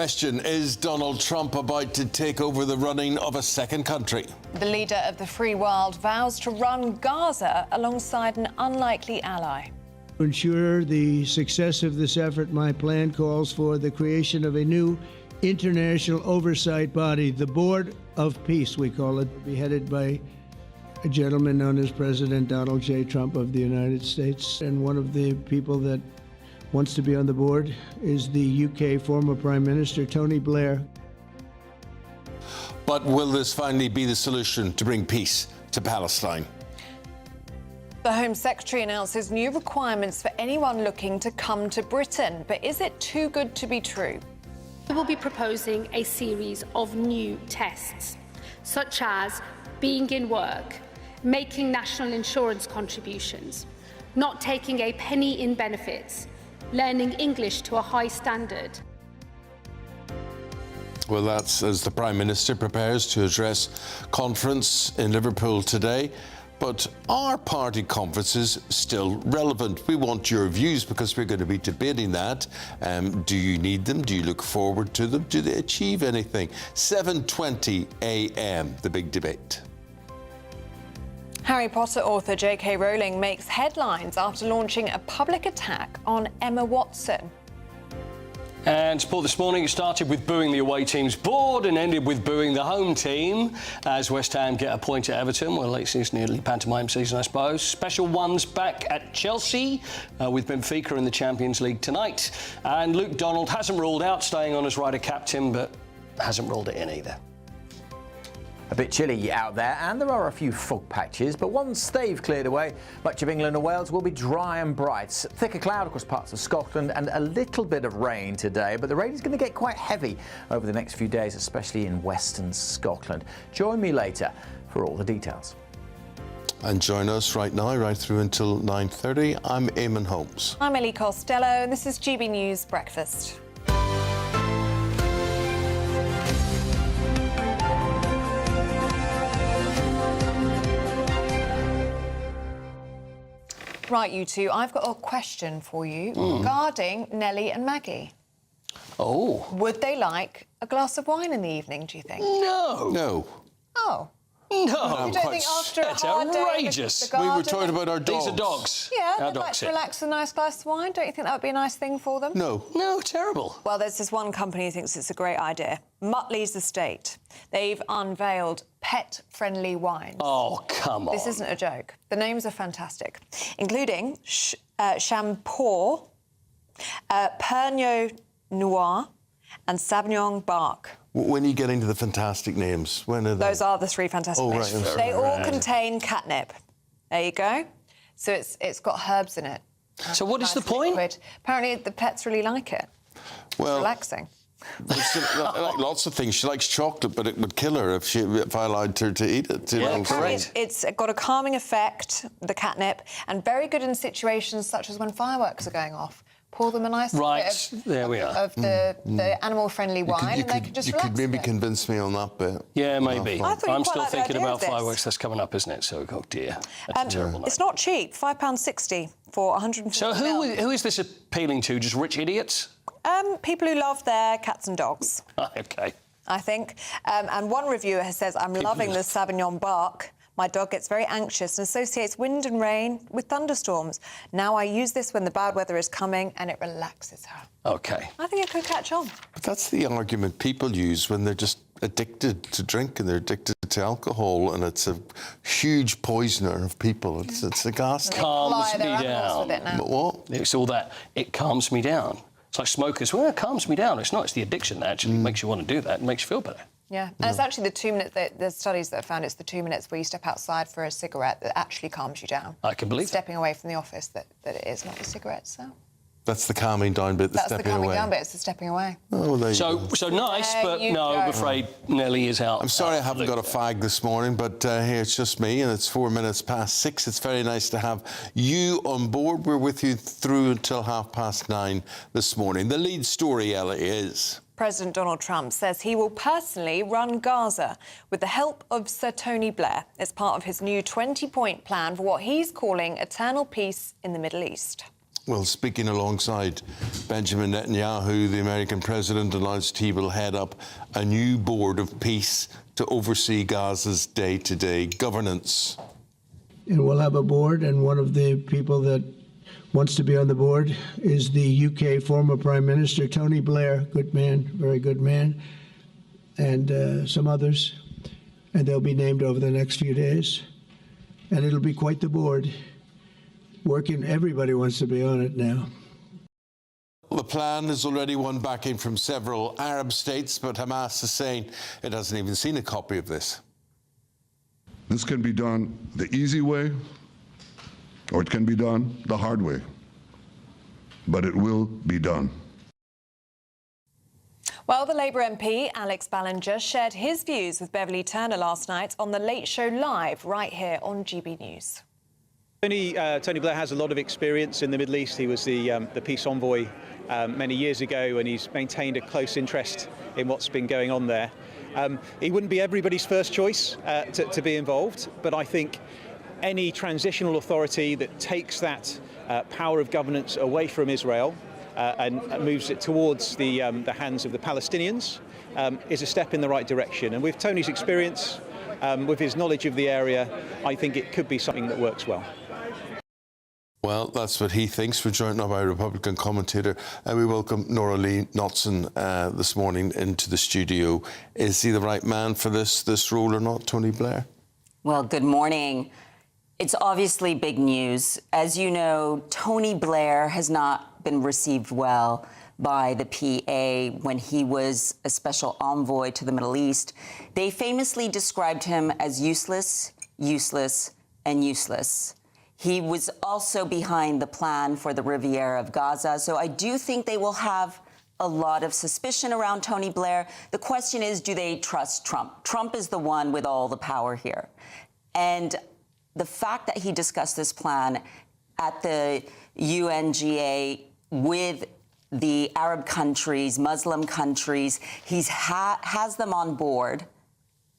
question, is Donald Trump about to take over the running of a second country? The leader of the free world vows to run Gaza alongside an unlikely ally. To ensure the success of this effort, my plan calls for the creation of a new international oversight body, the Board of Peace, we call it, be headed by a gentleman known as President Donald J. Trump of the United States. And one of the people that wants to be on the board is the UK former Prime Minister, Tony Blair. But will this finally be the solution to bring peace to Palestine? The Home Secretary announces new requirements for anyone looking to come to Britain. But is it too good to be true? We will be proposing a series of new tests, such as being in work, making national insurance contributions, not taking a penny in benefits, learning English to a high standard. Well, that's as the Prime Minister prepares to address conference in Liverpool today. But are party conferences still relevant? We want your views because we're going to be debating that. Do you need them? Do you look forward to them? Do they achieve anything? 7:20 a.m., the big debate. Harry Potter author J.K. Rowling makes headlines after launching a public attack on Emma Watson. And sport this morning started with booing the away team's board and ended with booing the home team as West Ham get a point at Everton. Well, it's nearly pantomime season, I suppose. Special ones back at Chelsea with Benfica in the Champions League tonight. And Luke Donald hasn't ruled out staying on as Ryder captain, but hasn't ruled it in either. A bit chilly out there, and there are a few fog patches, but once they've cleared away, much of England and Wales will be dry and bright. Thicker cloud across parts of Scotland and a little bit of rain today, but the rain is going to get quite heavy over the next few days, especially in western Scotland. Join me later for all the details. And join us right now, right through until 9:30. I'm Eamonn Holmes. I'm Ellie Costello, and this is GB News Breakfast. Right, you two, I've got a question for you regarding Nellie and Maggie. Oh. Would they like a glass of wine in the evening, do you think? No. No. Oh. No. You don't think after That's a hard outrageous. day, the We were garden, talking about our dogs. These are dogs. Yeah, Our they'd like dogs to here. relax with a nice glass of wine. Don't you think that would be a nice thing for them? No. No, terrible. Well, there's this one company who thinks it's a great idea. Muttley's Estate. They've unveiled pet-friendly wines. Oh, come on. This isn't a joke. The names are fantastic, including Champour, Pernod Noir and Sauvignon Bark. When are you getting to the fantastic names? When are they? Those are the three fantastic Oh, names. right. They all contain catnip. There you go. So it's got herbs in it. So what is the Nice point? liquid. Apparently the pets really like it. Well, Relaxing. like lots of things. She likes chocolate, but it would kill her if I allowed her to eat it. You know, Apparently so- it's got a calming effect, the catnip, and very good in situations such as when fireworks are going off. Pour them a nice Right, bit there we are. of the animal-friendly wine, and they could just you relax could maybe a bit. convince me on that bit. Yeah, maybe. I thought you I'm quite still liked the thinking idea about of this. fireworks. That's coming up, isn't it? So, oh dear. That's a terrible night. It's not cheap, £5.60 for 150 So ml. who is this appealing to? Just rich idiots? People who love their cats and dogs, OK. I think. And one reviewer says, I'm loving the Sauvignon Bark. My dog gets very anxious and associates wind and rain with thunderstorms. Now I use this when the bad weather is coming and it relaxes her. OK. I think it could catch on. But that's the argument people use when they're just addicted to drink and they're addicted to alcohol, and it's a huge poisoner of people. It's a gas. Calms Lie me their animals down. with it now. But what? It's all that. It calms me down. It's like smokers. Well, it calms me down. It's not. It's the addiction that actually makes you want to do that and makes you feel better. Yeah, and it's actually the 2 minutes, there's studies that have found it's the 2 minutes where you step outside for a cigarette that actually calms you down. I can believe Stepping away from the office, that it is, not the cigarette, so... That's the calming down bit, the That's the stepping calming away. down bit, it's the stepping away. Oh, well, there you go. So nice, There but you no, I'm go. afraid Nellie is out. I'm sorry I haven't got a fag this morning, but here it's just me, and it's 6:04. It's very nice to have you on board. We're with you through until 9:30 this morning. The lead story, Ellie, is... President Donald Trump says he will personally run Gaza with the help of Sir Tony Blair. It's part of his new 20-point plan for what he's calling eternal peace in the Middle East. Well, speaking alongside Benjamin Netanyahu, the American president announced he will head up a new board of peace to oversee Gaza's day-to-day governance. And we'll have a board, and one of the people that wants to be on the board is the UK former Prime Minister, Tony Blair. Good man, very good man, and some others. And they'll be named over the next few days. And it'll be quite the board. Working, everybody wants to be on it now. The plan has already won backing from several Arab states, but Hamas is saying it hasn't even seen a copy of this. This can be done the easy way, or it can be done the hard way, but it will be done. Well, the Labour MP, Alex Ballinger, shared his views with Beverly Turner last night on The Late Show Live, right here on GB News. Tony Blair has a lot of experience in the Middle East. He was the peace envoy many years ago, and he's maintained a close interest in what's been going on there. He wouldn't be everybody's first choice to be involved, but I think any transitional authority that takes that power of governance away from Israel and moves it towards the hands of the Palestinians is a step in the right direction. And with Tony's experience, with his knowledge of the area, I think it could be something that works well. Well, that's what he thinks. We're joined now by Republican commentator. We welcome Nora Lee Knotson this morning into the studio. Is he the right man for this role or not, Tony Blair? Well, good morning. It's obviously big news. As you know, Tony Blair has not been received well by the PA when he was a special envoy to the Middle East. They famously described him as useless, useless, and useless. He was also behind the plan for the Riviera of Gaza. So I do think they will have a lot of suspicion around Tony Blair. The question is, do they trust Trump? Trump is the one with all the power here. And the fact that he discussed this plan at the UNGA with the Arab countries, Muslim countries, he has them on board.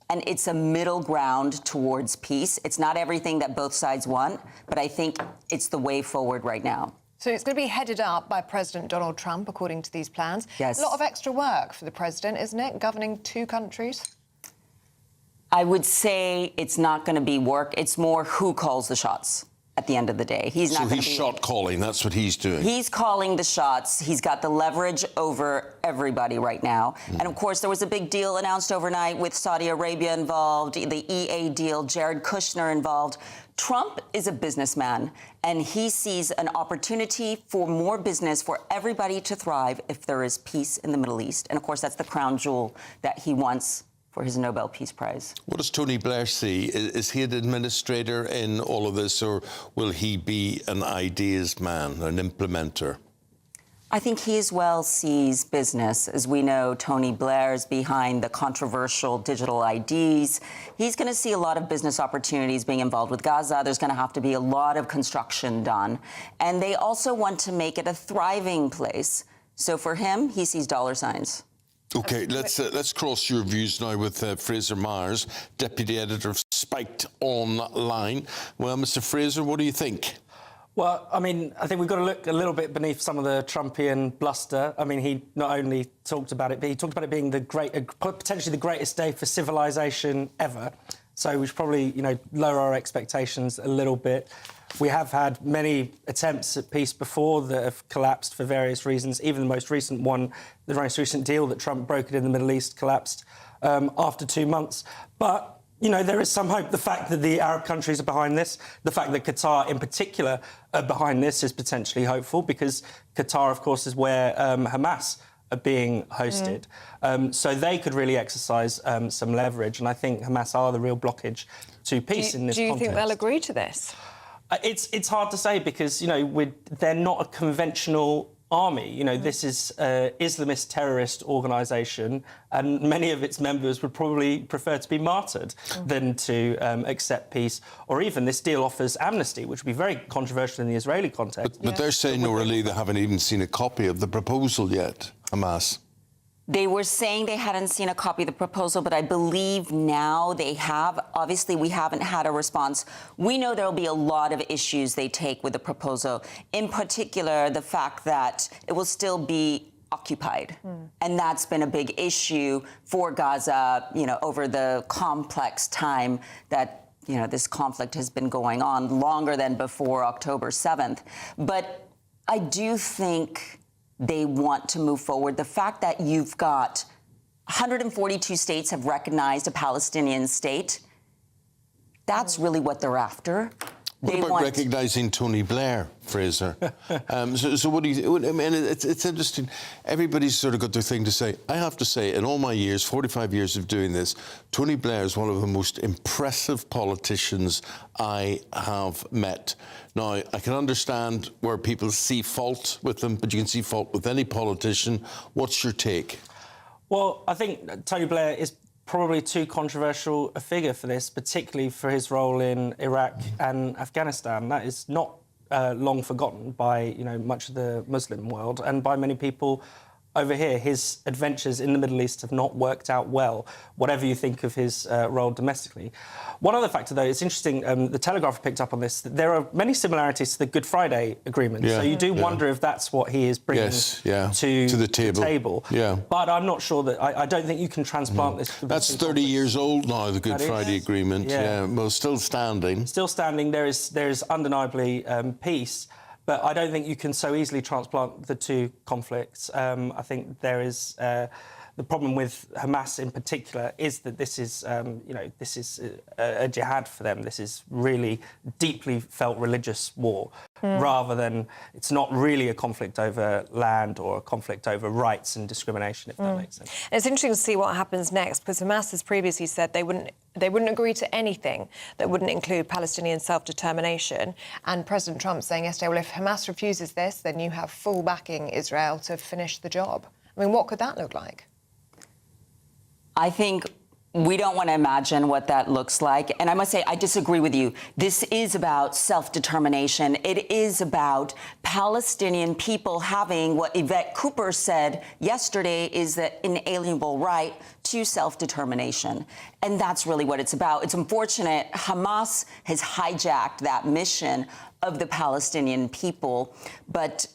And it's a middle ground towards peace. It's not everything that both sides want, but I think it's the way forward right now. So it's going to be headed up by President Donald Trump, according to these plans. Yes. A lot of extra work for the president, isn't it, governing two countries? I would say it's not going to be work. It's more who calls the shots at the end of the day. He's not. So he's shot calling. That's what he's doing. He's calling the shots. He's got the leverage over everybody right now. And of course, there was a big deal announced overnight with Saudi Arabia involved, the EA deal, Jared Kushner involved. Trump is a businessman, and he sees an opportunity for more business for everybody to thrive if there is peace in the Middle East. And of course, that's the crown jewel that he wants for his Nobel Peace Prize. What does Tony Blair see? Is he an administrator in all of this, or will he be an ideas man, an implementer? I think he as well sees business. As we know, Tony Blair is behind the controversial digital IDs. He's going to see a lot of business opportunities being involved with Gaza. There's going to have to be a lot of construction done. And they also want to make it a thriving place. So for him, he sees dollar signs. OK, let's cross your views now with Fraser Myers, Deputy Editor of Spiked Online. Well, Mr Fraser, what do you think? Well, I mean, I think we've got to look a little bit beneath some of the Trumpian bluster. I mean, he not only talked about it, but he talked about it being potentially the greatest day for civilization ever. So we should probably, lower our expectations a little bit. We have had many attempts at peace before that have collapsed for various reasons. Even the most recent one, the most recent deal that Trump brokered in the Middle East collapsed after 2 months. But there is some hope. The fact that the Arab countries are behind this, the fact that Qatar in particular are behind this is potentially hopeful, because Qatar, of course, is where Hamas are being hosted. So they could really exercise some leverage. And I think Hamas are the real blockage to peace in this context. Do you think they'll agree to this? It's hard to say, because, they're not a conventional army. This is an Islamist terrorist organisation, and many of its members would probably prefer to be martyred than to accept peace. Or even this deal offers amnesty, which would be very controversial in the Israeli context. But they're saying, Nora Lee, they haven't even seen a copy of the proposal yet, Hamas. They were saying they hadn't seen a copy of the proposal, but I believe now they have. Obviously, we haven't had a response. We know there will be a lot of issues they take with the proposal, in particular, the fact that it will still be occupied. And that's been a big issue for Gaza, you know, over the complex time that, you know, this conflict has been going on, longer than before October 7th. But I do think they want to move forward. The fact that you've got 142 states have recognized a Palestinian state, that's really what they're after. What about recognising Tony Blair, Fraser? So what do you? I mean, it's interesting. Everybody's sort of got their thing to say. I have to say, in all my years, 45 years of doing this, Tony Blair is one of the most impressive politicians I have met. Now, I can understand where people see fault with them, but you can see fault with any politician. What's your take? Well, I think Tony Blair is probably too controversial a figure for this, particularly for his role in Iraq and Afghanistan. That is not long forgotten by, you know, much of the Muslim world and by many people over here. His adventures in the Middle East have not worked out well, whatever you think of his role domestically. One other factor, though, it's interesting, the Telegraph picked up on this, that there are many similarities to the Good Friday Agreement. So you do wonder if that's what he is bringing to the table. Yeah. But I'm not sure that... I don't think you can transplant this... That's 30 years old now, the Good Friday Agreement. Yeah. Well, still standing. Still standing. There is undeniably peace. But I don't think you can so easily transplant the two conflicts. I think there is the problem with Hamas in particular is that this is, you know, this is a jihad for them. This is really deeply felt religious war, rather than it's not really a conflict over land or a conflict over rights and discrimination, if that makes sense. It's interesting to see what happens next, because Hamas has previously said they wouldn't agree to anything that wouldn't include Palestinian self-determination. And President Trump saying yesterday, well, if Hamas refuses this, then you have full backing Israel to finish the job. I mean, what could that look like? I think we don't want to imagine what that looks like. And I must say, I disagree with you. This is about self-determination. It is about Palestinian people having what Yvette Cooper said yesterday is the inalienable right to self-determination. And that's really what it's about. It's unfortunate Hamas has hijacked that mission of the Palestinian people. But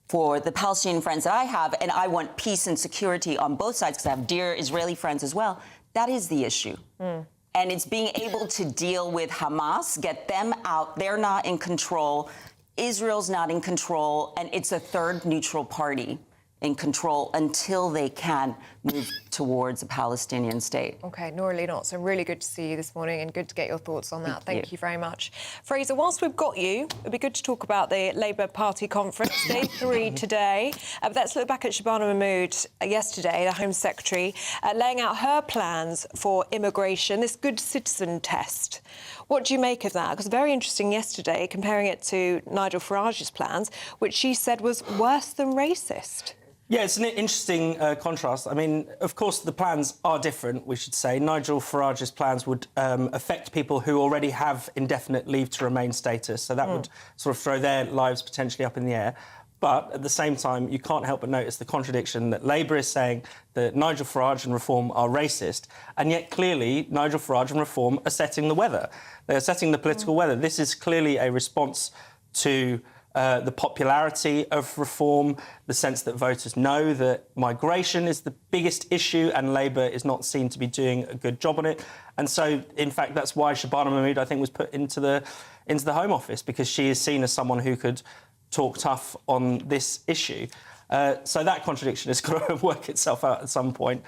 for the Palestinian friends that I have, and I want peace and security on both sides because I have dear Israeli friends as well, that is the issue. And it's being able to deal with Hamas, get them out. They're not in control. Israel's not in control. And it's a third neutral party in control until they can move towards a Palestinian state. OK, Nora Lee-Knott, so really good to see you this morning and good to get your thoughts on that. Thank you very much. Fraser, whilst we've got you, it'd be good to talk about the Labour Party conference, day 3 today. But let's look back at Shabana Mahmood yesterday, the Home Secretary, laying out her plans for immigration, this good citizen test. What do you make of that? Because very interesting yesterday, comparing it to Nigel Farage's plans, which she said was worse than racist. Yeah, it's an interesting contrast. I mean, of course, the plans are different, we should say. Nigel Farage's plans would affect people who already have indefinite leave to remain status, so that would sort of throw their lives potentially up in the air. But at the same time, you can't help but notice the contradiction that Labour is saying that Nigel Farage and Reform are racist, and yet clearly Nigel Farage and Reform are setting the weather. They're setting the political weather. This is clearly a response to the popularity of Reform, the sense that voters know that migration is the biggest issue and Labour is not seen to be doing a good job on it. And so, in fact, that's why Shabana Mahmood, I think, was put into the Home Office, because she is seen as someone who could talk tough on this issue. So that contradiction has got to work itself out at some point.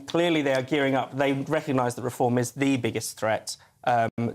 Clearly, they are gearing up. They recognise that Reform is the biggest threat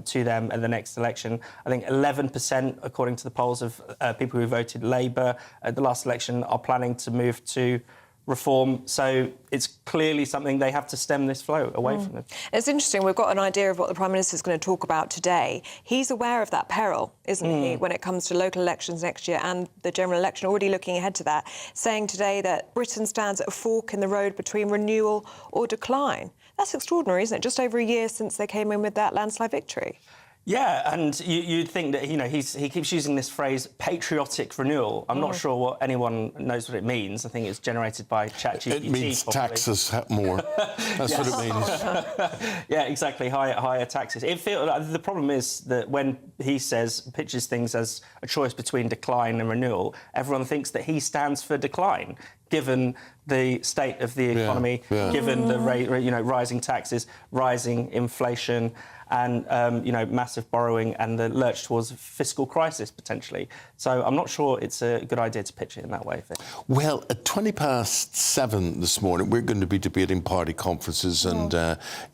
to them at the next election. I think 11%, according to the polls, of people who voted Labour at the last election are planning to move to Reform. So it's clearly something they have to stem this flow away from them. It's interesting. We've got an idea of what the Prime Minister is going to talk about today. He's aware of that peril, isn't he, when it comes to local elections next year and the general election, already looking ahead to that, saying today that Britain stands at a fork in the road between renewal or decline. That's extraordinary, isn't it? Just over a year since they came in with that landslide victory. Yeah, and you'd think that, you know, he keeps using this phrase, patriotic renewal. I'm not sure what anyone knows what it means. I think it's generated by ChatGPT. It means probably. taxes more. That's what it means. Yeah, exactly, higher taxes. The problem is that when he pitches things as a choice between decline and renewal, everyone thinks that he stands for decline, given the state of the economy, given the rising taxes, rising inflation, and massive borrowing and the lurch towards a fiscal crisis potentially. So I'm not sure it's a good idea to pitch it in that way. Well, at 7:20 this morning, we're going to be debating party conferences, and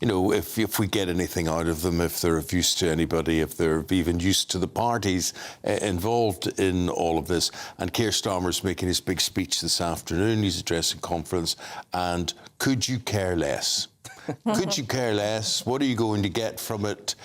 if we get anything out of them, if they're of use to anybody, if they're even used to the parties involved in all of this. And Keir Starmer's making his big speech this afternoon. He's addressing conference, and could you care less? Could you care less? What are you going to get from it?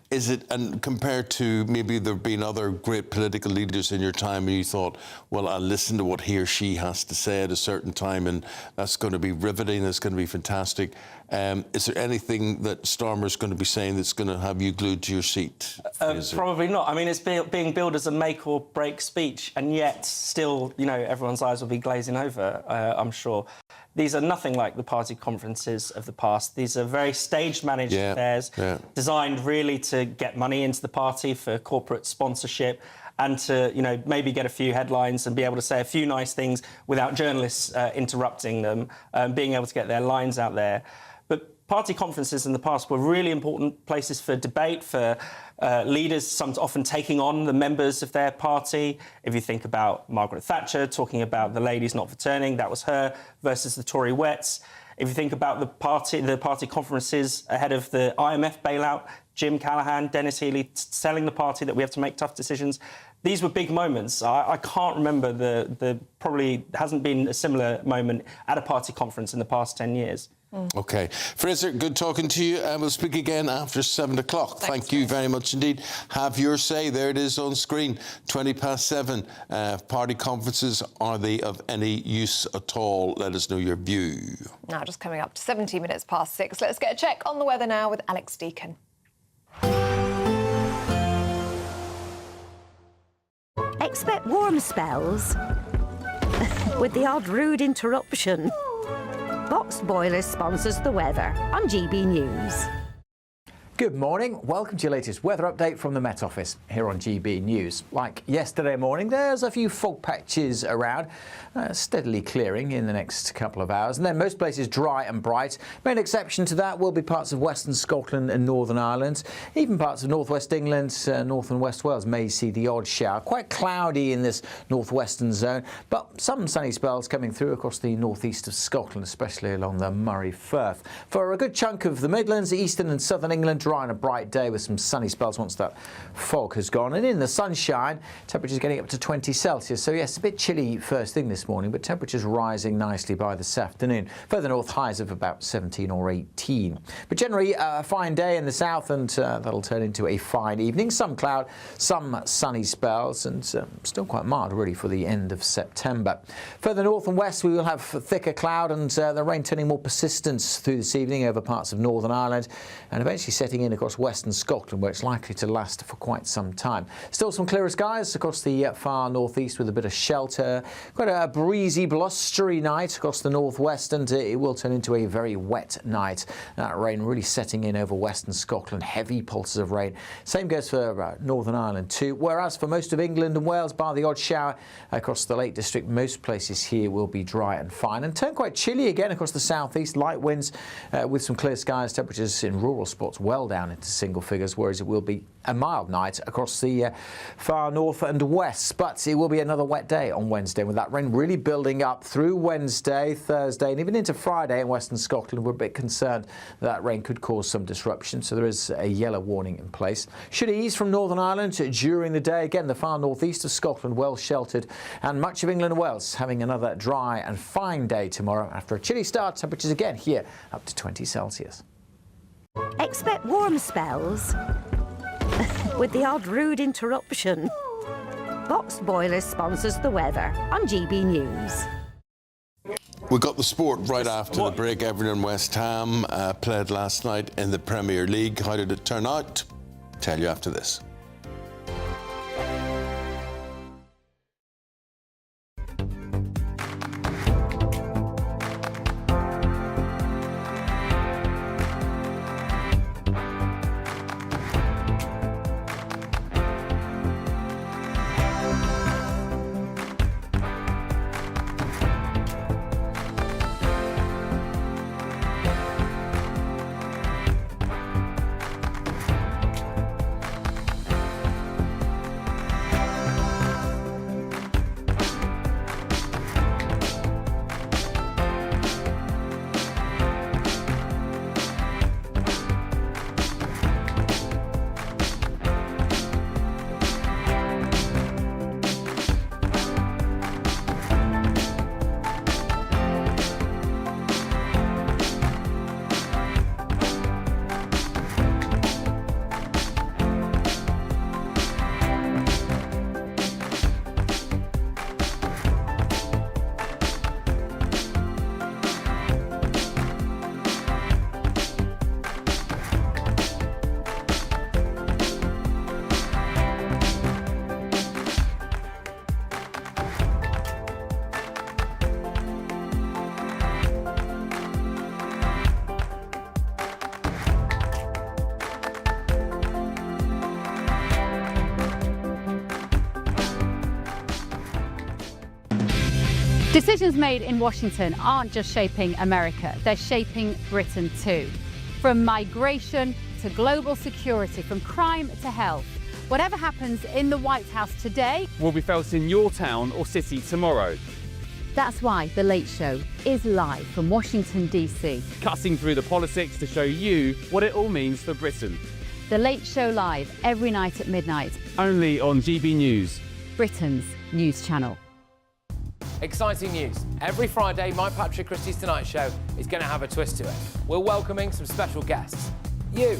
Is it, and compared to maybe there have been other great political leaders in your time and you thought, well, I'll listen to what he or she has to say at a certain time and that's going to be riveting, that's going to be fantastic. Is there anything that Starmer's going to be saying that's going to have you glued to your seat? Probably not. I mean, it's being billed as a make or break speech, and yet still, everyone's eyes will be glazing over, I'm sure. These are nothing like the party conferences of the past. These are very stage-managed affairs, designed really to get money into the party for corporate sponsorship and to, maybe get a few headlines and be able to say a few nice things without journalists interrupting them, being able to get their lines out there. But party conferences in the past were really important places for debate, for leaders often taking on the members of their party. If you think about Margaret Thatcher talking about the ladies not returning, that was her versus the Tory Wets. If you think about the party conferences ahead of the IMF bailout, Jim Callaghan, Dennis Healey telling the party that we have to make tough decisions. These were big moments. I can't remember probably hasn't been a similar moment at a party conference in the past 10 years. OK. Fraser, good talking to you. We'll speak again after 7 o'clock. Thank you very much indeed. Have your say. There it is on screen. 7:20. Party conferences, are they of any use at all? Let us know your view. Now, just coming up to 17 minutes past 6. Let's get a check on the weather now with Alex Deacon. Expect warm spells with the odd rude interruption. Boxed Boilers sponsors the weather on GB News. Good morning. Welcome to your latest weather update from the Met Office here on GB News. Like yesterday morning, there's a few fog patches around, steadily clearing in the next couple of hours. And then most places dry and bright. Main exception to that will be parts of Western Scotland and Northern Ireland. Even parts of northwest England, North and West Wales may see the odd shower. Quite cloudy in this northwestern zone, but some sunny spells coming through across the northeast of Scotland, especially along the Moray Firth. For a good chunk of the Midlands, eastern and southern England, dry and a bright day with some sunny spells once that fog has gone. And in the sunshine, temperatures getting up to 20 Celsius. So yes, a bit chilly first thing this morning, but temperatures rising nicely by this afternoon. Further north, highs of about 17 or 18. But generally a fine day in the south, and that'll turn into a fine evening. Some cloud, some sunny spells, and still quite mild really for the end of September. Further north and west, we will have thicker cloud and the rain turning more persistent through this evening over parts of Northern Ireland and eventually setting in across western Scotland, where it's likely to last for quite some time. Still some clearer skies across the far northeast with a bit of shelter. Quite a breezy, blustery night across the northwest, and it will turn into a very wet night. That rain really setting in over western Scotland, heavy pulses of rain. Same goes for Northern Ireland too, whereas for most of England and Wales, bar the odd shower across the Lake District, most places here will be dry and fine and turn quite chilly again across the southeast. Light winds with some clear skies, temperatures in rural spots well down into single figures, whereas it will be a mild night across the far north and west. But it will be another wet day on Wednesday, with that rain really building up through Wednesday, Thursday and even into Friday in western Scotland. We're a bit concerned that rain could cause some disruption, so there is a yellow warning in place. Should ease from Northern Ireland during the day. Again, the far northeast of Scotland well sheltered, and much of England and Wales having another dry and fine day tomorrow after a chilly start. Temperatures again here up to 20 Celsius. Expect warm spells with the odd rude interruption. Boxed Boilers sponsors the weather on GB News. We got the sport right after the break. Everton and West Ham played last night in the Premier League. How did it turn out? Tell you after this. Decisions made in Washington aren't just shaping America, they're shaping Britain too. From migration to global security, from crime to health. Whatever happens in the White House today will be felt in your town or city tomorrow. That's why The Late Show is live from Washington, D.C. Cutting through the politics to show you what it all means for Britain. The Late Show live every night at midnight. Only on GB News, Britain's news channel. Exciting news. Every Friday, my Patrick Christie's Tonight Show is going to have a twist to it. We're welcoming some special guests. You.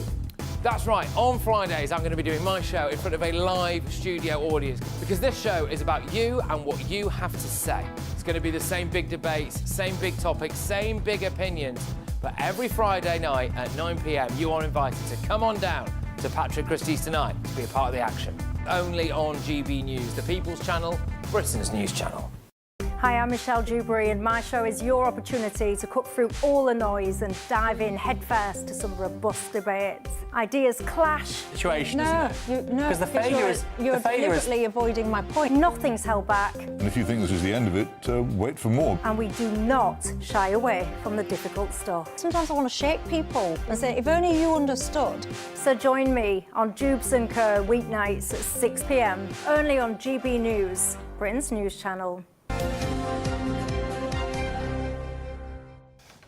That's right, on Fridays I'm going to be doing my show in front of a live studio audience because this show is about you and what you have to say. It's going to be the same big debates, same big topics, same big opinions. But every Friday night at 9 p.m, you are invited to come on down to Patrick Christie's Tonight to be a part of the action. Only on GB News, the People's Channel, Britain's news channel. Hi, I'm Michelle Dewberry and my show is your opportunity to cut through all the noise and dive in headfirst to some robust debates. Ideas clash. Situation, No, Because the failure is... You're deliberately avoiding my point. Nothing's held back. And if you think this is the end of it, wait for more. And we do not shy away from the difficult stuff. Sometimes I want to shake people and say, if only you understood. So join me on Jubes & Co. weeknights at 6 p.m, only on GB News, Britain's news channel.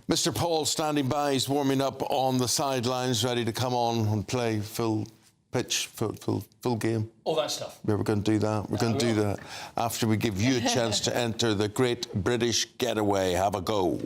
Mr. Paul standing by, he's warming up on the sidelines, ready to come on and play full pitch, full game. All that stuff. Yeah, we're going to do that. We're going to do that after we give you a chance to enter the Great British Getaway. Have a go.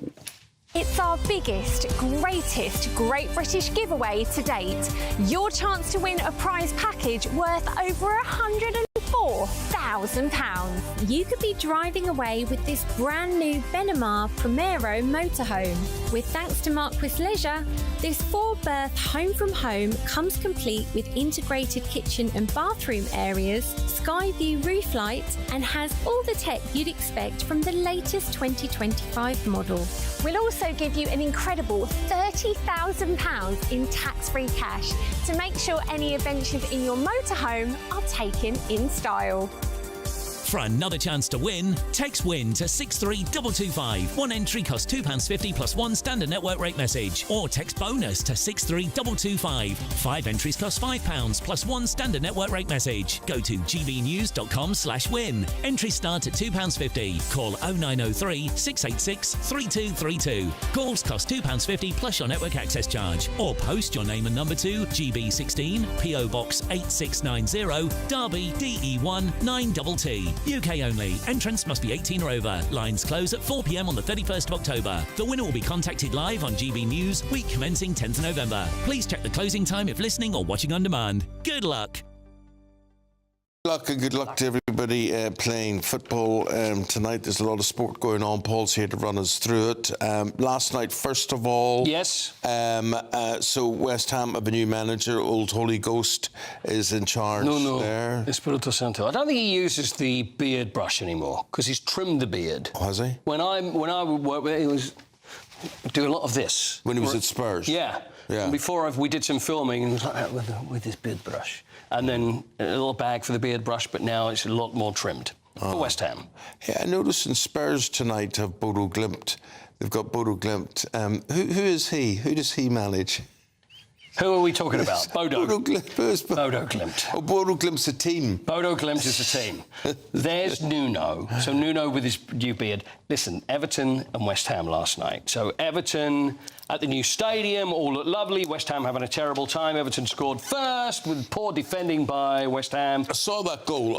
It's our biggest, greatest Great British giveaway to date. Your chance to win a prize package worth over £104,000. You could be driving away with this brand new Benamar Primero motorhome. With thanks to Marquis Leisure, this 4-berth home from home comes complete with integrated kitchen and bathroom areas, sky view roof lights, and has all the tech you'd expect from the latest 2025 model. We'll also give you an incredible £30,000 in tax-free cash to make sure any adventures in your motorhome are taken in style. For another chance to win, text WIN to 63225. One entry costs £2.50 plus one standard network rate message. Or text BONUS to 63225. 5 entries cost £5 plus one standard network rate message. Go to gbnews.com/win. Entries start at £2.50. Call 0903 686 3232. Calls cost £2.50 plus your network access charge. Or post your name and number to GB16 PO Box 8690 Derby DE1 9TT. UK only. Entrance must be 18 or over. Lines close at 4 p.m. on the 31st of October. The winner will be contacted live on GB News, week commencing 10th of November. Please check the closing time if listening or watching on demand. Good luck. Good luck to everybody playing football tonight. There's a lot of sport going on. Paul's here to run us through it. Last night, first of all... Yes. So West Ham have a new manager. Old Holy Ghost is in charge there. Espirito Santo. I don't think he uses the beard brush anymore because he's trimmed the beard. Oh, has he? When I would work with him, he was doing a lot of this. When he was at Spurs? Yeah. Yeah. And before we did some filming, and he was like that with his beard brush. And then a little bag for the beard brush, but now it's a lot more trimmed for West Ham. Yeah, I noticed in Spurs tonight have Bodo Glimt. They've got Bodo Glimt. Who is he? Who does he manage? Who are we talking about? Bodo. Bodo Glimt. Bodo Glimt. Oh, Bodo Glimt's a team. Bodo Glimt is a team. There's Nuno. So Nuno with his new beard. Listen, Everton and West Ham last night. So Everton at the new stadium, all looked lovely. West Ham having a terrible time. Everton scored first with poor defending by West Ham. I saw that goal.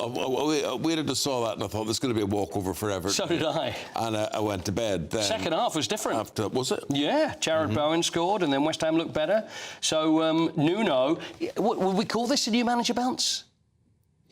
I waited to saw that and I thought there's going to be a walkover for Everton. So did I. And I went to bed. Then second half was different. Was it? Yeah. Jared Bowen scored and then West Ham looked better. So Nuno, would we call this a new manager bounce?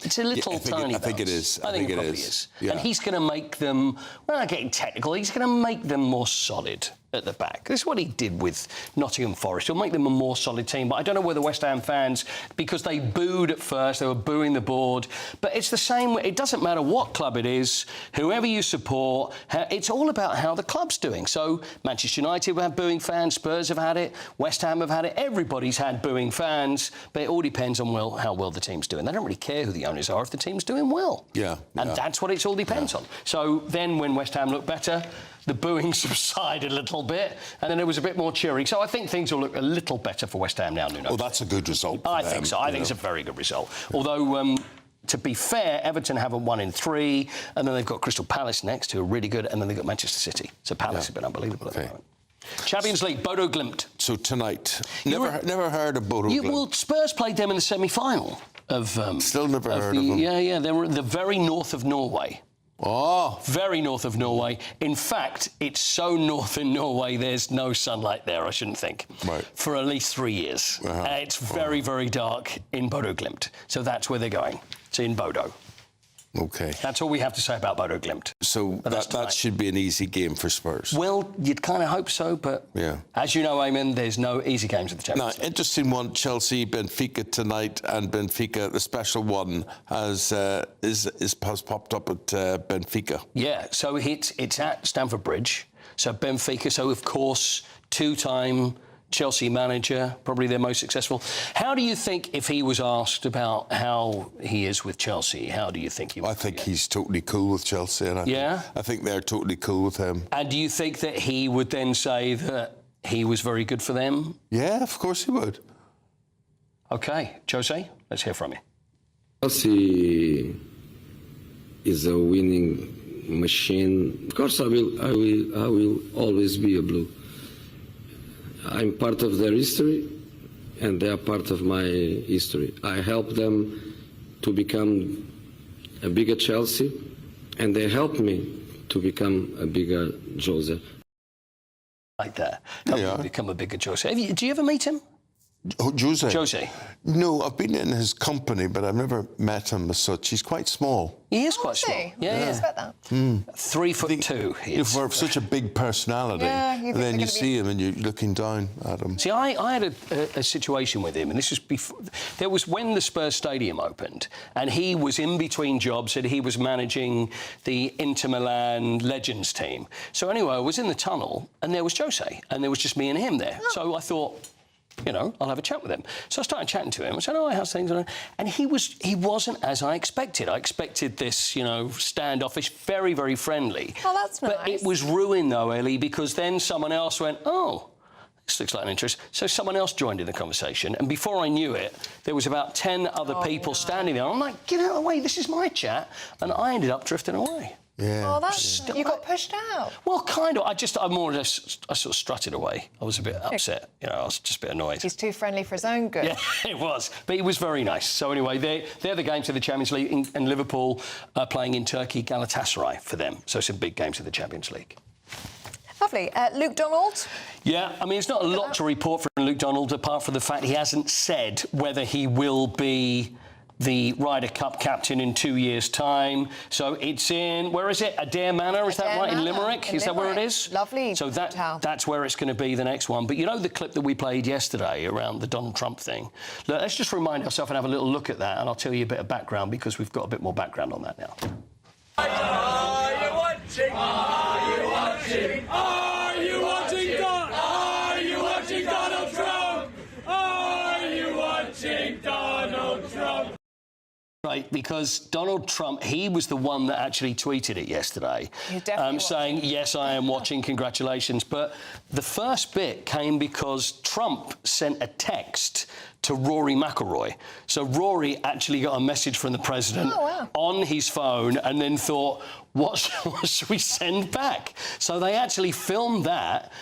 It's a little tiny bounce. I think it is. I think it probably is. Yeah. And he's going to make them, well, not getting technical, he's going to make them more solid at the back. This is what he did with Nottingham Forest. He'll make them a more solid team. But I don't know whether West Ham fans, because they booed at first, they were booing the board. But it's the same. It doesn't matter what club it is, whoever you support, it's all about how the club's doing. So Manchester United have had booing fans, Spurs have had it, West Ham have had it. Everybody's had booing fans. But it all depends on how well the team's doing. They don't really care who the owners are if the team's doing well. Yeah. And that's what it all depends on. So then when West Ham looked better, the booing subsided a little bit, and then it was a bit more cheering. So I think things will look a little better for West Ham now, Nuno. Well, that's a good result. I think so. I think it's a very good result. Although, to be fair, Everton haven't won in 3, and then they've got Crystal Palace next, who are really good, and then they've got Manchester City. So Palace have been unbelievable at the moment. Champions League, Bodo Glimt. So tonight, never heard of Bodo Glimt. Well, Spurs played them in the semi-final of... Still never heard of them. Yeah, they were the very north of Norway. Oh. Very north of Norway. In fact, it's so north in Norway, there's no sunlight there, I shouldn't think, for at least 3 years. It's very, very dark in Bodo Glimt. So that's where they're going. It's in Bodo. OK. That's all we have to say about Bodo Glimt. So that should be an easy game for Spurs. Well, you'd kind of hope so, but as you know, Eamonn, there's no easy games at the Champions League. Interesting one, Chelsea, Benfica tonight, and Benfica, the special one, has popped up at Benfica. Yeah, so it's at Stamford Bridge. So Benfica, so of course, 2-time Chelsea manager, probably their most successful. How do you think, if he was asked about how he is with Chelsea, how do you think he would? I think he's totally cool with Chelsea. And I think they're totally cool with him. And do you think that he would then say that he was very good for them? Yeah, of course he would. OK, Jose, let's hear from you. Chelsea is a winning machine. Of course, I will always be a blue. I'm part of their history, and they are part of my history. I helped them to become a bigger Chelsea, and they helped me to become a bigger Jose. Like that. Help me become a bigger Jose. Do you ever meet him? Jose? Jose. No, I've been in his company, but I've never met him as such. He's quite small. He is quite small. Yeah, I expect that. 3'2". He is. For such a big personality, and then you see him and you're looking down at him. See, I had a situation with him, and this was before. There was when the Spurs Stadium opened, and he was in between jobs, and he was managing the Inter Milan Legends team. So anyway, I was in the tunnel, and there was Jose, and there was just me and him there. So I thought, you know, I'll have a chat with him. So I started chatting to him. I said, "Oh, how's things?" And he wasn't as I expected. I expected this, you know, standoffish, very, very friendly. Oh, that's nice. But it was ruined, though, Ellie, because then someone else went, "Oh, this looks like an interest." So someone else joined in the conversation, and before I knew it, there was about 10 other people standing there. I'm like, "Get out of the way, this is my chat." And I ended up drifting away. Yeah. Oh, that's... You got pushed out? Well, kind of. I more or less, I sort of strutted away. I was a bit upset. You know, I was just a bit annoyed. He's too friendly for his own good. Yeah, it was. But he was very nice. So anyway, they're the games of the Champions League, and Liverpool are playing in Turkey, Galatasaray for them. So some big games of the Champions League. Lovely. Luke Donald? Yeah, I mean, it's not a lot to report from Luke Donald, apart from the fact he hasn't said whether he will be the Ryder Cup captain in 2 years' time. So it's in, where is it? Adair Manor, is that right? In Limerick? Is that where it is? Lovely. So that's where it's going to be, the next one. But you know the clip that we played yesterday around the Donald Trump thing? Let's just remind ourselves and have a little look at that, and I'll tell you a bit of background, because we've got a bit more background on that now. Are you watching? Are you watching? Are you watching? Are you watching Donald Trump? Are you watching Donald Trump? Right, because Donald Trump, he was the one that actually tweeted it yesterday, saying, yes, I am watching, congratulations. But the first bit came because Trump sent a text to Rory McIlroy. So Rory actually got a message from the president on his phone and then thought, what should we send back? So they actually filmed that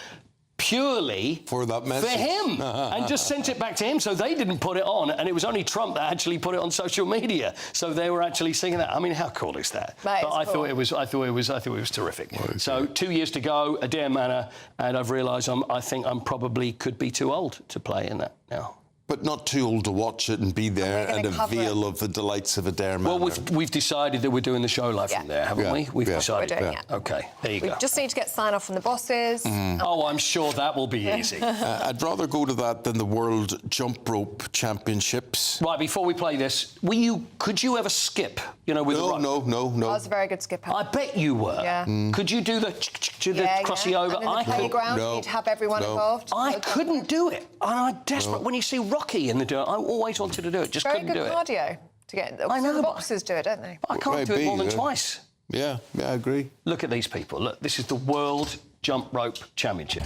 purely for that message, for him, and just sent it back to him. So they didn't put it on, and it was only Trump that actually put it on social media. So they were actually singing that. I mean, how cool is that? But I thought it was terrific. So 2 years to go, Adair Manor, and I've realised I think I'm probably could be too old to play in that now. But not too old to watch it and be there and avail of the delights of Adair Manor. Well, we've decided that we're doing the show live from there, haven't we? We've decided. We're doing it. OK, there you go. We just need to get sign-off from the bosses. Oh, I'm sure that will be easy. I'd rather go to that than the World Jump Rope Championships. Right, before we play this, could you ever skip, with the rope? No. I was a very good skipper. I bet you were. Yeah. Could you do the crossy over? And in the playground, you'd have everyone involved. I couldn't do it. And I'm desperate. When you see Rocky in the dirt, I always wanted to do it, just couldn't do it. Very good cardio to get. I know. The boxers do it, don't they? I can't do it more than twice. Yeah, I agree. Look at these people. Look, this is the World Jump Rope Championship.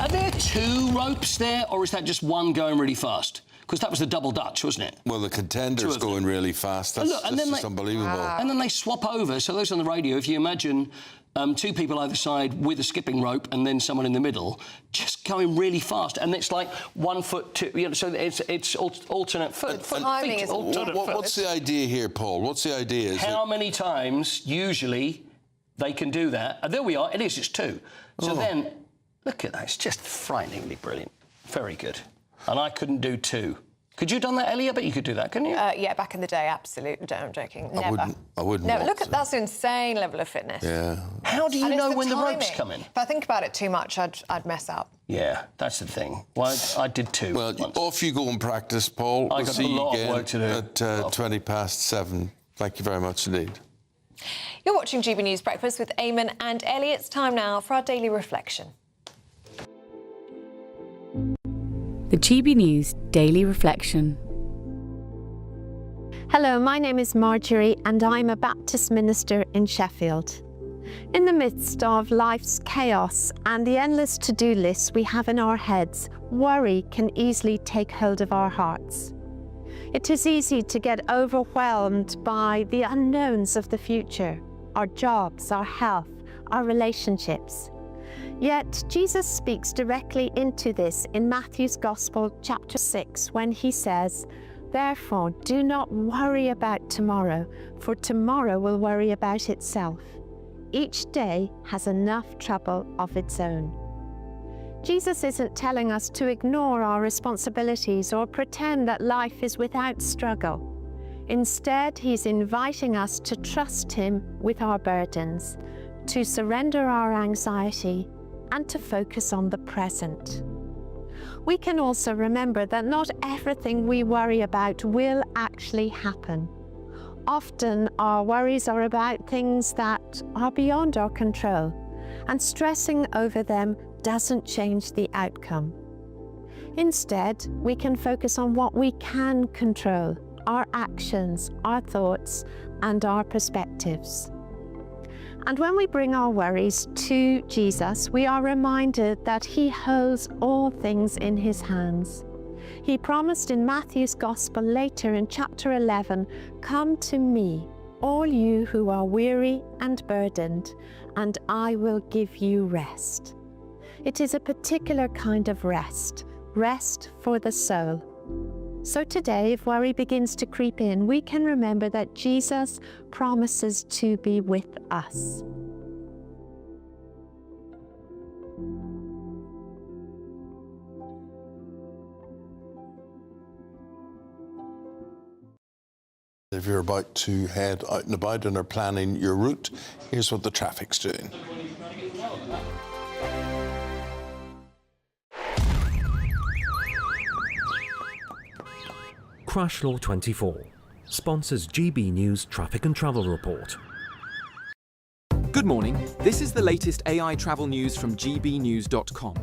Are there two ropes there, or is that just one going really fast? Because that was the double Dutch, wasn't it? Well, the contender's going really fast. That's just unbelievable. And then they swap over. So those on the radio, if you imagine two people either side with a skipping rope and then someone in the middle, just going really fast. And it's like 1 foot, so it's alternate feet. What's the idea here, Paul? What's the idea? How many times, usually, they can do that? And there we are. It's two. So then, look at that. It's just frighteningly brilliant. Very good. And I couldn't do two. Could you have done that, Ellie? I bet you could do that, couldn't you? Yeah, back in the day, absolutely. I'm joking. Never. I wouldn't. Never. Look at that's an insane level of fitness. Yeah. How do you know when the ropes come in? If I think about it too much, I'd mess up. Yeah, that's the thing. Well, I did two. Well, off you go and practice, Paul. I got a lot of work to do. At 7:20. Thank you very much indeed. You're watching GB News Breakfast with Eamonn and Ellie. It's time now for our daily reflection. The GB News Daily Reflection. Hello, my name is Marjorie and I'm a Baptist minister in Sheffield. In the midst of life's chaos and the endless to-do lists we have in our heads, worry can easily take hold of our hearts. It is easy to get overwhelmed by the unknowns of the future, our jobs, our health, our relationships. Yet Jesus speaks directly into this in Matthew's Gospel, chapter 6, when he says, "Therefore, do not worry about tomorrow, for tomorrow will worry about itself. Each day has enough trouble of its own." Jesus isn't telling us to ignore our responsibilities or pretend that life is without struggle. Instead, he's inviting us to trust him with our burdens, to surrender our anxiety, and to focus on the present. We can also remember that not everything we worry about will actually happen. Often our worries are about things that are beyond our control, and stressing over them doesn't change the outcome. Instead, we can focus on what we can control, our actions, our thoughts, and our perspectives. And when we bring our worries to Jesus, we are reminded that he holds all things in his hands. He promised in Matthew's Gospel later in chapter 11, "Come to me, all you who are weary and burdened, and I will give you rest." It is a particular kind of rest for the soul. So today, if worry begins to creep in, we can remember that Jesus promises to be with us. If you're about to head out and about and are planning your route, here's what the traffic's doing. Crash Law 24 sponsors GB News Traffic and Travel Report. Good morning. This is the latest AI travel news from gbnews.com.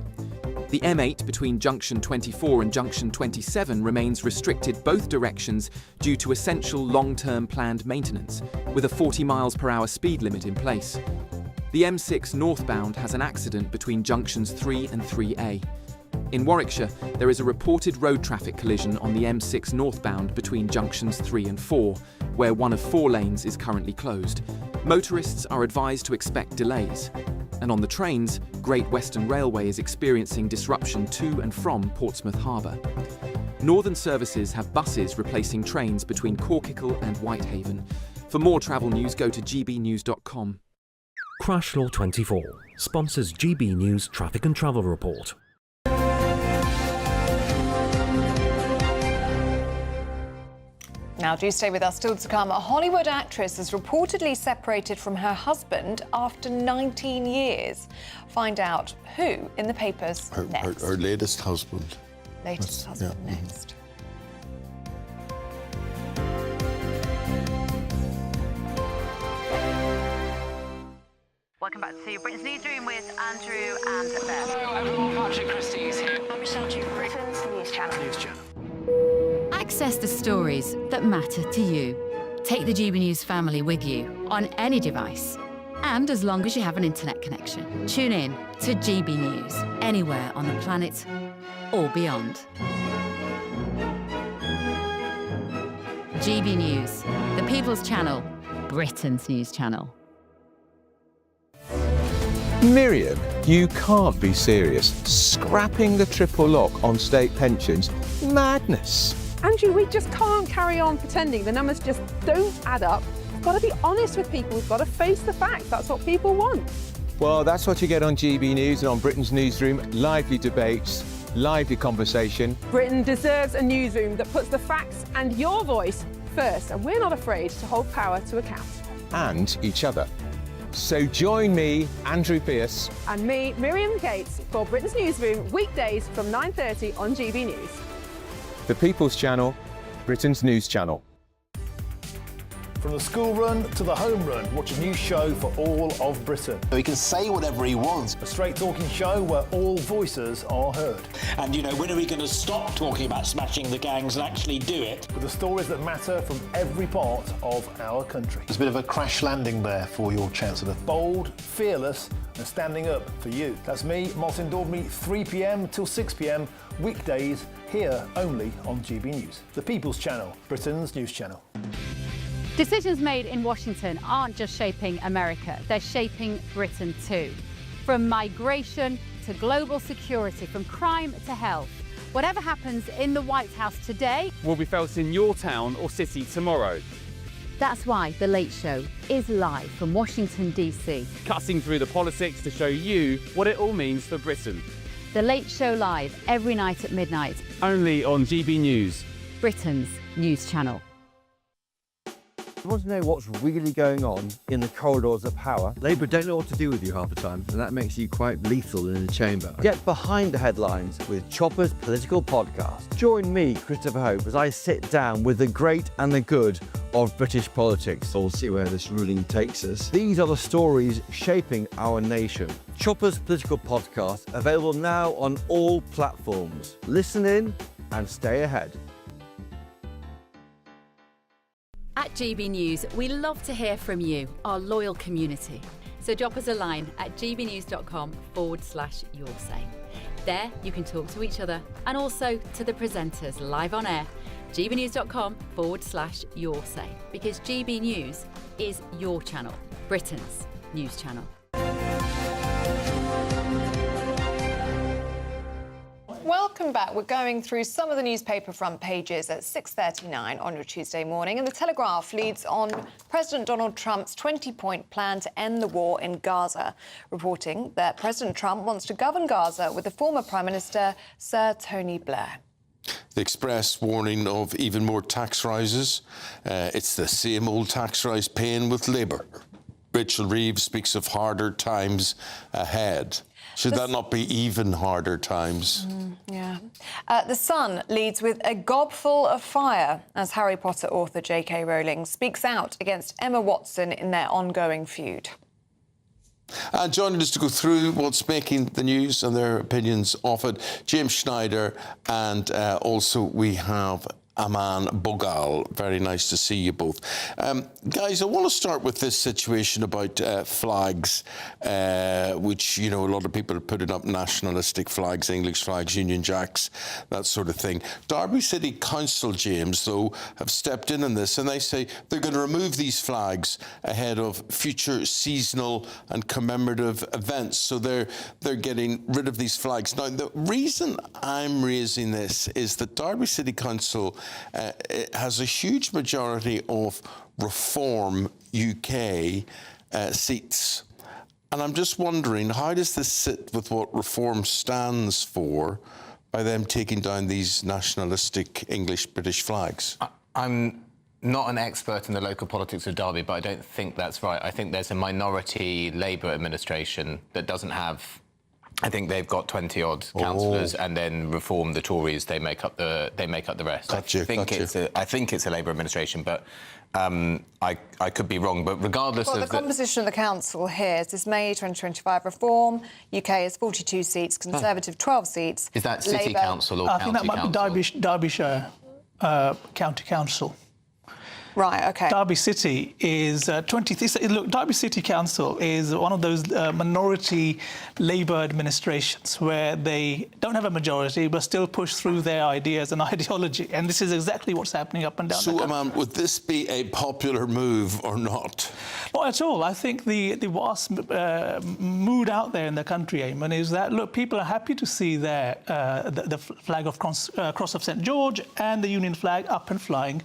The M8 between junction 24 and junction 27 remains restricted both directions due to essential long-term planned maintenance, with a 40 miles per hour speed limit in place. The M6 northbound has an accident between junctions 3 and 3A. In Warwickshire, there is a reported road traffic collision on the M6 northbound between junctions 3 and 4, where one of 4 lanes is currently closed. Motorists are advised to expect delays. And on the trains, Great Western Railway is experiencing disruption to and from Portsmouth Harbour. Northern services have buses replacing trains between Corkicle and Whitehaven. For more travel news, go to gbnews.com. Crash Law 24 sponsors GB News Traffic and Travel Report. Now, do stay with us. Still to come, a Hollywood actress is reportedly separated from her husband after 19 years. Find out who in the papers next. Her latest husband. Latest husband next. Welcome back to Britain's Newsroom with Andrew and Beth. Hello everyone, Patrick Christie is here. I'm Michelle Duke, Britain's News Channel. Access the stories that matter to you. Take the GB News family with you on any device. And as long as you have an internet connection, tune in to GB News anywhere on the planet or beyond. GB News, the People's Channel, Britain's News Channel. Miriam, you can't be serious. Scrapping the triple lock on state pensions? Madness. Andrew, we just can't carry on pretending. The numbers just don't add up. We've got to be honest with people. We've got to face the facts. That's what people want. Well, that's what you get on GB News and on Britain's Newsroom. Lively debates, lively conversation. Britain deserves a newsroom that puts the facts and your voice first, and we're not afraid to hold power to account. And each other. So join me, Andrew Pearce. And me, Miriam Gates, for Britain's Newsroom, weekdays from 9:30 on GB News. The People's Channel, Britain's News Channel. From the school run to the home run, watch a new show for all of Britain. He can say whatever he wants. A straight talking show where all voices are heard. And, you know, when are we going to stop talking about smashing the gangs and actually do it? With the stories that matter from every part of our country. There's a bit of a crash landing there for your Chancellor. Bold, fearless and standing up for you. That's me, Martin Daubney, 3 p.m. till 6 p.m, weekdays, here only on GB News. The People's Channel, Britain's News Channel. Decisions made in Washington aren't just shaping America, they're shaping Britain too. From migration to global security, from crime to health. Whatever happens in the White House today will be felt in your town or city tomorrow. That's why The Late Show is live from Washington, D.C. Cutting through the politics to show you what it all means for Britain. The Late Show live every night at midnight. Only on GB News. Britain's News Channel. You want to know what's really going on in the corridors of power? Labour don't know what to do with you half the time, and that makes you quite lethal in the chamber. Get behind the headlines with Chopper's Political Podcast. Join me, Christopher Hope, as I sit down with the great and the good of British politics. We'll see where this ruling takes us. These are the stories shaping our nation. Chopper's Political Podcast, available now on all platforms. Listen in and stay ahead. At GB News, we love to hear from you, our loyal community. So drop us a line at gbnews.com/yoursay. There you can talk to each other and also to the presenters live on air. gbnews.com/yoursay, because GB News is your channel, Britain's News Channel. Welcome back. We're going through some of the newspaper front pages at 6:39 on your Tuesday morning. And the Telegraph leads on President Donald Trump's 20-point plan to end the war in Gaza, reporting that President Trump wants to govern Gaza with the former Prime Minister, Sir Tony Blair. The Express warning of even more tax rises. It's the same old tax rise pain with Labour. Rachel Reeves speaks of harder times ahead. Should that not be even harder times? Yeah. The Sun leads with a gobful of fire as Harry Potter author J.K. Rowling speaks out against Emma Watson in their ongoing feud. And joining us to go through what's making the news and their opinions of it, James Schneider, and also we have Eamonn Bogal. Very nice to see you both. Guys, I want to start with this situation about flags, which, you know, a lot of people are putting up nationalistic flags, English flags, Union Jacks, that sort of thing. Derby City Council, James, though, have stepped in on this, and they say they're going to remove these flags ahead of future seasonal and commemorative events. So they're getting rid of these flags. Now, the reason I'm raising this is that Derby City Council it has a huge majority of Reform UK seats. And I'm just wondering, how does this sit with what Reform stands for by them taking down these nationalistic English-British flags? I'm not an expert in the local politics of Derby, but I don't think that's right. I think there's a minority Labour administration that doesn't have... I think they've got 20-odd councillors, and then Reform, the Tories, they make up the rest. I think it's a Labour administration, but I could be wrong. But regardless of the composition of the council here is this May 2025 Reform. UK is 42 seats, Conservative 12 seats. Is that City Labour, Council or County Council? I think that might be Derbyshire County Council. Right, OK. Derby City is 20... Look, Derby City Council is one of those minority Labour administrations where they don't have a majority but still push through their ideas and ideology. And this is exactly what's happening up and down the country. So, would this be a popular move or not? Not at all. I think the vast mood out there in the country, Eamonn, is that, look, people are happy to see their the flag of Cross of St George and the Union flag up and flying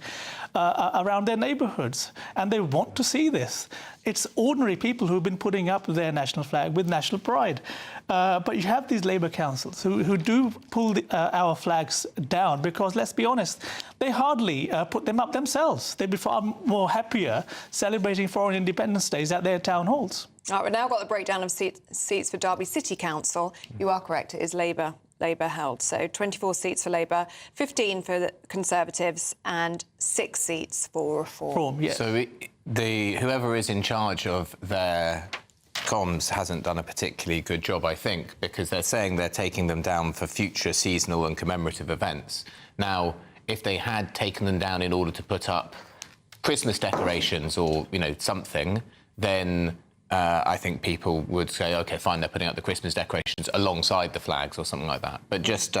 around their neighbourhoods, and they want to see this. It's ordinary people who've been putting up their national flag with national pride. But you have these Labour councils who do pull our flags down because, let's be honest, they hardly put them up themselves. They'd be far more happier celebrating foreign independence days at their town halls. All right, we've now got the breakdown of seats for Derby City Council. You are correct, it is Labour held. So 24 seats for Labour, 15 for the Conservatives and 6 seats for Reform. Yeah. So whoever is in charge of their comms hasn't done a particularly good job, I think, because they're saying they're taking them down for future seasonal and commemorative events. Now, if they had taken them down in order to put up Christmas decorations or, you know, something, then I think people would say, OK, fine, they're putting up the Christmas decorations alongside the flags or something like that. But just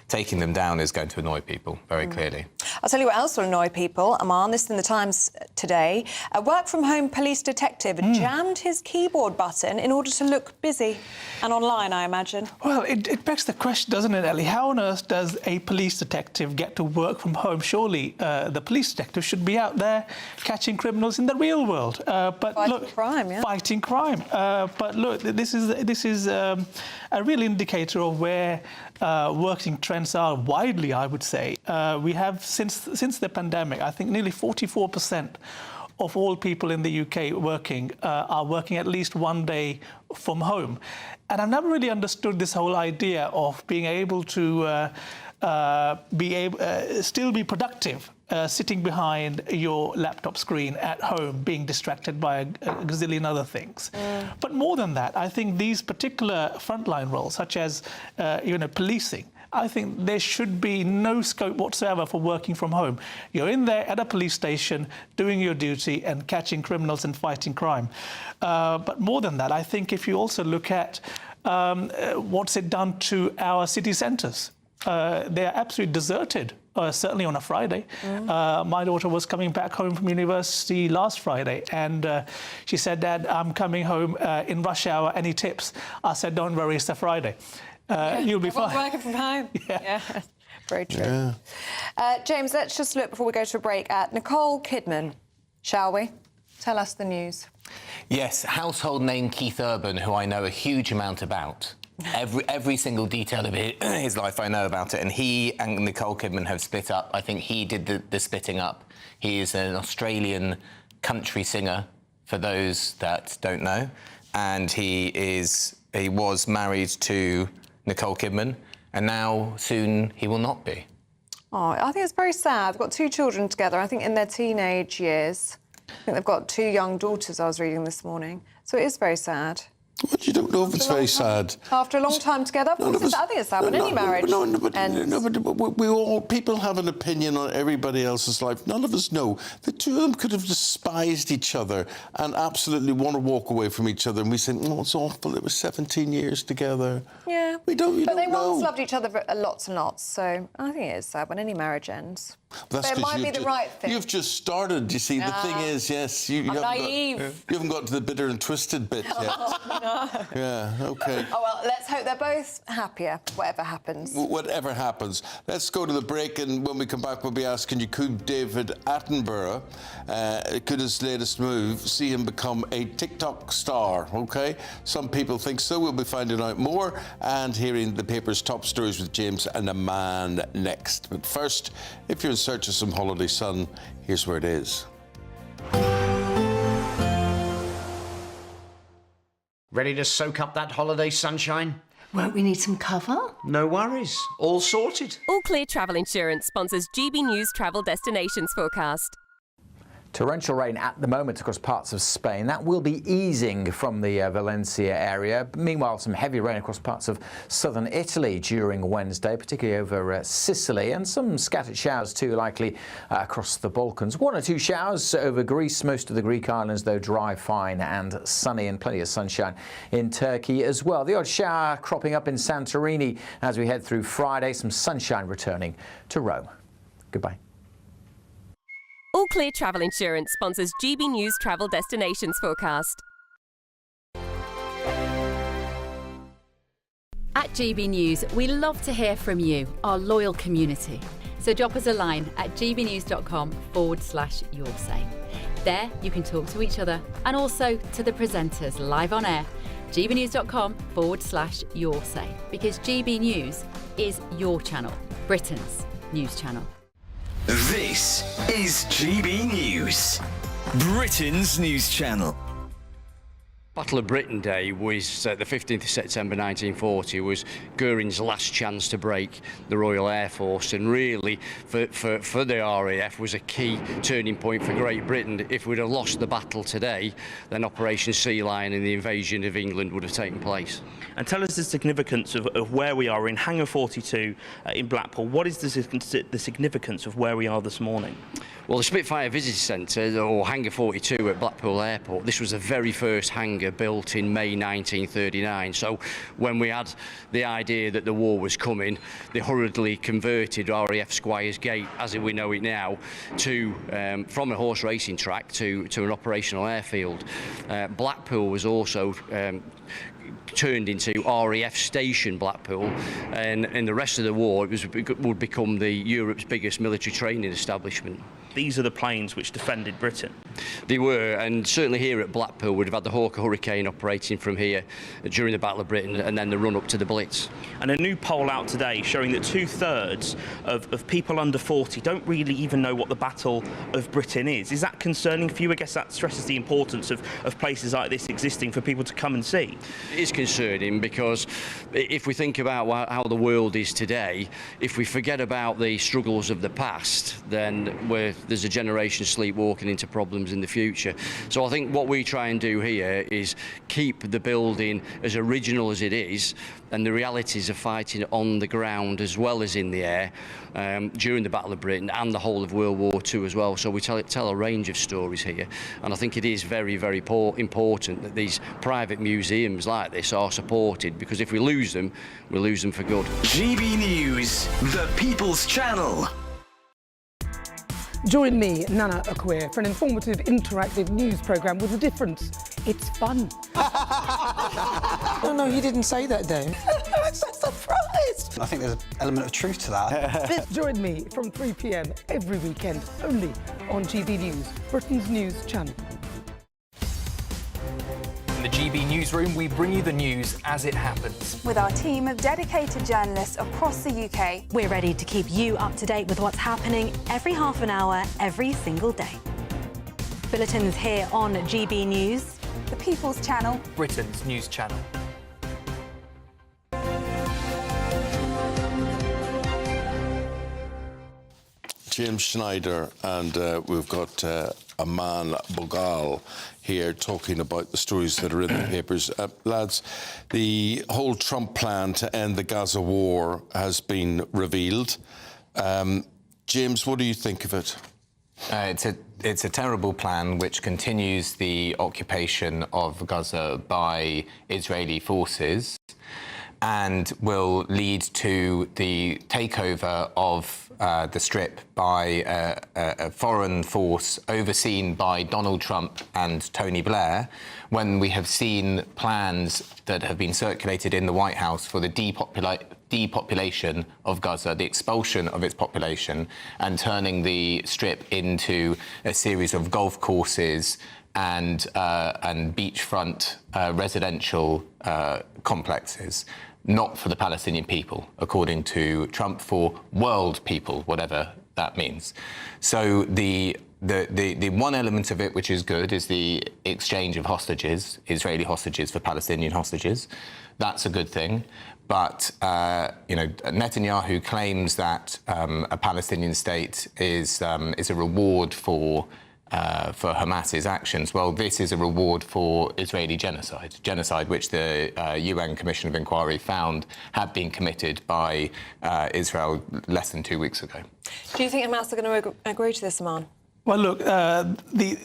taking them down is going to annoy people, very clearly. I'll tell you what else will annoy people, Eamonn. This is in the Times today. A work-from-home police detective jammed his keyboard button in order to look busy and online, I imagine. Well, it begs the question, doesn't it, Ellie? How on earth does a police detective get to work from home? Surely the police detective should be out there catching criminals in the real world. But fighting crime, yeah. Fighting crime. But look, this is a real indicator of where working trends are widely, I would say. We have, since the pandemic, I think nearly 44% of all people in the UK are working at least one day from home. And I've never really understood this whole idea of being able to still be productive sitting behind your laptop screen at home, being distracted by a gazillion other things. But more than that, I think these particular frontline roles, such as policing, I think there should be no scope whatsoever for working from home. You're in there at a police station doing your duty and catching criminals and fighting crime. But more than that, I think if you also look at what's it done to our city centres, they're absolutely deserted. Certainly on a Friday. My daughter was coming back home from university last Friday, and she said, "Dad, I'm coming home in rush hour. Any tips?" I said, "Don't worry, it's a Friday. You'll be fine." Working from home. Yeah. Very true. Yeah. James, let's just look before we go to a break at Nicole Kidman, shall we? Tell us the news. Yes, household name Keith Urban, who I know a huge amount about, Every single detail of his life, I know about it. And he and Nicole Kidman have split up. I think he did the splitting up. He is an Australian country singer, for those that don't know. And he was married to Nicole Kidman, and now soon he will not be. Oh, I think it's very sad. They've got 2 children together, I think in their teenage years. I think they've got 2 young daughters, I was reading this morning. So it is very sad. But you don't know if it's very sad. After a long time together, I think it's sad when any marriage people have an opinion on everybody else's life. None of us know. The 2 of them could have despised each other and absolutely want to walk away from each other. And we say, oh, it's awful. It was 17 years together. Yeah. But they once loved each other lots and lots. So I think it is sad when any marriage ends. But it might be the right thing. You've just started, you see. The thing is, yes, you haven't got to the bitter and twisted bit yet. No. Yeah, OK. Oh, well, let's hope they're both happier, whatever happens. Whatever happens. Let's go to the break, and when we come back, we'll be asking you, could David Attenborough, could his latest move see him become a TikTok star, OK? Some people think so. We'll be finding out more and hearing the paper's top stories with James and Eamonn next. But first, if you're in search of some holiday sun, here's where it is. Ready to soak up that holiday sunshine? Won't we need some cover? No worries. All sorted. All Clear Travel Insurance sponsors GB News Travel Destinations Forecast. Torrential rain at the moment across parts of Spain. That will be easing from the Valencia area. Meanwhile, some heavy rain across parts of southern Italy during Wednesday, particularly over Sicily, and some scattered showers too likely across the Balkans. 1 or 2 showers over Greece. Most of the Greek islands, though, dry, fine and sunny, and plenty of sunshine in Turkey as well. The odd shower cropping up in Santorini as we head through Friday. Some sunshine returning to Rome. Goodbye. All Clear Travel Insurance sponsors GB News Travel Destinations Forecast. At GB News, we love to hear from you, our loyal community. So drop us a line at gbnews.com/yoursay. There you can talk to each other and also to the presenters live on air. gbnews.com/yoursay, because GB News is your channel, Britain's news channel. This is GB News, Britain's news channel. Battle of Britain Day was the 15th of September 1940, was Goering's last chance to break the Royal Air Force, and really for the RAF was a key turning point for Great Britain. If we'd have lost the battle today, then Operation Sea Lion and the invasion of England would have taken place. And tell us the significance of where we are in Hangar 42 in Blackpool. What is the significance of where we are this morning? Well, the Spitfire Visitor Centre, or Hangar 42 at Blackpool Airport, this was the very first hangar built in May 1939. So when we had the idea that the war was coming, they hurriedly converted RAF Squires Gate, as we know it now, to from a horse racing track to an operational airfield. Blackpool was also turned into RAF Station Blackpool, and in the rest of the war it would become Europe's biggest military training establishment. These are the planes which defended Britain. They were, and certainly here at Blackpool we'd have had the Hawker Hurricane operating from here during the Battle of Britain, and then the run up to the Blitz. And a new poll out today showing that 2/3 of people under 40 don't really even know what the Battle of Britain is. Is that concerning for you? I guess that stresses the importance of places like this existing for people to come and see. It is concerning, because if we think about how the world is today, if we forget about the struggles of the past, then there's a generation sleepwalking into problems in the future. So I think what we try and do here is keep the building as original as it is, and the realities of fighting on the ground as well as in the air during the Battle of Britain and the whole of World War II as well. So we tell a range of stories here, and I think it is very, very important that these private museums like this are supported, because if we lose them, we lose them for good. GB News, the People's Channel. Join me, Nana Akwe, for an informative, interactive news programme with a difference. It's fun. No, he didn't say that, though. I'm so surprised. I think there's an element of truth to that. Join me from 3 p.m. every weekend, only on GB News, Britain's news channel. From the GB Newsroom, we bring you the news as it happens. With our team of dedicated journalists across the UK, we're ready to keep you up to date with what's happening every half an hour, every single day. Bulletins here on GB News, the People's Channel, Britain's news channel. James Schneider, and we've got Eamonn Bogal here talking about the stories that are in the papers. Lads, the whole Trump plan to end the Gaza war has been revealed. James, what do you think of it? It's a terrible plan which continues the occupation of Gaza by Israeli forces and will lead to the takeover of the Strip by a foreign force overseen by Donald Trump and Tony Blair, when we have seen plans that have been circulated in the White House for the depopulation of Gaza, the expulsion of its population, and turning the Strip into a series of golf courses and beachfront residential complexes. Not for the Palestinian people, according to Trump, for world people, whatever that means. So the one element of it which is good is the exchange of hostages, Israeli hostages for Palestinian hostages. That's a good thing. But, Netanyahu claims that a Palestinian state is a reward for Hamas's actions. Well, this is a reward for Israeli genocide which the UN Commission of Inquiry found had been committed by Israel less than 2 weeks ago. Do you think Hamas are going to agree to this, Eamonn? Well, look, the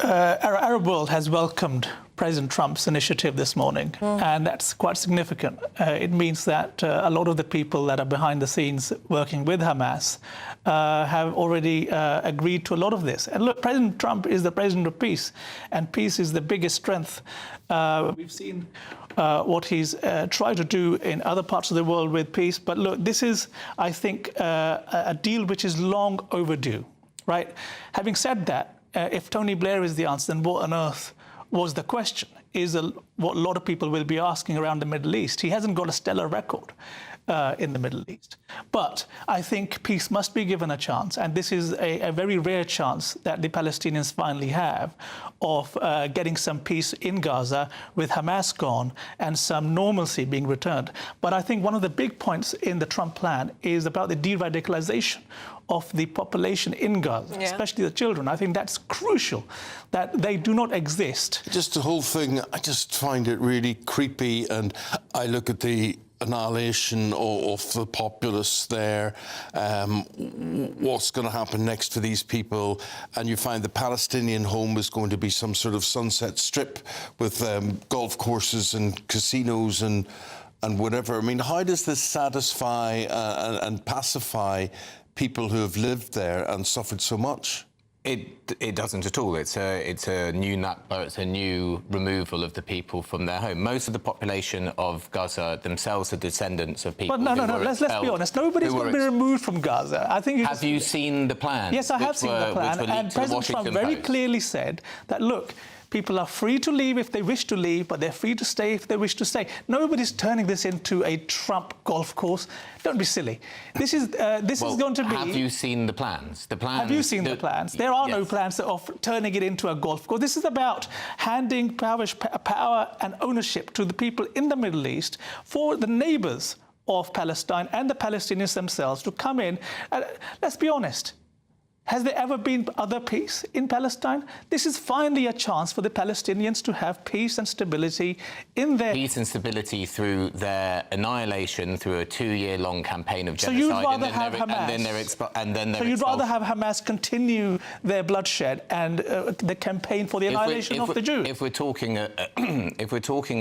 Arab world has welcomed President Trump's initiative this morning, and that's quite significant. It means that a lot of the people that are behind the scenes working with Hamas have already agreed to a lot of this. And look, President Trump is the president of peace, and peace is the biggest strength. We've seen what he's tried to do in other parts of the world with peace. But look, this is, I think, a deal which is long overdue, right? Having said that, if Tony Blair is the answer, then what on earth was the question, is what a lot of people will be asking around the Middle East. He hasn't got a stellar record in the Middle East. But I think peace must be given a chance, and this is a very rare chance that the Palestinians finally have of getting some peace in Gaza with Hamas gone and some normalcy being returned. But I think one of the big points in the Trump plan is about the de-radicalization of the population in Gaza, especially the children. I think that's crucial, that they do not exist. Just the whole thing, I just find it really creepy, and I look at the annihilation of the populace there, what's going to happen next to these people, and you find the Palestinian home is going to be some sort of sunset strip with golf courses and casinos and whatever. I mean, how does this satisfy and pacify people who have lived there and suffered so much? It doesn't at all. It's a new Nakba. It's a new removal of the people from their home. Most of the population of Gaza themselves are descendants of people. But no. Let's be honest. Nobody's going to be removed from Gaza. I think have you seen the plan? Yes, I have seen the plan. And President Trump very clearly said that, look, people are free to leave if they wish to leave, but they're free to stay if they wish to stay. Nobody's turning this into a Trump golf course. Don't be silly. This is going to be... Have you seen the plans? Have you seen the plans? There are no plans of turning it into a golf course. This is about handing power and ownership to the people in the Middle East for the neighbours of Palestine and the Palestinians themselves to come in. Let's be honest. Has there ever been other peace in Palestine? This is finally a chance for the Palestinians to have peace and stability in their... Peace and stability through their annihilation, through a 2-year-long campaign of genocide. So you'd rather have Hamas... So you'd rather have Hamas continue their bloodshed and the campaign for the annihilation of the Jews? If we're talking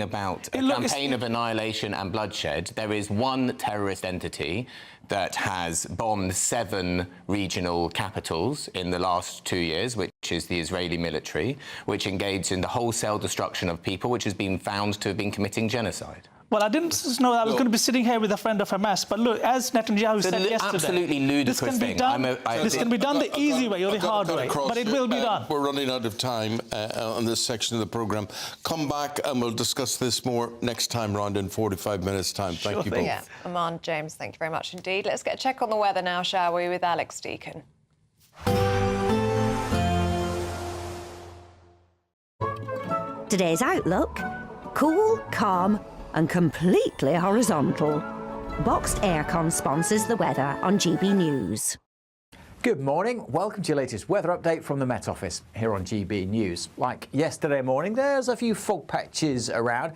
about a campaign of annihilation and bloodshed, there is one terrorist entity that has bombed 7 regional capitals in the last 2 years, which is the Israeli military, which engaged in the wholesale destruction of people, which has been found to have been committing genocide. Well, I didn't know I was going to be sitting here with a friend of Hamas, but look, as Netanyahu said yesterday, absolutely ludicrous this can be thing. done. This can be done the easy way or the hard way, but it will be done. We're running out of time on this section of the programme. Come back and we'll discuss this more next time round in 45 minutes' time. Thank you both. Yeah, Eamonn, James, thank you very much indeed. Let's get a check on the weather now, shall we, with Alex Deacon. Today's outlook: cool, calm and completely horizontal. Boxed Aircon sponsors the weather on GB News. Good morning. Welcome to your latest weather update from the Met Office here on GB News. Like yesterday morning, there's a few fog patches around,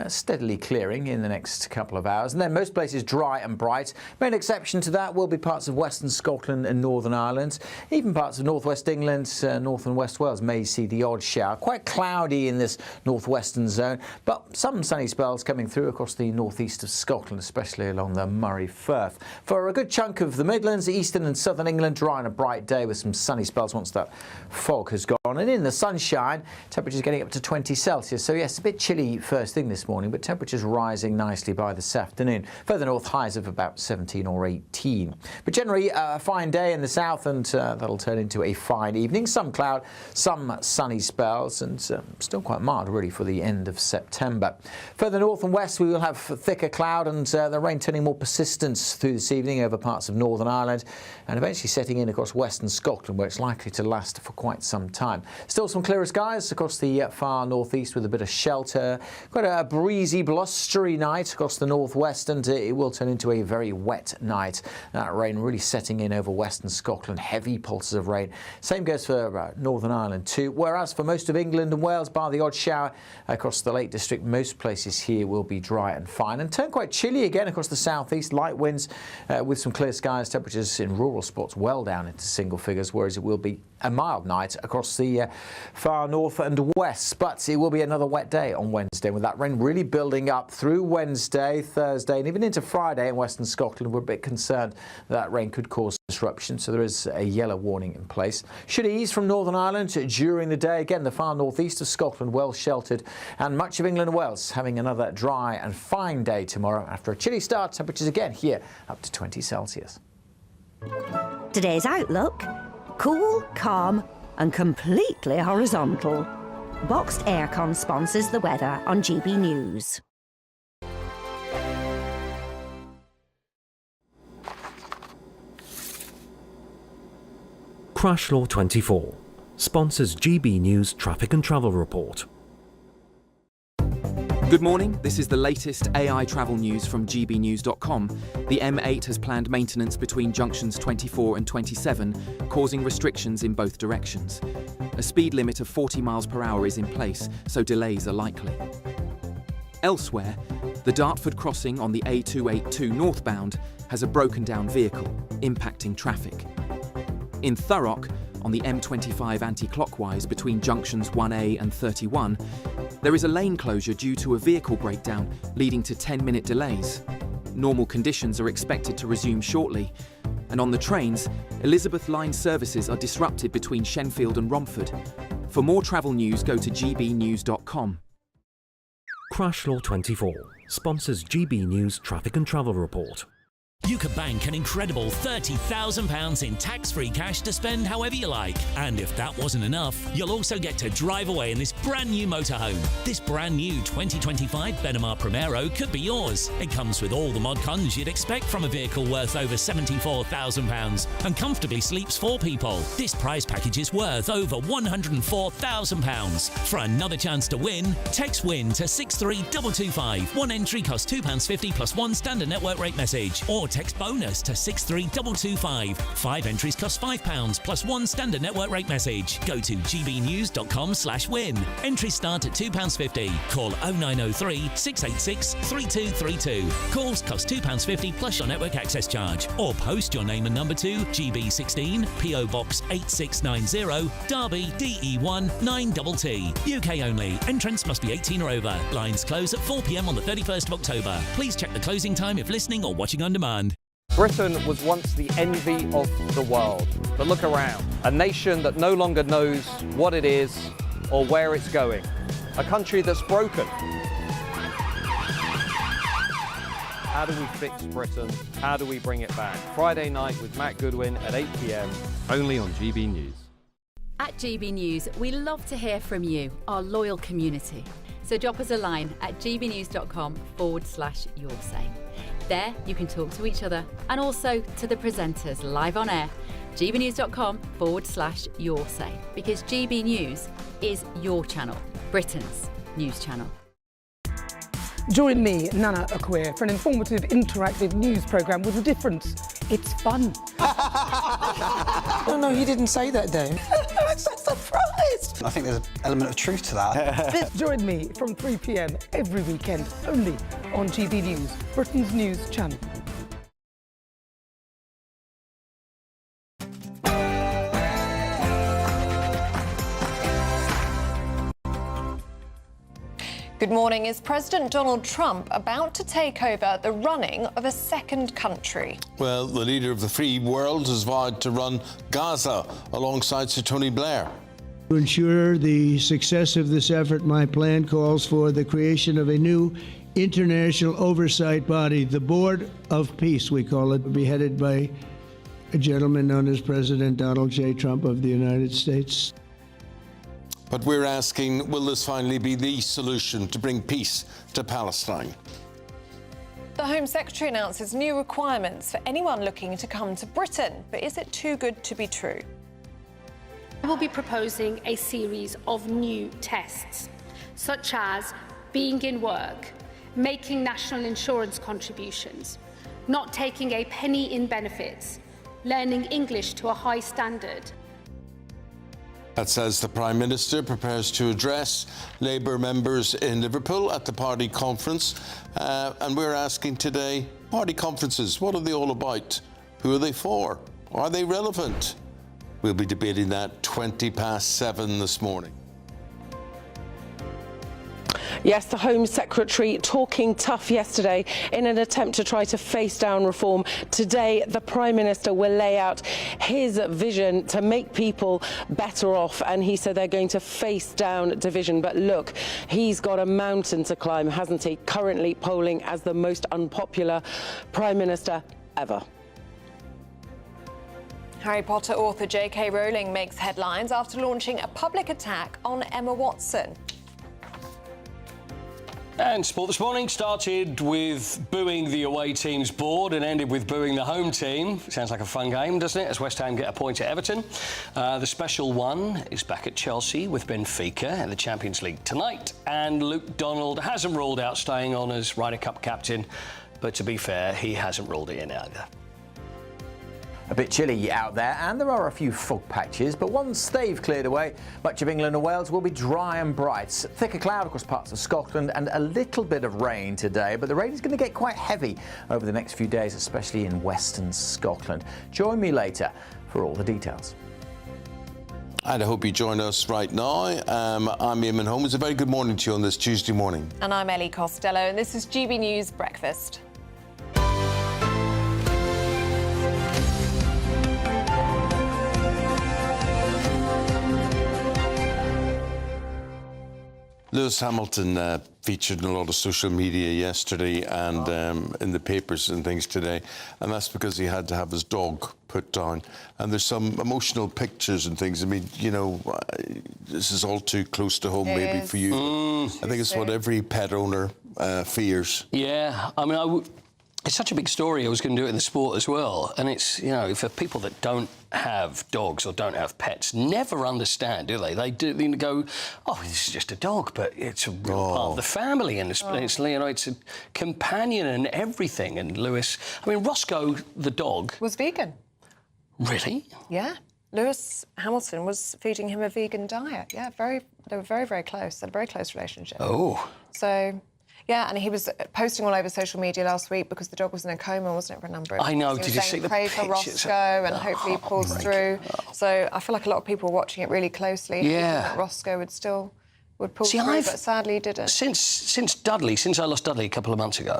steadily clearing in the next couple of hours. And then most places dry and bright. Main exception to that will be parts of Western Scotland and Northern Ireland. Even parts of Northwest England, North and West Wales may see the odd shower. Quite cloudy in this northwestern zone, but some sunny spells coming through across the northeast of Scotland, especially along the Moray Firth. For a good chunk of the Midlands, eastern and southern England, dry and a bright day with some sunny spells once that fog has gone. And in the sunshine, temperatures getting up to 20 Celsius. So yes, a bit chilly first thing this morning, but temperatures rising nicely by this afternoon. Further north, highs of about 17 or 18. But generally a fine day in the south, and that'll turn into a fine evening. Some cloud, some sunny spells, and still quite mild really for the end of September. Further north and west, we will have thicker cloud and the rain turning more persistent through this evening over parts of Northern Ireland, and eventually setting in across western Scotland, where it's likely to last for quite some time. Still some clearer skies across the far northeast with a bit of shelter. Quite a breezy, blustery night across the northwest, and it will turn into a very wet night. That rain really setting in over western Scotland, heavy pulses of rain. Same goes for Northern Ireland too, whereas for most of England and Wales, bar the odd shower across the Lake District, most places here will be dry and fine, and turn quite chilly again across the southeast. Light winds with some clear skies, temperatures in rural spots well down into single figures, whereas it will be a mild night across the far north and west. But it will be another wet day on Wednesday, with that rain really building up through Wednesday, Thursday and even into Friday in western Scotland. We're a bit concerned that rain could cause disruption, so there is a yellow warning in place. Should ease from Northern Ireland during the day. Again, the far northeast of Scotland well sheltered, and much of England and Wales having another dry and fine day tomorrow after a chilly start. Temperatures again here up to 20 Celsius. Today's outlook: cool, calm and completely horizontal. Boxed Aircon sponsors the weather on GB News. Crash Law 24 sponsors GB News Traffic and Travel Report. Good morning, this is the latest AI travel news from gbnews.com. The M8 has planned maintenance between junctions 24 and 27, causing restrictions in both directions. A speed limit of 40 miles per hour is in place, so delays are likely. Elsewhere, the Dartford crossing on the A282 northbound has a broken down vehicle, impacting traffic. In Thurrock, on the M25 anti-clockwise between junctions 1A and 31, there is a lane closure due to a vehicle breakdown, leading to 10-minute delays. Normal conditions are expected to resume shortly. And on the trains, Elizabeth Line services are disrupted between Shenfield and Romford. For more travel news, go to gbnews.com. Crash Law 24 sponsors GB News Traffic and Travel Report. You could bank an incredible £30,000 in tax-free cash to spend however you like. And if that wasn't enough, you'll also get to drive away in this brand new motorhome. This brand new 2025 Benamar Primero could be yours. It comes with all the mod cons you'd expect from a vehicle worth over £74,000 and comfortably sleeps 4 people. This prize package is worth over £104,000. For another chance to win, text WIN to 63225. One entry costs £2.50 plus one standard network rate message, or text bonus to 63225. 5 entries cost £5 plus one standard network rate message. Go to gbnews.com/win. Entries start at £2.50. Call 0903 686 3232. Calls cost £2.50 plus your network access charge. Or post your name and number to GB16 PO Box 8690 Derby DE1 9TT. UK only. Entrance must be 18 or over. Lines close at 4 p.m. on the 31st of October. Please check the closing time if listening or watching on demand. Britain was once the envy of the world, but look around. A nation that no longer knows what it is or where it's going. A country that's broken. How do we fix Britain? How do we bring it back? Friday night with Matt Goodwin at 8 p.m. Only on GB News. At GB News, we love to hear from you, our loyal community. So drop us a line at gbnews.com/yoursay. There you can talk to each other and also to the presenters live on air. gbnews.com/yoursay, because GB News is your channel, Britain's news channel. Join me, Nana Akweer, for an informative, interactive news programme with a difference. It's fun. No, he didn't say that, though. I'm so surprised. I think there's an element of truth to that. Join me from 3 p.m. every weekend, only on GB News, Britain's news channel. Good morning. Is President Donald Trump about to take over the running of a second country? Well, the leader of the free world has vowed to run Gaza alongside Sir Tony Blair. To ensure the success of this effort, my plan calls for the creation of a new international oversight body, the Board of Peace, we call it, will be headed by a gentleman known as President Donald J. Trump of the United States. But we're asking, will this finally be the solution to bring peace to Palestine? The Home Secretary announces new requirements for anyone looking to come to Britain. But is it too good to be true? I will be proposing a series of new tests, such as being in work, making national insurance contributions, not taking a penny in benefits, learning English to a high standard. That's as the Prime Minister prepares to address Labour members in Liverpool at the party conference. And we're asking today, party conferences, what are they all about? Who are they for? Are they relevant? We'll be debating that 7:20 this morning. Yes, the Home Secretary talking tough yesterday in an attempt to try to face down reform. Today, the Prime Minister will lay out his vision to make people better off, and he said they're going to face down division. But look, he's got a mountain to climb, hasn't he? Currently polling as the most unpopular Prime Minister ever. Harry Potter author J.K. Rowling makes headlines after launching a public attack on Emma Watson. And sport this morning started with booing the away team's board and ended with booing the home team. Sounds like a fun game, doesn't it, as West Ham get a point at Everton. The special one is back at Chelsea with Benfica in the Champions League tonight. And Luke Donald hasn't ruled out staying on as Ryder Cup captain, but to be fair, he hasn't ruled it in either. A bit chilly out there, and there are a few fog patches, but once they've cleared away, much of England and Wales will be dry and bright. Thicker cloud across parts of Scotland and a little bit of rain today, but the rain is going to get quite heavy over the next few days, especially in western Scotland. Join me later for all the details. And I hope you join us right now. I'm Eamonn Holmes. A very good morning to you on this Tuesday morning. And I'm Ellie Costello, and this is GB News Breakfast. Lewis Hamilton featured in a lot of social media yesterday and in the papers and things today, and that's because he had to have his dog put down. And there's some emotional pictures and things. I mean, you know, this is all too close to home maybe for you. I think it's what every pet owner fears. Yeah, I mean, it's such a big story. I was going to do it in the sport as well. And it's, you know, for people that don't have dogs or don't have pets, never understand, do they? They go, oh, this is just a dog, but it's a real part of the family, and it's you know, it's a companion and everything. And Lewis, I mean, Roscoe, the dog, was vegan. Really? Yeah. Lewis Hamilton was feeding him a vegan diet. Yeah, they were very, very close. They had a very close relationship. Oh. So, yeah, and he was posting all over social media last week because the dog was in a coma, wasn't it, for a number of I know, days. did you see the pray for pictures? Roscoe, and hopefully he pulls through. So I feel like a lot of people were watching it really closely. Yeah. That Roscoe would pull through, but sadly he didn't. Since I lost Dudley a couple of months ago,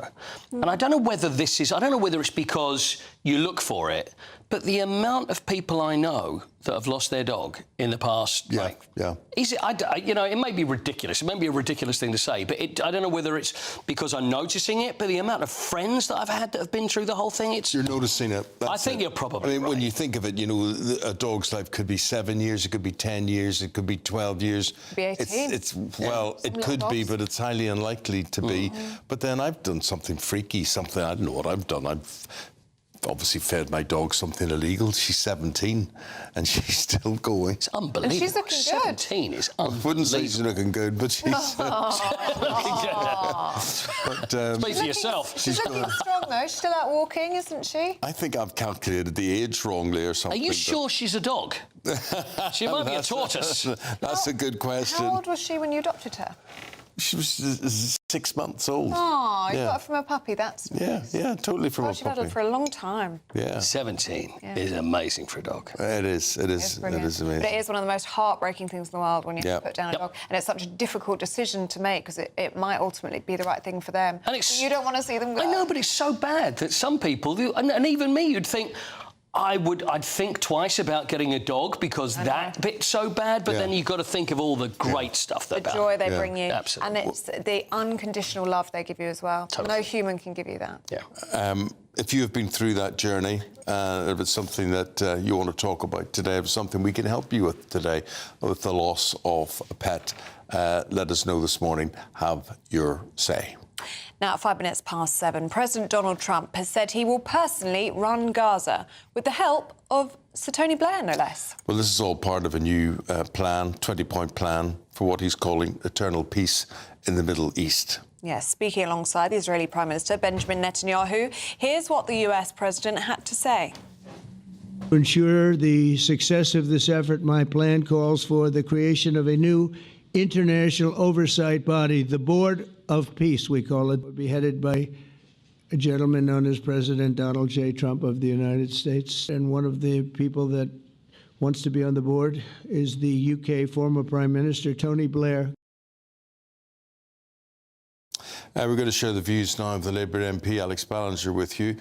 and I don't know whether it's because you look for it, But the amount of people I know that have lost their dog in the past, it may be ridiculous. It may be a ridiculous thing to say, but I don't know whether it's because I'm noticing it, but the amount of friends that I've had that have been through the whole thing, You're noticing it. I think you're probably I mean, right. when you think of it, you know, a dog's life could be 7 years, it could be 10 years, it could be 12 yeyears. It could be 18. It could be, but it's highly unlikely to be. But then I've done something freaky, something, I don't know what I've done. I've obviously fed my dog something illegal. She's 17 and she's still going. It's unbelievable. And she's looking good. 17 is I unbelievable. wouldn't say she's looking good, but she's... Speak for yourself. She's looking strong, though. She's still out walking, isn't she? I think I've calculated the age wrongly or something. Are you sure she's a dog? She might be a tortoise. That's a good question. How old was she when you adopted her? She was 6 months old. Oh, you got her from a puppy. That's nice. Yeah, totally from a You've had her puppy. for a long time. Yeah. 17 is amazing for a dog. It is Brilliant. amazing. But it is one of the most heartbreaking things in the world when you have to put down a Yep. dog. And it's such a difficult decision to make because it might ultimately be the right thing for them. And But you don't want to see them go. I know, but it's so bad that some people, and even me, you'd think, I'd think twice about getting a dog because that bit's so bad, but then you've got to think of all the great stuff The that joy they bring you. Absolutely. And it's the unconditional love they give you as well. Totally. No human can give you that. Yeah. If you have been through that journey, if it's something that you want to talk about today, if it's something we can help you with today, with the loss of a pet, let us know this morning. Have your say. Now, at 7:05, President Donald Trump has said he will personally run Gaza with the help of Sir Tony Blair, no less. Well, this is all part of a new plan, 20-point plan for what he's calling eternal peace in the Middle East. Yes, speaking alongside the Israeli Prime Minister Benjamin Netanyahu, here's what the US President had to say. To ensure the success of this effort, my plan calls for the creation of a new international oversight body, the Board of Peace, we call it. It will be headed by a gentleman known as President Donald J. Trump of the United States. And one of the people that wants to be on the board is the UK former Prime Minister, Tony Blair. We're going to share the views now of the Labour MP, Alex Ballinger, with you.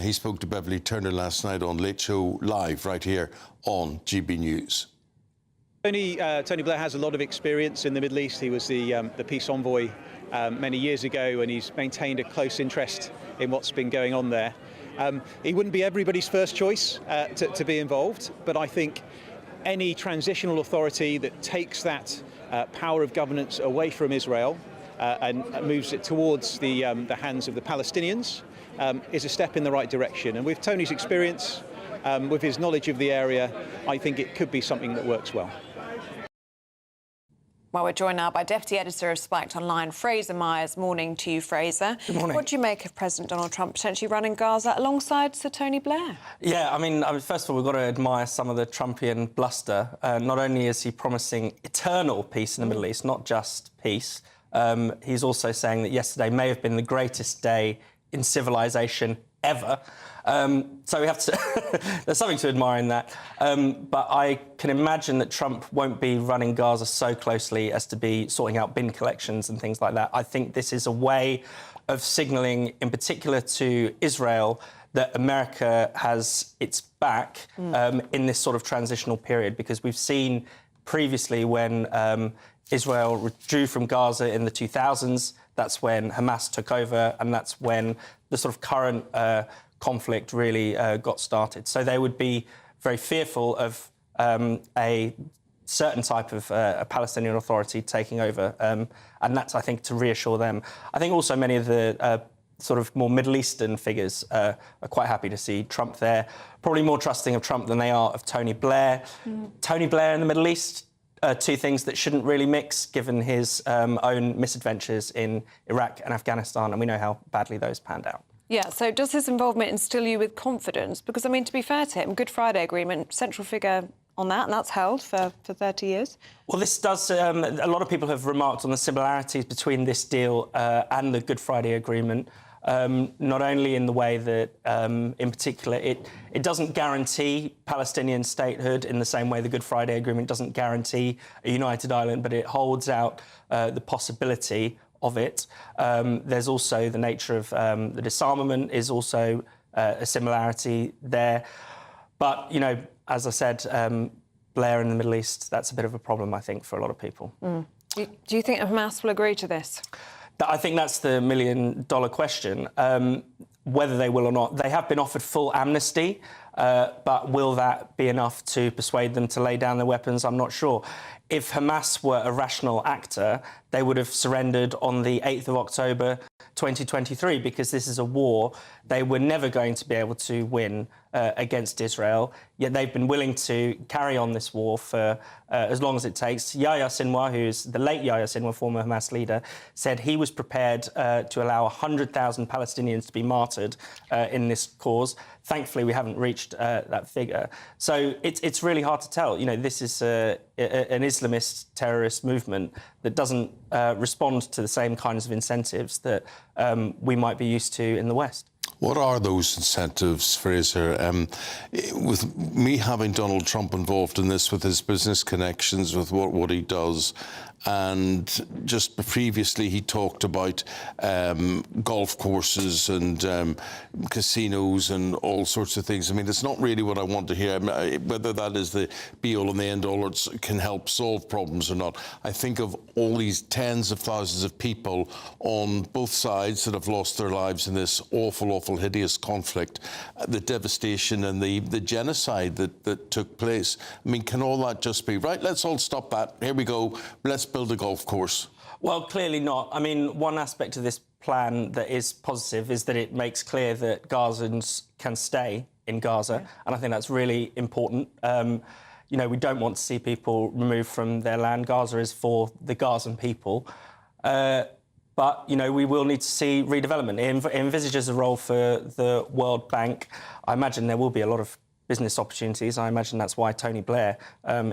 He spoke to Beverly Turner last night on Late Show Live, right here on GB News. Tony Blair has a lot of experience in the Middle East. He was the peace envoy many years ago, and he's maintained a close interest in what's been going on there. He wouldn't be everybody's first choice to be involved, but I think any transitional authority that takes that power of governance away from Israel and moves it towards the hands of the Palestinians is a step in the right direction. And with Tony's experience, with his knowledge of the area, I think it could be something that works well. Well, we're joined now by Deputy Editor of Spiked Online, Fraser Myers. Morning to you, Fraser. Good morning. What do you make of President Donald Trump potentially running Gaza alongside Sir Tony Blair? Yeah, I mean, first of all, we've got to admire some of the Trumpian bluster. Not only is he promising eternal peace in the Middle East, not just peace, he's also saying that yesterday may have been the greatest day in civilization ever. So we have to... there's something to admire in that. But I can imagine that Trump won't be running Gaza so closely as to be sorting out bin collections and things like that. I think this is a way of signalling, in particular to Israel, that America has its back in this sort of transitional period, because we've seen previously when Israel withdrew from Gaza in the 2000s, that's when Hamas took over, and that's when the sort of current conflict really got started. So they would be very fearful of a certain type of a Palestinian authority taking over, and that's, I think, to reassure them. I think also many of the sort of more Middle Eastern figures are quite happy to see Trump there, probably more trusting of Trump than they are of Tony Blair. Tony Blair in the Middle East, two things that shouldn't really mix, given his own misadventures in Iraq and Afghanistan, and we know how badly those panned out. Yeah, so does his involvement instill you with confidence? Because, I mean, to be fair to him, Good Friday Agreement, central figure on that, and that's held for 30 years. Well, this does... a lot of people have remarked on the similarities between this deal and the Good Friday Agreement, not only in the way that, in particular, it doesn't guarantee Palestinian statehood in the same way the Good Friday Agreement doesn't guarantee a united Ireland, but it holds out the possibility of it. There's also the nature of the disarmament is also a similarity there. But, you know, as I said, Blair in the Middle East, that's a bit of a problem, I think, for a lot of people. Do you think Hamas will agree to this? I think that's the million-dollar question, whether they will or not. They have been offered full amnesty, but will that be enough to persuade them to lay down their weapons? I'm not sure. If Hamas were a rational actor, they would have surrendered on the 8th of October 2023, because this is a war they were never going to be able to win against Israel, yet they've been willing to carry on this war for as long as it takes. Yahya Sinwar, who's the late Yahya Sinwar, former Hamas leader, said he was prepared to allow 100,000 Palestinians to be martyred in this cause. Thankfully, we haven't reached that figure. So it's really hard to tell. You know, this is an Islamist terrorist movement that doesn't respond to the same kinds of incentives that we might be used to in the West. What are those incentives, Fraser? With me having Donald Trump involved in this with his business connections, with what he does, and just previously he talked about golf courses and casinos and all sorts of things. I mean, it's not really what I want to hear. Whether that is the be-all and the end-all, it can help solve problems or not. I think of all these tens of thousands of people on both sides that have lost their lives in this awful, hideous conflict, the devastation and the genocide that took place. I mean, can all that just be, right, let's all stop that, here we go, let's build a golf course? Well, clearly not. I mean, one aspect of this plan that is positive is that it makes clear that Gazans can stay in Gaza, and I think that's really important. You know, we don't want to see people removed from their land. Gaza is for the Gazan people. But, you know, we will need to see redevelopment. It envisages a role for the World Bank. I imagine there will be a lot of business opportunities. I imagine that's why Tony Blair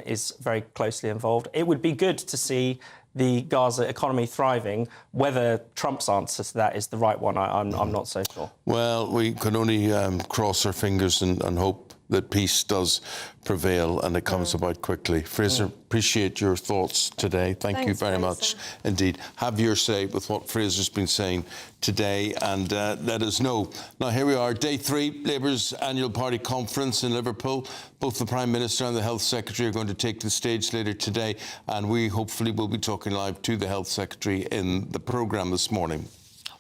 is very closely involved. It would be good to see the Gaza economy thriving. Whether Trump's answer to that is the right one, I'm not so sure. Well, we can only cross our fingers and hope that peace does prevail and it comes about quickly. Fraser, appreciate your thoughts today. Thank you very much indeed. Have your say with what Fraser's been saying today and let us know. Now, here we are, day 3, Labour's annual party conference in Liverpool. Both the Prime Minister and the Health Secretary are going to take the stage later today, and we hopefully will be talking live to the Health Secretary in the programme this morning.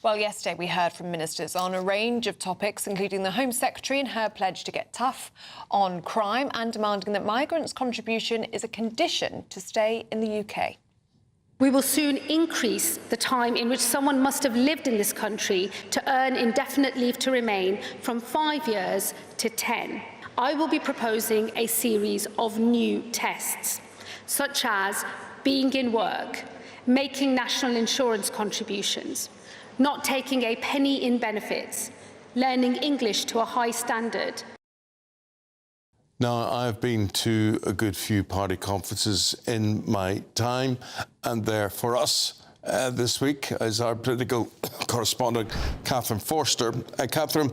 Well, yesterday we heard from ministers on a range of topics, including the Home Secretary and her pledge to get tough on crime and demanding that migrants' contribution is a condition to stay in the UK. We will soon increase the time in which someone must have lived in this country to earn indefinite leave to remain from 5 years to 10. I will be proposing a series of new tests, such as being in work, making national insurance contributions, not taking a penny in benefits, learning English to a high standard. Now, I've been to a good few party conferences in my time, and there for us this week is our political correspondent, Catherine Forster. Catherine,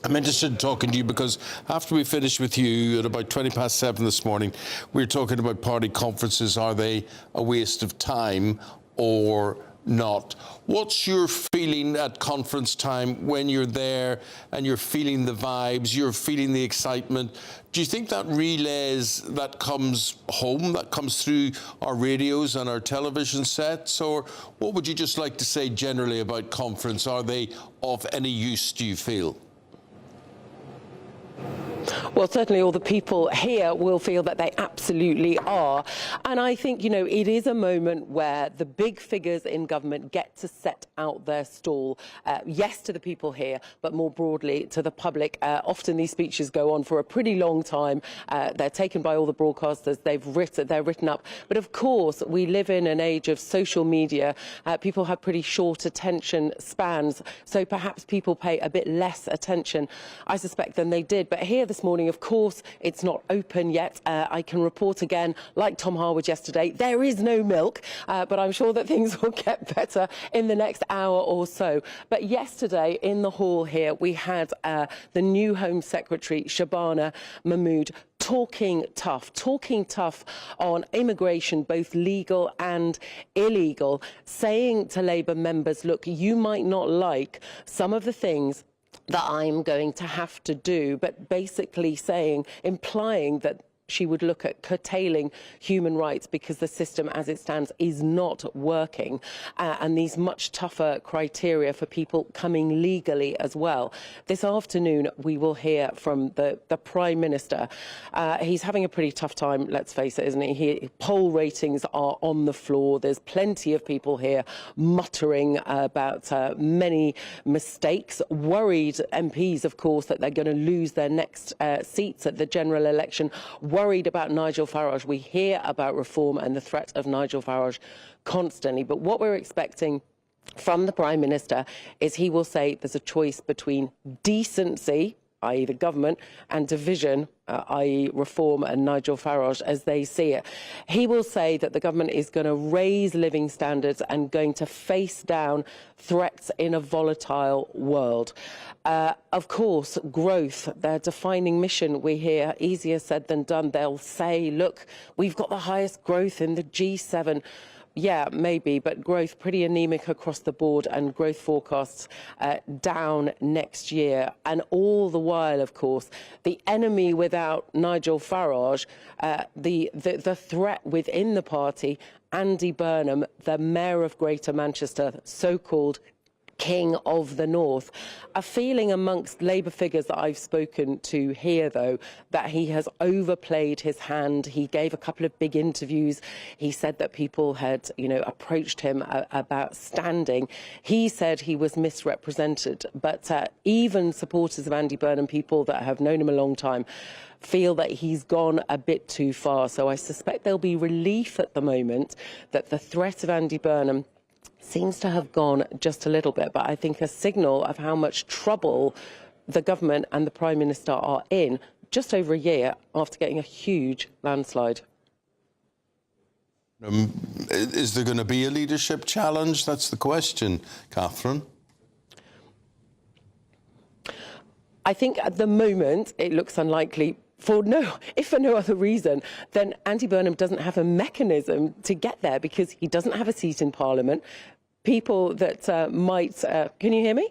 I'm interested in talking to you because after we finished with you at about 7:20 this morning, we were talking about party conferences. Are they a waste of time or not? What's your feeling at conference time when you're there and you're feeling the vibes, you're feeling the excitement? Do you think that relays, that comes home, that comes through our radios and our television sets? Or what would you just like to say generally about conference? Are they of any use, do you feel? Well, certainly all the people here will feel that they absolutely are. And I think, you know, it is a moment where the big figures in government get to set out their stall, yes, to the people here, but more broadly to the public. Often these speeches go on for a pretty long time. They're taken by all the broadcasters. They're written up. But of course, we live in an age of social media. People have pretty short attention spans. So perhaps people pay a bit less attention, I suspect, than they did. But here this morning, of course, it's not open yet. I can report again, like Tom Harwood yesterday, there is no milk, but I'm sure that things will get better in the next hour or so. But yesterday in the hall here, we had the new Home Secretary, Shabana Mahmood, talking tough on immigration, both legal and illegal, saying to Labour members, look, you might not like some of the things that I'm going to have to do, but basically implying that she would look at curtailing human rights because the system as it stands is not working, and these much tougher criteria for people coming legally as well. This afternoon we will hear from the Prime Minister. He's having a pretty tough time, let's face it, isn't he? Poll ratings are on the floor. There's plenty of people here muttering about many mistakes, worried MPs, of course, that they're going to lose their next seats at the general election, worried about Nigel Farage. We hear about reform and the threat of Nigel Farage constantly. But what we're expecting from the Prime Minister is he will say there's a choice between decency, i.e. the government, and division, i.e. reform and Nigel Farage as they see it. He will say that the government is going to raise living standards and going to face down threats in a volatile world. Of course, growth, their defining mission, we hear, easier said than done. They'll say, look, we've got the highest growth in the G7. Yeah, maybe, but growth pretty anemic across the board, and growth forecasts down next year. And all the while, of course, the enemy without Nigel Farage, the threat within the party, Andy Burnham, the Mayor of Greater Manchester, so-called King of the North. A feeling amongst Labour figures that I've spoken to here, though, that he has overplayed his hand. He gave a couple of big interviews. He said that people had, approached him about standing. He said he was misrepresented. But even supporters of Andy Burnham, people that have known him a long time, feel that he's gone a bit too far. So I suspect there'll be relief at the moment that the threat of Andy Burnham seems to have gone just a little bit, but I think a signal of how much trouble the government and the Prime Minister are in just over a year after getting a huge landslide. Is there going to be a leadership challenge? That's the question, Catherine. I think at the moment it looks unlikely. If for no other reason, then Andy Burnham doesn't have a mechanism to get there because he doesn't have a seat in Parliament. People that might... can you hear me?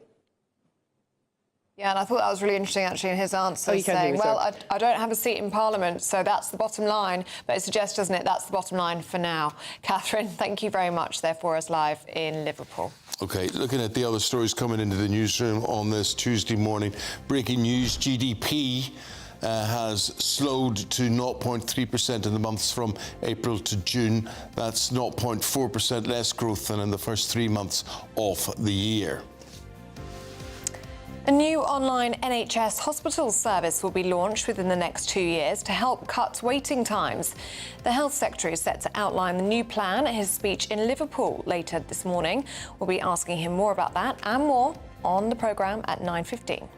Yeah, and I thought that was really interesting, actually, in his answer, you can hear me, well, sorry. I don't have a seat in Parliament, so that's the bottom line. But it suggests, doesn't it, that's the bottom line for now. Catherine, thank you very much there for us live in Liverpool. OK, looking at the other stories coming into the newsroom on this Tuesday morning. Breaking news, GDP has slowed to 0.3% in the months from April to June. That's 0.4% less growth than in the first 3 months of the year. A new online NHS hospital service will be launched within the next 2 years to help cut waiting times. The Health Secretary is set to outline the new plan at his speech in Liverpool later this morning. We'll be asking him more about that and more on the programme at 9:15.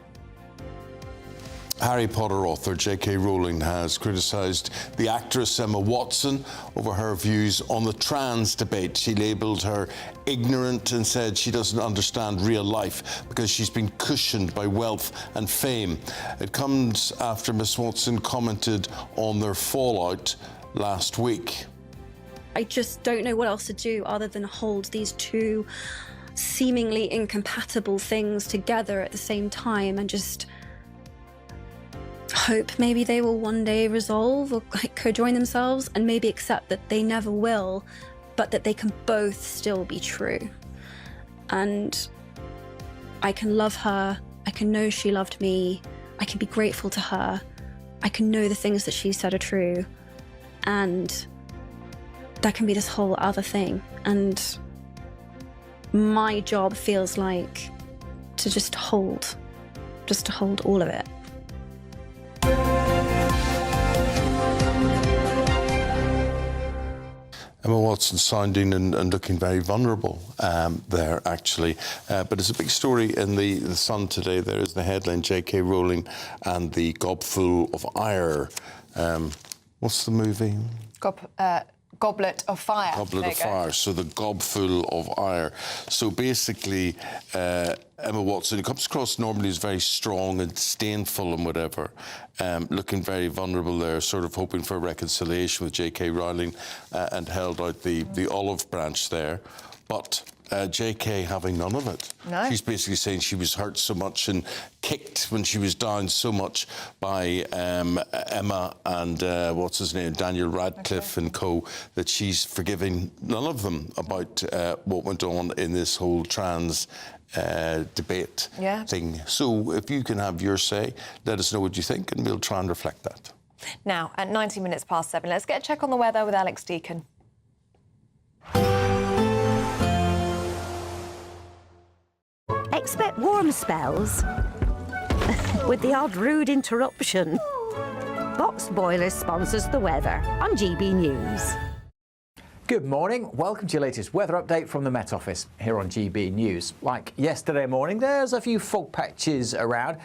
Harry Potter author J.K. Rowling has criticised the actress Emma Watson over her views on the trans debate. She labelled her ignorant and said she doesn't understand real life because she's been cushioned by wealth and fame. It comes after Miss Watson commented on their fallout last week. I just don't know what else to do other than hold these two seemingly incompatible things together at the same time and just hope maybe they will one day resolve or co-join themselves, and maybe accept that they never will, but that they can both still be true. And I can love her, I can know she loved me, I can be grateful to her, I can know the things that she said are true, and there can be this whole other thing. And my job feels like to just hold all of it. Emma Watson sounding and looking very vulnerable there, actually. But it's a big story in the Sun today. There is the headline, J.K. Rowling and the Gobful of Ire. What's the movie? Goblet of Fire. Goblet of Fire. So the Gobful of Ire. So basically, Emma Watson, who comes across normally as very strong and disdainful and whatever, looking very vulnerable there, sort of hoping for a reconciliation with J.K. Rowling and held out the olive branch there. But JK having none of it. No. She's basically saying she was hurt so much and kicked when she was down so much by Emma and what's his name, Daniel Radcliffe and co, that she's forgiving none of them about what went on in this whole trans debate thing. So if you can have your say, let us know what you think and we'll try and reflect that. Now, at 90 minutes past 7, let's get a check on the weather with Alex Deacon. Expect warm spells with the odd rude interruption. Box Boilers sponsors the weather on GB News. Good morning. Welcome to your latest weather update from the Met Office here on GB News. Like yesterday morning, there's a few fog patches around,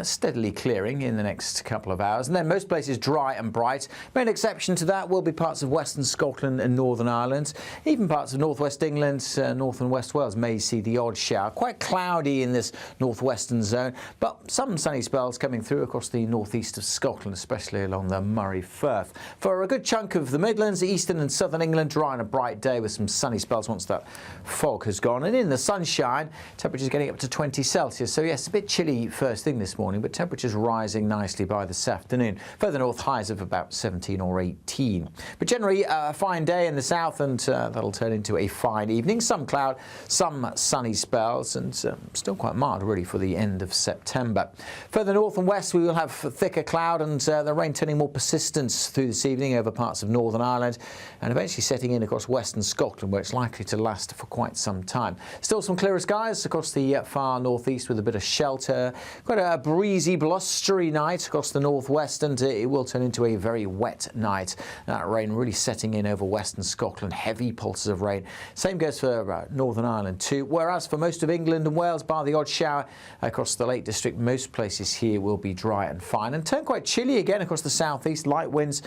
steadily clearing in the next couple of hours. And then most places dry and bright. Main exception to that will be parts of Western Scotland and Northern Ireland. Even parts of northwest England, north and west Wales may see the odd shower. Quite cloudy in this northwestern zone, but some sunny spells coming through across the northeast of Scotland, especially along the Murray Firth. For a good chunk of the Midlands, eastern and southern England, dry and a bright day with some sunny spells once that fog has gone. And in the sunshine, temperatures getting up to 20 Celsius. So yes, a bit chilly first thing this morning, but temperatures rising nicely by this afternoon. Further north, highs of about 17 or 18. But generally a fine day in the south, and that'll turn into a fine evening. Some cloud, some sunny spells, and still quite mild really for the end of September. Further north and west, we will have thicker cloud and the rain turning more persistent through this evening over parts of Northern Ireland and eventually setting in across western Scotland, where it's likely to last for quite some time. Still some clearer skies across the far northeast with a bit of shelter. Quite a breezy, blustery night across the northwest, and it will turn into a very wet night. That rain really setting in over western Scotland, heavy pulses of rain. Same goes for Northern Ireland too, whereas for most of England and Wales, bar the odd shower across the Lake District, most places here will be dry and fine, and turn quite chilly again across the southeast. Light winds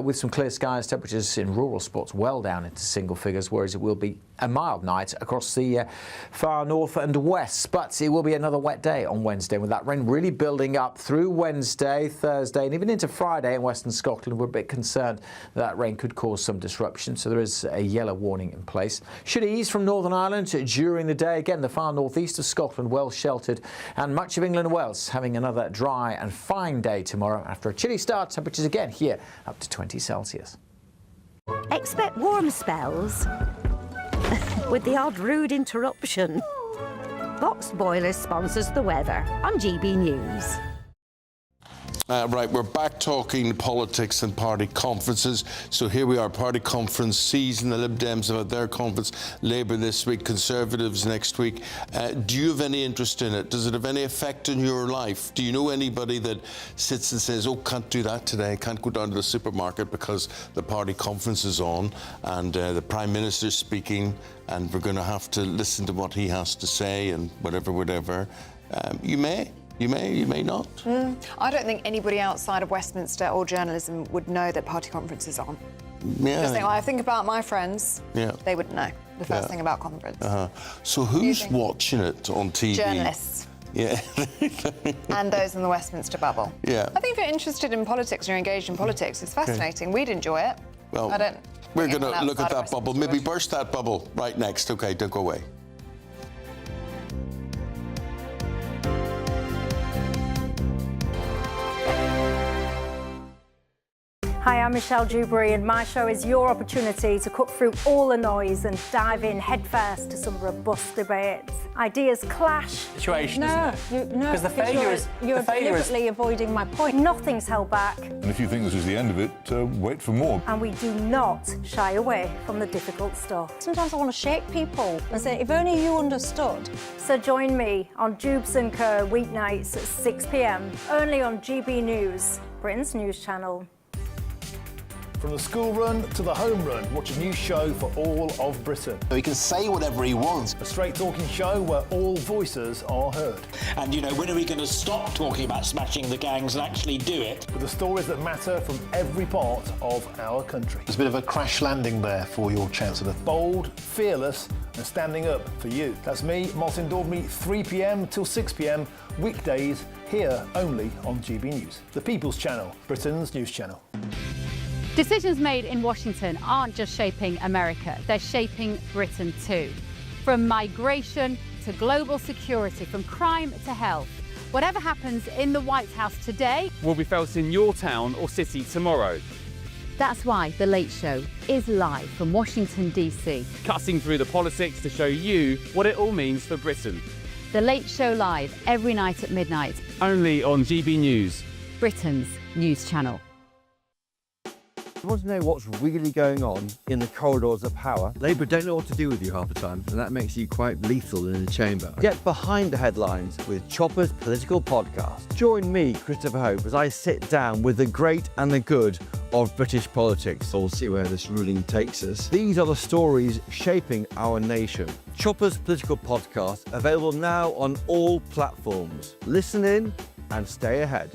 with some clear skies, temperatures in rural spots well down into single figures, whereas it will be a mild night across the far north and west. But it will be another wet day on Wednesday, with that rain really building up through Wednesday, Thursday, and even into Friday in western Scotland. We're a bit concerned that rain could cause some disruption, so there is a yellow warning in place. Should ease from Northern Ireland during the day. Again, the far northeast of Scotland well sheltered, and much of England and Wales having another dry and fine day tomorrow after a chilly start. Temperatures again here up to 20 Celsius. Expect warm spells with the odd rude interruption. Box Boilers sponsors the weather on GB News. Right, we're back talking politics and party conferences. So here we are, party conference season. The Lib Dems have had their conference, Labour this week, Conservatives next week. Do you have any interest in it? Does it have any effect on your life? Do you know anybody that sits and says, oh, can't do that today, can't go down to the supermarket because the party conference is on and the Prime Minister's speaking and we're going to have to listen to what he has to say and whatever. You may not. I don't think anybody outside of Westminster or journalism would know that party conference is on. Yeah. I think about my friends, they wouldn't know the first thing about conference. So who's watching it on TV? Journalists. Yeah. And those in the Westminster bubble. Yeah. I think if you're interested in politics and you're engaged in politics, it's fascinating. We'd enjoy it. Well, we're going to look at that bubble. Maybe burst that bubble right next. OK, don't go away. Hi, I'm Michelle Dewberry, and my show is your opportunity to cut through all the noise and dive in headfirst to some robust debates. Ideas clash. Situation, no, because the failure is you're deliberately avoiding my point. Nothing's held back. And if you think this is the end of it, wait for more. And we do not shy away from the difficult stuff. Sometimes I want to shake people and say, if only you understood. So join me on Jubes & Co. weeknights at 6 p.m, only on GB News, Britain's news channel. From the school run to the home run, watch a new show for all of Britain. He can say whatever he wants. A straight talking show where all voices are heard. And, when are we going to stop talking about smashing the gangs and actually do it? With the stories that matter from every part of our country. There's a bit of a crash landing there for your Chancellor. Bold, fearless and standing up for you. That's me, Martin Daubney, 3 p.m. till 6 p.m, weekdays, here only on GB News. The People's Channel, Britain's news channel. Decisions made in Washington aren't just shaping America, they're shaping Britain too. From migration to global security, from crime to health. Whatever happens in the White House today will be felt in your town or city tomorrow. That's why The Late Show is live from Washington, D.C. Cutting through the politics to show you what it all means for Britain. The Late Show live every night at midnight. Only on GB News, Britain's news channel. You want to know what's really going on in the corridors of power? Labour don't know what to do with you half the time, and that makes you quite lethal in the chamber. Get behind the headlines with Chopper's Political Podcast. Join me, Christopher Hope, as I sit down with the great and the good of British politics. We'll see where this ruling takes us. These are the stories shaping our nation. Chopper's Political Podcast, available now on all platforms. Listen in and stay ahead.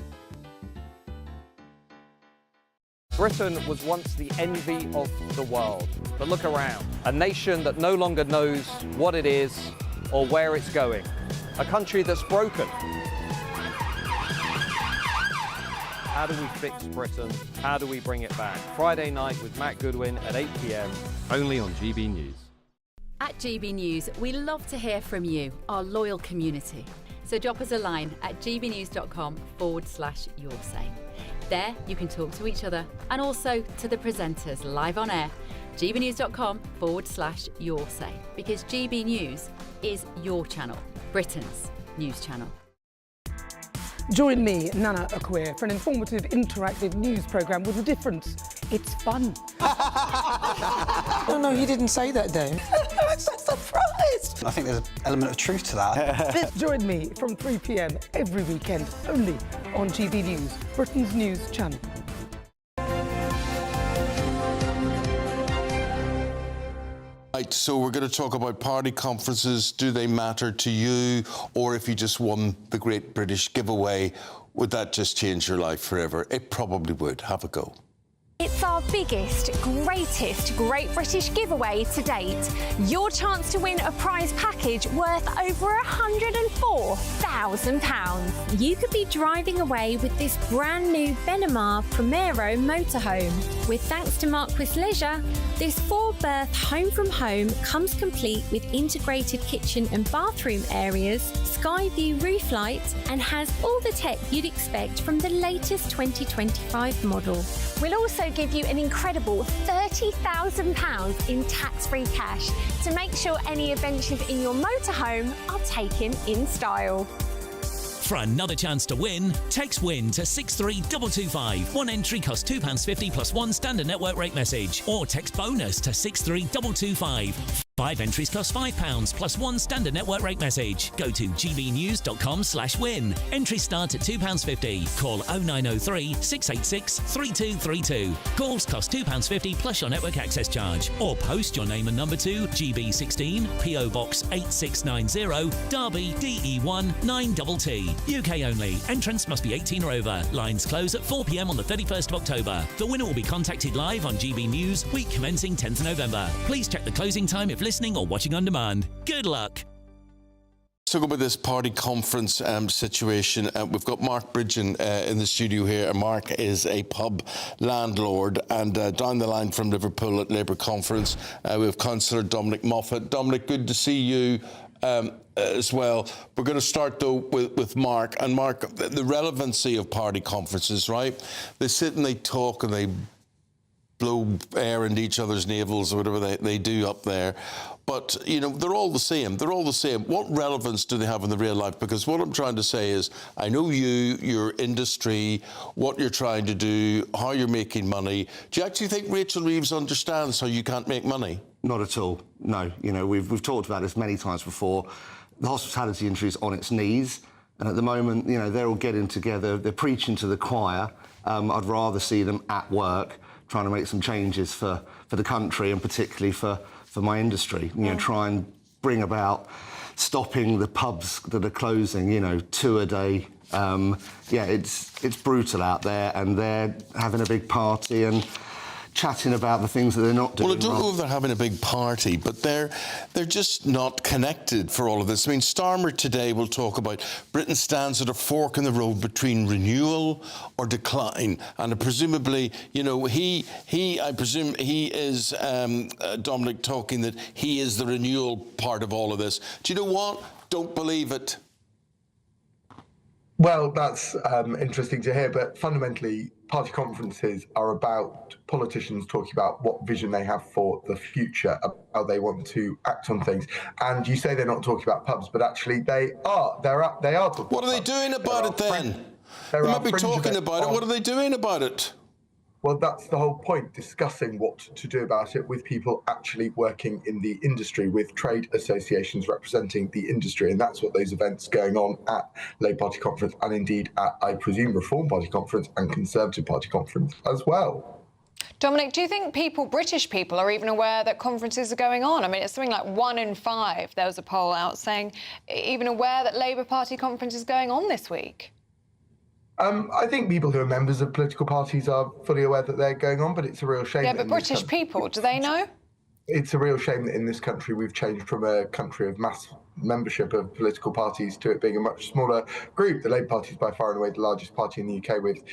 Britain was once the envy of the world, but look around. A nation that no longer knows what it is or where it's going. A country that's broken. How do we fix Britain? How do we bring it back? Friday night with Matt Goodwin at 8 p.m, only on GB News. At GB News, we love to hear from you, our loyal community. So drop us a line at gbnews.com/yoursay. There, you can talk to each other and also to the presenters live on air. gbnews.com/yoursay, because GB News is your channel, Britain's news channel. Join me, Nana Akwe, for an informative, interactive news programme with a difference. It's fun. No, he didn't say that, Dave. I'm so surprised. I think there's an element of truth to that. Join me from 3 p.m. every weekend, only on GB News, Britain's news channel. Right, so we're going to talk about party conferences. Do they matter to you? Or if you just won the Great British Giveaway, would that just change your life forever? It probably would. Have a go. It's our biggest, greatest Great British giveaway to date. Your chance to win a prize package worth over £104,000. You could be driving away with this brand new Benamar Primero motorhome. With thanks to Marquis Leisure, this 4-berth home from home comes complete with integrated kitchen and bathroom areas, sky view roof lights, and has all the tech you'd expect from the latest 2025 model. We'll also give you an incredible £30,000 in tax-free cash to make sure any adventures in your motorhome are taken in style. For another chance to win, text WIN to 63225. One entry costs £2.50 plus one standard network rate message. Or text BONUS to 63225. 5 entries cost £5 plus one standard network rate message. Go to gbnews.com/win. Entries start at £2.50. Call 0903 686 3232. Calls cost £2.50 plus your network access charge. Or post your name and number to GB16 PO Box 8690 Derby DE1 9TT. UK only. Entrance must be 18 or over. Lines close at 4 p.m. on the 31st of October. The winner will be contacted live on GB News, week commencing 10th November. Please check the closing time if listening or watching on demand. Good luck. Let's talk about this party conference situation. We've got Mark Bridgen in the studio here. Mark is a pub landlord, and down the line from Liverpool at Labour Conference, we have Councillor Dominic Moffat. Dominic, good to see you as well. We're going to start, though, with Mark. And Mark, the relevancy of party conferences, right? They sit and they talk and they blow air into each other's navels or whatever they do up there. But, you know, they're all the same. They're all the same. What relevance do they have in the real life? Because what I'm trying to say is, I know you, your industry, what you're trying to do, how you're making money. Do you actually think Rachel Reeves understands how you can't make money? Not at all, no. You know, we've talked about this many times before. The hospitality industry is on its knees. And at the moment, you know, they're all getting together. They're preaching to the choir. I'd rather see them at work, trying to make some changes for the country and particularly for my industry. You know, try and bring about stopping the pubs that are closing, you know, 2 a day. Yeah, it's brutal out there, and they're having a big party, and chatting about the things that they're not doing. Well, I don't know if they're having a big party, but they're just not connected for all of this. I mean, Starmer today will talk about Britain stands at a fork in the road between renewal or decline, and presumably, you know, I presume he is Dominic talking that he is the renewal part of all of this. Do you know what? Don't believe it. Well, that's interesting to hear, but fundamentally, party conferences are about politicians talking about what vision they have for the future, how they want to act on things. And you say they're not talking about pubs, but actually they are. They are talking. What are they doing about it then? They might be talking about it. What are they doing about it? Well, that's the whole point, discussing what to do about it with people actually working in the industry, with trade associations representing the industry. And that's what those events going on at Labour Party Conference and indeed at, I presume, Reform Party Conference and Conservative Party Conference as well. Dominic, do you think British people, are even aware that conferences are going on? I mean, it's something like 1 in 5, there was a poll out saying, even aware that Labour Party Conference is going on this week? I think people who are members of political parties are fully aware that they're going on, but it's a real shame. Yeah, but British people, do they know? It's a real shame that in this country we've changed from a country of mass membership of political parties to it being a much smaller group. The Labour Party is by far and away the largest party in the UK with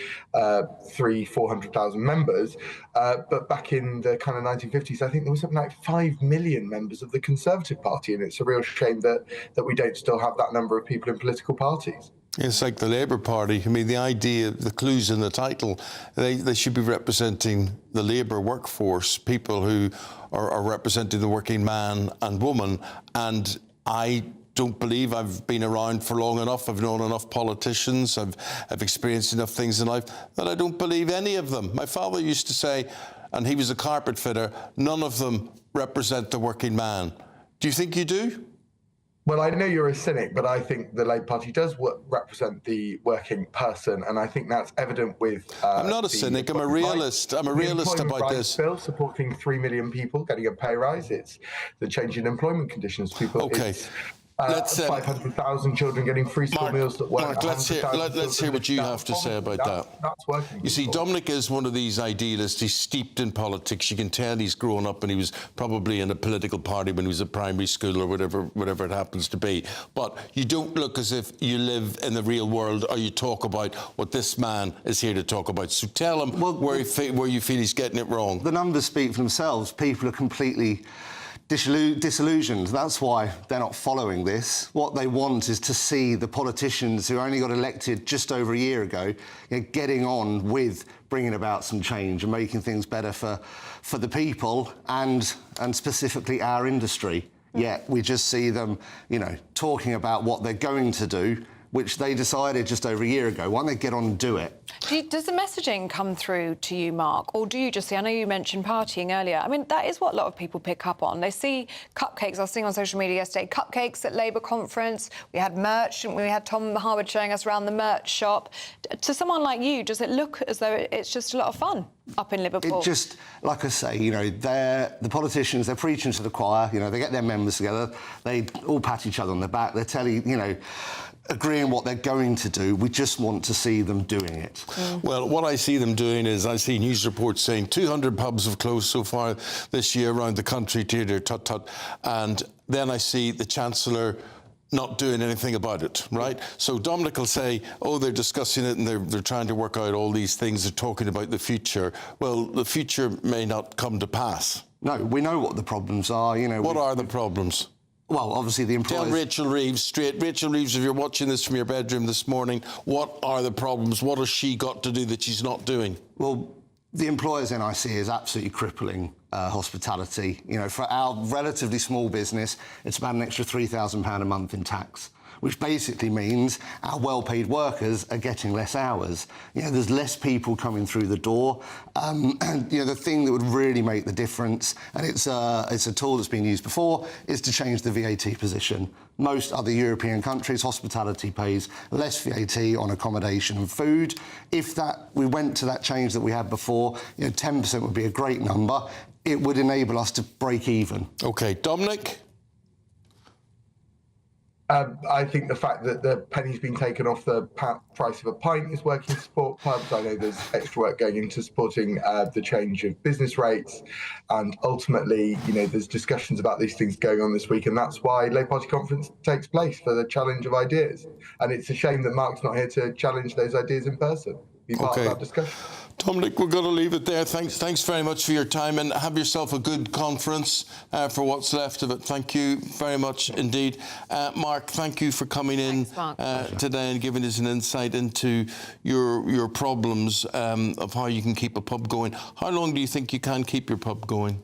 400,000 members. But back in the kind of 1950s, I think there was something like 5 million members of the Conservative Party, and it's a real shame that we don't still have that number of people in political parties. It's like the Labour Party. I mean, the idea, the clues in the title, they should be representing the labour workforce, people who are representing the working man and woman. And I don't believe I've been around for long enough. I've known enough politicians. I've experienced enough things in life that I don't believe any of them. My father used to say, and he was a carpet fitter, none of them represent the working man. Do you think you do? Well, I know you're a cynic, but I think the Labour Party does represent the working person, and I think that's evident with... I'm not a cynic, I'm a realist. I'm a realist about this. Bill supporting 3 million people getting a pay rise. It's the change in employment conditions. People, okay. Let's 500,000 children getting free school meals that work. Mark, let's hear what you have to say about that. That's working. You see, Dominic is one of these idealists. He's steeped in politics. You can tell he's grown up, and he was probably in a political party when he was at primary school or whatever it happens to be. But you don't look as if you live in the real world, or you talk about what this man is here to talk about. So tell him where you feel he's getting it wrong. The numbers speak for themselves. People are completely disillusioned. That's why they're not following this. What they want is to see the politicians who only got elected just over a year ago, you know, getting on with bringing about some change and making things better for the people and specifically our industry. Yet we just see them, you know, talking about what they're going to do, which they decided just over a year ago. Why don't they get on and do it? Does the messaging come through to you, Mark, or do you just see, I know you mentioned partying earlier, I mean, that is what a lot of people pick up on. They see cupcakes, I was seeing on social media yesterday, cupcakes at Labour conference, we had merch, and we had Tom Harwood showing us around the merch shop. To someone like you, does it look as though it's just a lot of fun up in Liverpool? It just, like I say, you know, the politicians, they're preaching to the choir, you know, they get their members together, they all pat each other on the back, they're telling, you know, agreeing what they're going to do. We just want to see them doing it. Well, what I see them doing is I see news reports saying 200 pubs have closed so far this year around the country, tut-tut, and then I see the Chancellor not doing anything about it, right? So Dominic will say, oh, they're discussing it and they're trying to work out all these things, they're talking about the future. Well, the future may not come to pass. No, we know what the problems are, you know. What are the problems? Well, obviously the employers... Tell Rachel Reeves straight. Rachel Reeves, if you're watching this from your bedroom this morning, what are the problems? What has she got to do that she's not doing? Well, the employers' NIC is absolutely crippling hospitality. You know, for our relatively small business, it's about an extra £3,000 a month in tax, which basically means our well-paid workers are getting less hours. You know, there's less people coming through the door. And, you know, the thing that would really make the difference, and it's a tool that's been used before, is to change the VAT position. Most other European countries, hospitality pays less VAT on accommodation and food. If we went to that change that we had before, you know, 10% would be a great number. It would enable us to break even. OK, Dominic? I think the fact that the penny's been taken off the price of a pint is working to support pubs. I know there's extra work going into supporting the change of business rates, and ultimately, there's discussions about these things going on this week, and that's why Labour Party conference takes place, for the challenge of ideas. And it's a shame that Mark's not here to challenge those ideas in person, be part of that discussion. Dominic, we're going to leave it there. Thanks very much for your time, and have yourself a good conference for what's left of it. Thank you very much indeed. Mark, thank you for coming in today and giving us an insight into your problems of how you can keep a pub going. How long do you think you can keep your pub going?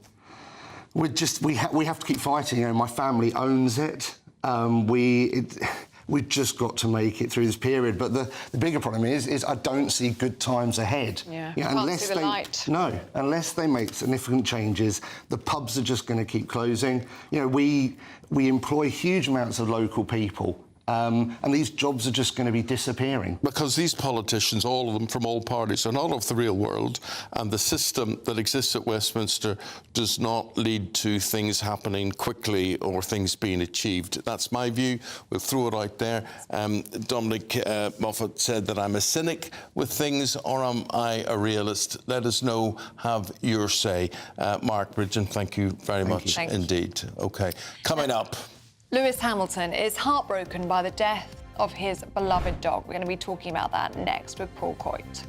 We have to keep fighting. My family owns it. We've just got to make it through this period. But the bigger problem is I don't see good times ahead. Yeah, unless see the light. No, unless they make significant changes, the pubs are just going to keep closing. We employ huge amounts of local people. And these jobs are just going to be disappearing. Because these politicians, all of them from all parties, are not of the real world, and the system that exists at Westminster does not lead to things happening quickly or things being achieved. That's my view. We'll throw it out there. Dominic Moffat said that I'm a cynic with things, or am I a realist? Let us know. Have your say. Mark Bridgen, thank you very much indeed. OK. Coming up. Lewis Hamilton is heartbroken by the death of his beloved dog. We're going to be talking about that next with Paul Coit.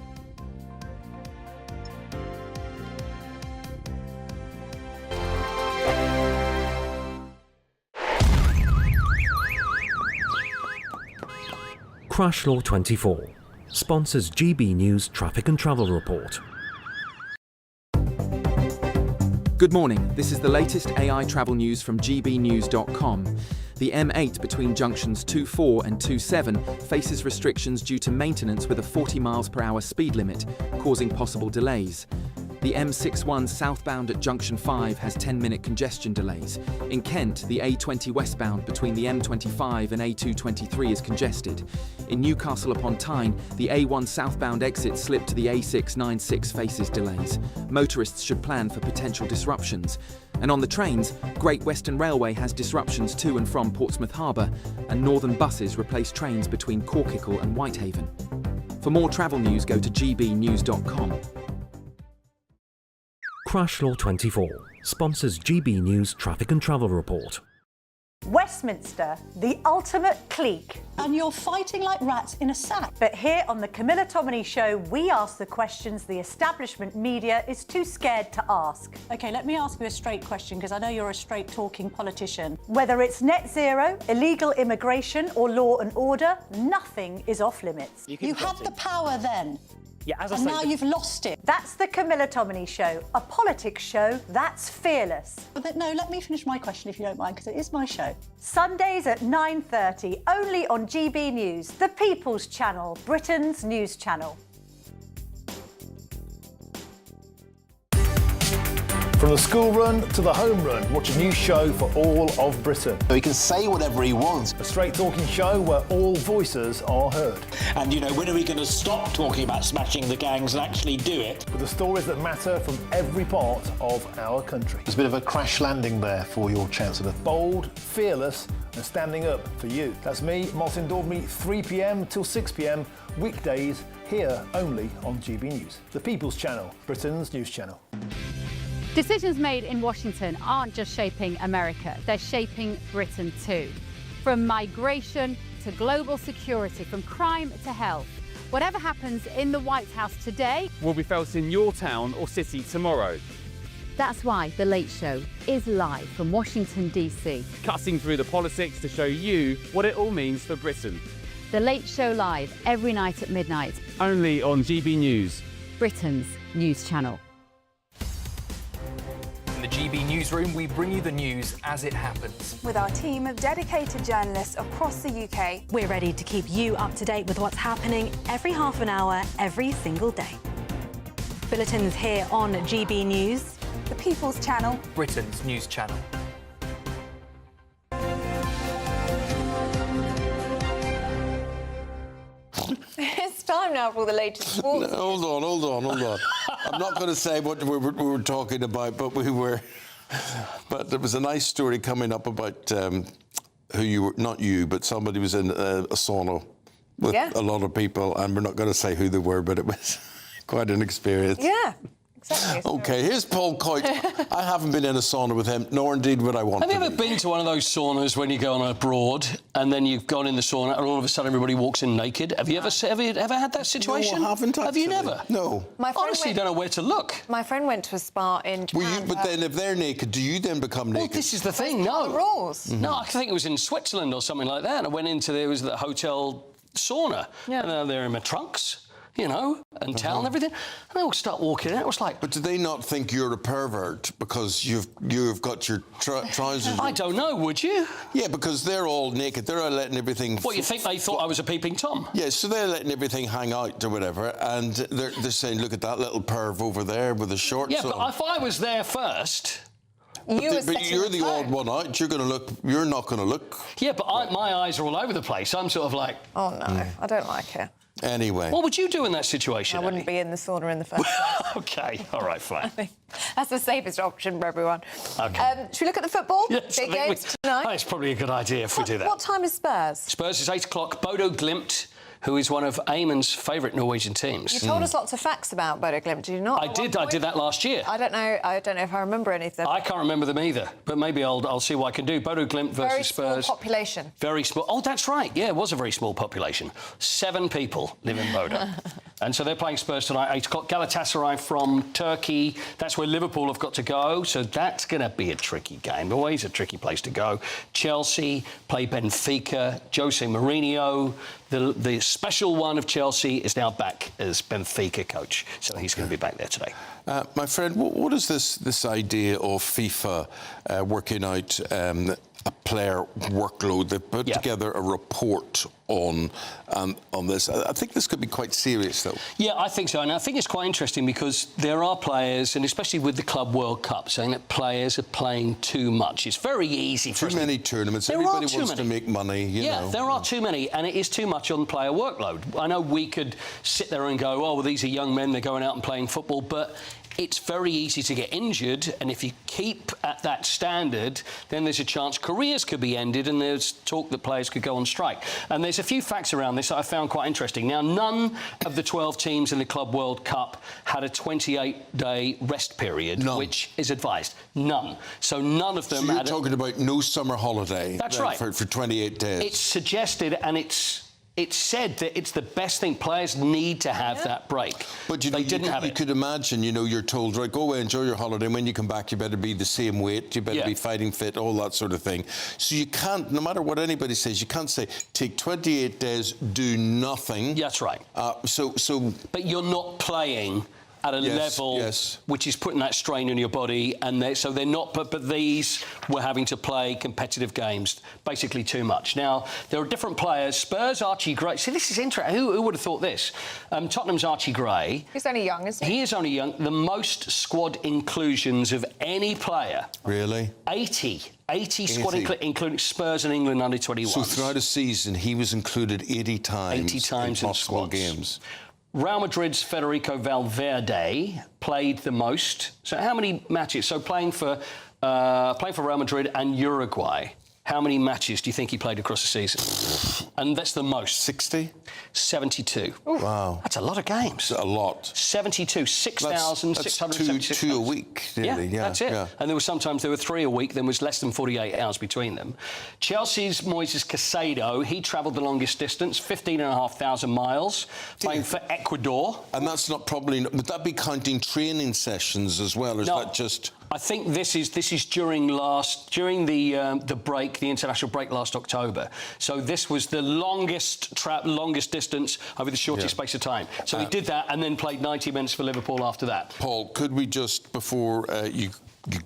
Crash Law 24 sponsors GB News Traffic and Travel Report. Good morning, this is the latest AI travel news from gbnews.com. The M8 between junctions 24 and 27 faces restrictions due to maintenance with a 40 miles per hour speed limit, causing possible delays. The M61 southbound at junction 5 has 10-minute congestion delays. In Kent, the A20 westbound between the M25 and A223 is congested. In Newcastle upon Tyne, the A1 southbound exit slip to the A696 faces delays. Motorists should plan for potential disruptions. And on the trains, Great Western Railway has disruptions to and from Portsmouth Harbour, and Northern buses replace trains between Corkicle and Whitehaven. For more travel news, go to gbnews.com. Crash Law 24 sponsors GB News Traffic and Travel Report. Westminster, the ultimate clique. And you're fighting like rats in a sack. But here on the Camilla Tominey Show, we ask the questions the establishment media is too scared to ask. OK, let me ask you a straight question, because I know you're a straight-talking politician. Whether it's net zero, illegal immigration or law and order, nothing is off limits. You had the power then. Yeah, as I and say, now you've lost it. That's the Camilla Tominey Show, a politics show that's fearless. No, let me finish my question if you don't mind, because it is my show. Sundays at 9:30, only on GB News, the People's Channel, Britain's news channel. From the school run to the home run, watch a new show for all of Britain. So he can say whatever he wants. A straight talking show where all voices are heard. And, when are we going to stop talking about smashing the gangs and actually do it? With the stories that matter from every part of our country. There's a bit of a crash landing there for your Chancellor. Bold, fearless and standing up for you. That's me, Martin Daubney, 3 p.m. till 6 p.m. weekdays, here only on GB News. The People's Channel, Britain's news channel. Decisions made in Washington aren't just shaping America, they're shaping Britain too. From migration to global security, from crime to health. Whatever happens in the White House today will be felt in your town or city tomorrow. That's why The Late Show is live from Washington, D.C. Cutting through the politics to show you what it all means for Britain. The Late Show live every night at midnight. Only on GB News, Britain's news channel. In the GB Newsroom, we bring you the news as it happens. With our team of dedicated journalists across the UK, we're ready to keep you up to date with what's happening every half an hour, every single day. Bulletins here on GB News, the People's Channel, Britain's news channel. It's time now for all the latest sports. No, hold on. I'm not going to say what we were talking about, but we were. But there was a nice story coming up about who you were, not you, but somebody was in a sauna with a lot of people, and we're not going to say who they were, but it was quite an experience. Yeah. Exactly. Okay, here's Paul Coyte. I haven't been in a sauna with him, nor indeed would I want to. Have you ever been to one of those saunas when you go on abroad and then you've gone in the sauna and all of a sudden everybody walks in naked? Have you ever had that situation? No, I haven't actually. Have you never? No. Honestly, don't know where to look. My friend went to a spa in Japan. But then if they're naked, do you then become naked? Well, this is the thing, no. The rules. No, I think it was in Switzerland or something like that. I went into there was the hotel sauna. Yeah. And they're in my trunks. You know, and towel and everything, and they all start walking out. It was like... But do they not think you're a pervert because you've got your trousers... I don't know, would you? Yeah, because they're all naked. They're all letting everything... What, you think they thought I was a peeping Tom? Yeah, so they're letting everything hang out or whatever, and they're saying, look at that little perv over there with the shorts on. Yeah, but if I was there first... But you're the odd one out. You're not going to look... Yeah, but my eyes are all over the place. I'm sort of like... Oh, no, I don't like it. Anyway. What would you do in that situation? I wouldn't be in the sauna in the first place. OK, all right, fine. That's the safest option for everyone. OK. Should we look at the football? Yes, Big games tonight? It's probably a good idea if we do that. What time is Spurs? Spurs is 8 o'clock. Bodo Glimt, who is one of Eamonn's favourite Norwegian teams. You told us lots of facts about Bodo Glimt, did you not? I did that last year. I don't know if I remember any of them. I can't remember them either, but maybe I'll see what I can do. Bodo Glimt versus Spurs. Very small population. Very small. Oh, that's right. Yeah, it was a very small population. 7 people live in Bodo. And so they're playing Spurs tonight, 8 o'clock. Galatasaray from Turkey. That's where Liverpool have got to go. So that's going to be a tricky game. Always a tricky place to go. Chelsea play Benfica. Jose Mourinho, the special one of Chelsea, is now back as Benfica coach. So he's going to be back there today. My friend, what is this idea of FIFA working out a player workload? They've put together a report on this. I think this could be quite serious, though. Yeah, I think so. And I think it's quite interesting because there are players, and especially with the Club World Cup, saying that players are playing too much. It's very easy for too many tournaments. Everybody wants to make money, you know. Yeah, there are too many, and it is too much on player workload. I know we could sit there and go, oh, well, these are young men, they're going out and playing football, but it's very easy to get injured, and if you keep at that standard, then there's a chance careers could be ended, and there's talk that players could go on strike. And there's a few facts around this that I found quite interesting. Now, none of the 12 teams in the Club World Cup had a 28-day rest period, which is advised. None. So none of them So you're talking about no summer holiday. That's right. For 28 days. It's suggested, and it's said that it's the best thing. Players need to have that break. But they didn't have it. You could imagine, you're told, right, go away, enjoy your holiday, and when you come back, you better be the same weight, you better be fighting fit, all that sort of thing. So you can't, no matter what anybody says, you can't say, take 28 days, do nothing. That's right. But you're not playing at a level which is putting that strain on your body, and they're not. But these were having to play competitive games, basically too much. Now there are different players. Spurs Archie Gray. See, this is interesting. Who would have thought this? Tottenham's Archie Gray. He's only young, isn't he? He is only young. The most squad inclusions of any player. Really? 80 squad including Spurs and England under 21. So throughout a season, he was included 80 times. 80 times in possible squads. games. Real Madrid's Federico Valverde played the most. So how many matches? So playing for Real Madrid and Uruguay, how many matches do you think he played across the season? And that's the most. 60? 72. Ooh. Wow. That's a lot of games. That's a lot. 72, 6,676. Two a week, nearly. Yeah, that's it. Yeah. And sometimes there were 3 a week, there was less than 48 hours between them. Chelsea's Moises Caicedo, he travelled the longest distance, 15,500 miles, playing for Ecuador. And that's not probably... Would that be counting training sessions as well, or is that just... I think this is during the break, the international break last October. So this was the longest distance over the shortest space of time. So he did that and then played 90 minutes for Liverpool after that. Paul, could we just, before you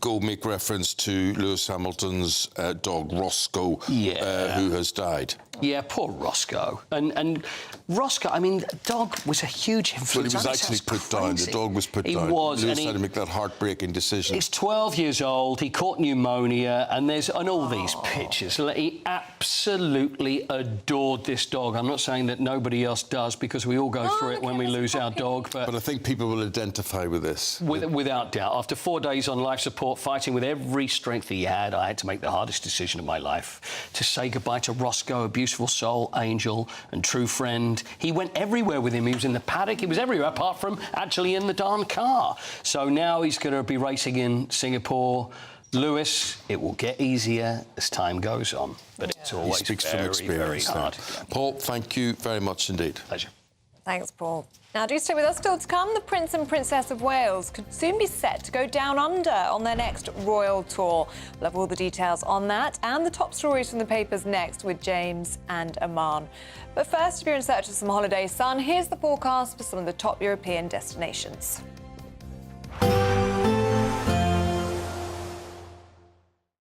go make reference to Lewis Hamilton's dog Roscoe, who has died? Yeah, poor Roscoe. And Roscoe, I mean, the dog was a huge influence. But he was actually put down. The dog was put down. He was. Lewis had to make that heartbreaking decision. He's 12 years old. He caught pneumonia, and all these pictures. He absolutely adored this dog. I'm not saying that nobody else does, because we all go through it when we lose our dog. But I think people will identify with this. Without doubt. After 4 days on life support, fighting with every strength he had. I had to make the hardest decision of my life, to say goodbye to Roscoe, a beautiful soul, angel and true friend. He went everywhere with him. He was in the paddock. He was everywhere, apart from actually in the darn car. So now he's going to be racing in Singapore. Lewis, it will get easier as time goes on, but it's always he speaks very, from experience very hard. there. Paul, thank you very much indeed. Pleasure. Thanks, Paul. Now, do stay with us. Still to come, the Prince and Princess of Wales could soon be set to go down under on their next royal tour. We'll have all the details on that and the top stories from the papers next with James and Eamonn. But first, if you're in search of some holiday sun, here's the forecast for some of the top European destinations.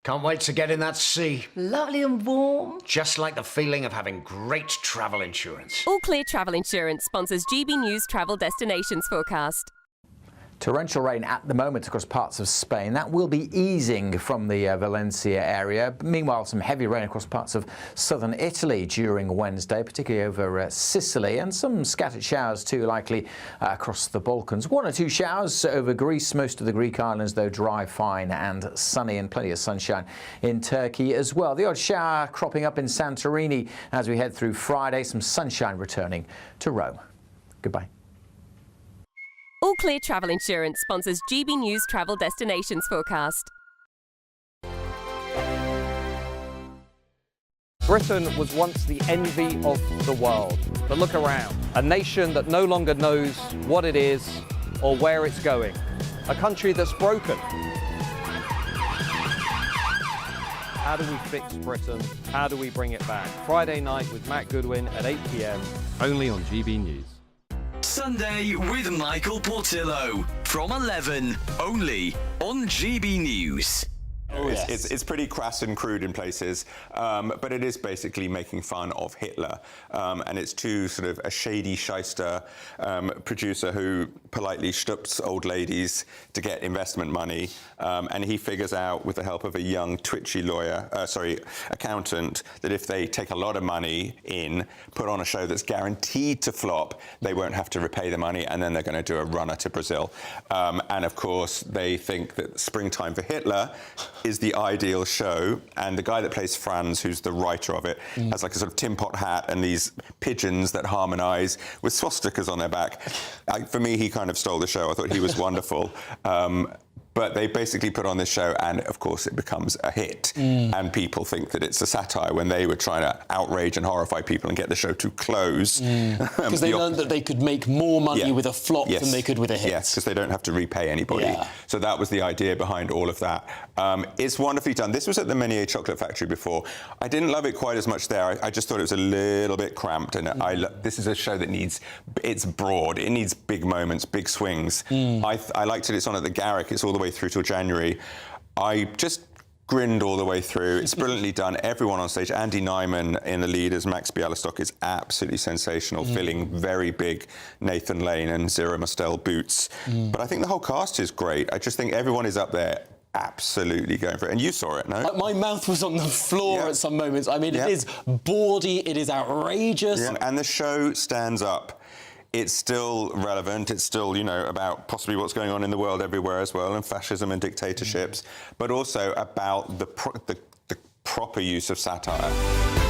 Can't wait to get in that sea. Lovely and warm. Just like the feeling of having great travel insurance. All Clear Travel Insurance sponsors GB News Travel Destinations Forecast. Torrential rain at the moment across parts of Spain. That will be easing from the Valencia area. Meanwhile, some heavy rain across parts of southern Italy during Wednesday, particularly over Sicily, and some scattered showers too likely across the Balkans. 1 or 2 showers over Greece. Most of the Greek islands, though, dry, fine and sunny, and plenty of sunshine in Turkey as well. The odd shower cropping up in Santorini as we head through Friday. Some sunshine returning to Rome. Goodbye. All Clear Travel Insurance sponsors GB News Travel Destinations Forecast. Britain was once the envy of the world, but look around. A nation that no longer knows what it is or where it's going. A country that's broken. How do we fix Britain? How do we bring it back? Friday night with Matt Goodwin at 8 p.m. only on GB News. Sunday with Michael Portillo from 11, only on GB News. Oh, yes. It's pretty crass and crude in places, but it is basically making fun of Hitler. And it's to sort of a shady shyster producer who politely shtups old ladies to get investment money. And he figures out, with the help of a young, twitchy accountant, that if they take a lot of money in, put on a show that's guaranteed to flop, they won't have to repay the money, and then they're going to do a runner to Brazil. And of course, they think that Springtime for Hitler is the ideal show, and the guy that plays Franz, who's the writer of it, has like a sort of tin pot hat and these pigeons that harmonise with swastikas on their back. For me, he kind of stole the show. I thought he was wonderful. But they basically put on this show, and of course it becomes a hit. And people think that it's a satire when they were trying to outrage and horrify people and get the show to close. Because they learned that they could make more money with a flop than they could with a hit. Yes, because they don't have to repay anybody. So that was the idea behind all of that. It's wonderfully done. This was at the Menier Chocolate Factory before. I didn't love it quite as much there. I just thought it was a little bit cramped. And this is a show that it's broad. It needs big moments, big swings. I liked it. It's on at the Garrick. It's all the way through till January. I just grinned all the way through. It's brilliantly done. Everyone on stage. Andy Nyman in the lead as Max Bialystock is absolutely sensational, filling very big Nathan Lane and Zero Mostel boots. But I think the whole cast is great. I just think everyone is up there absolutely going for it. And you saw it, no? My mouth was on the floor at some moments. I mean, it is bawdy, it is outrageous. And the show stands up. It's still relevant. It's still, about possibly what's going on in the world everywhere as well, and fascism and dictatorships, but also about the proper use of satire.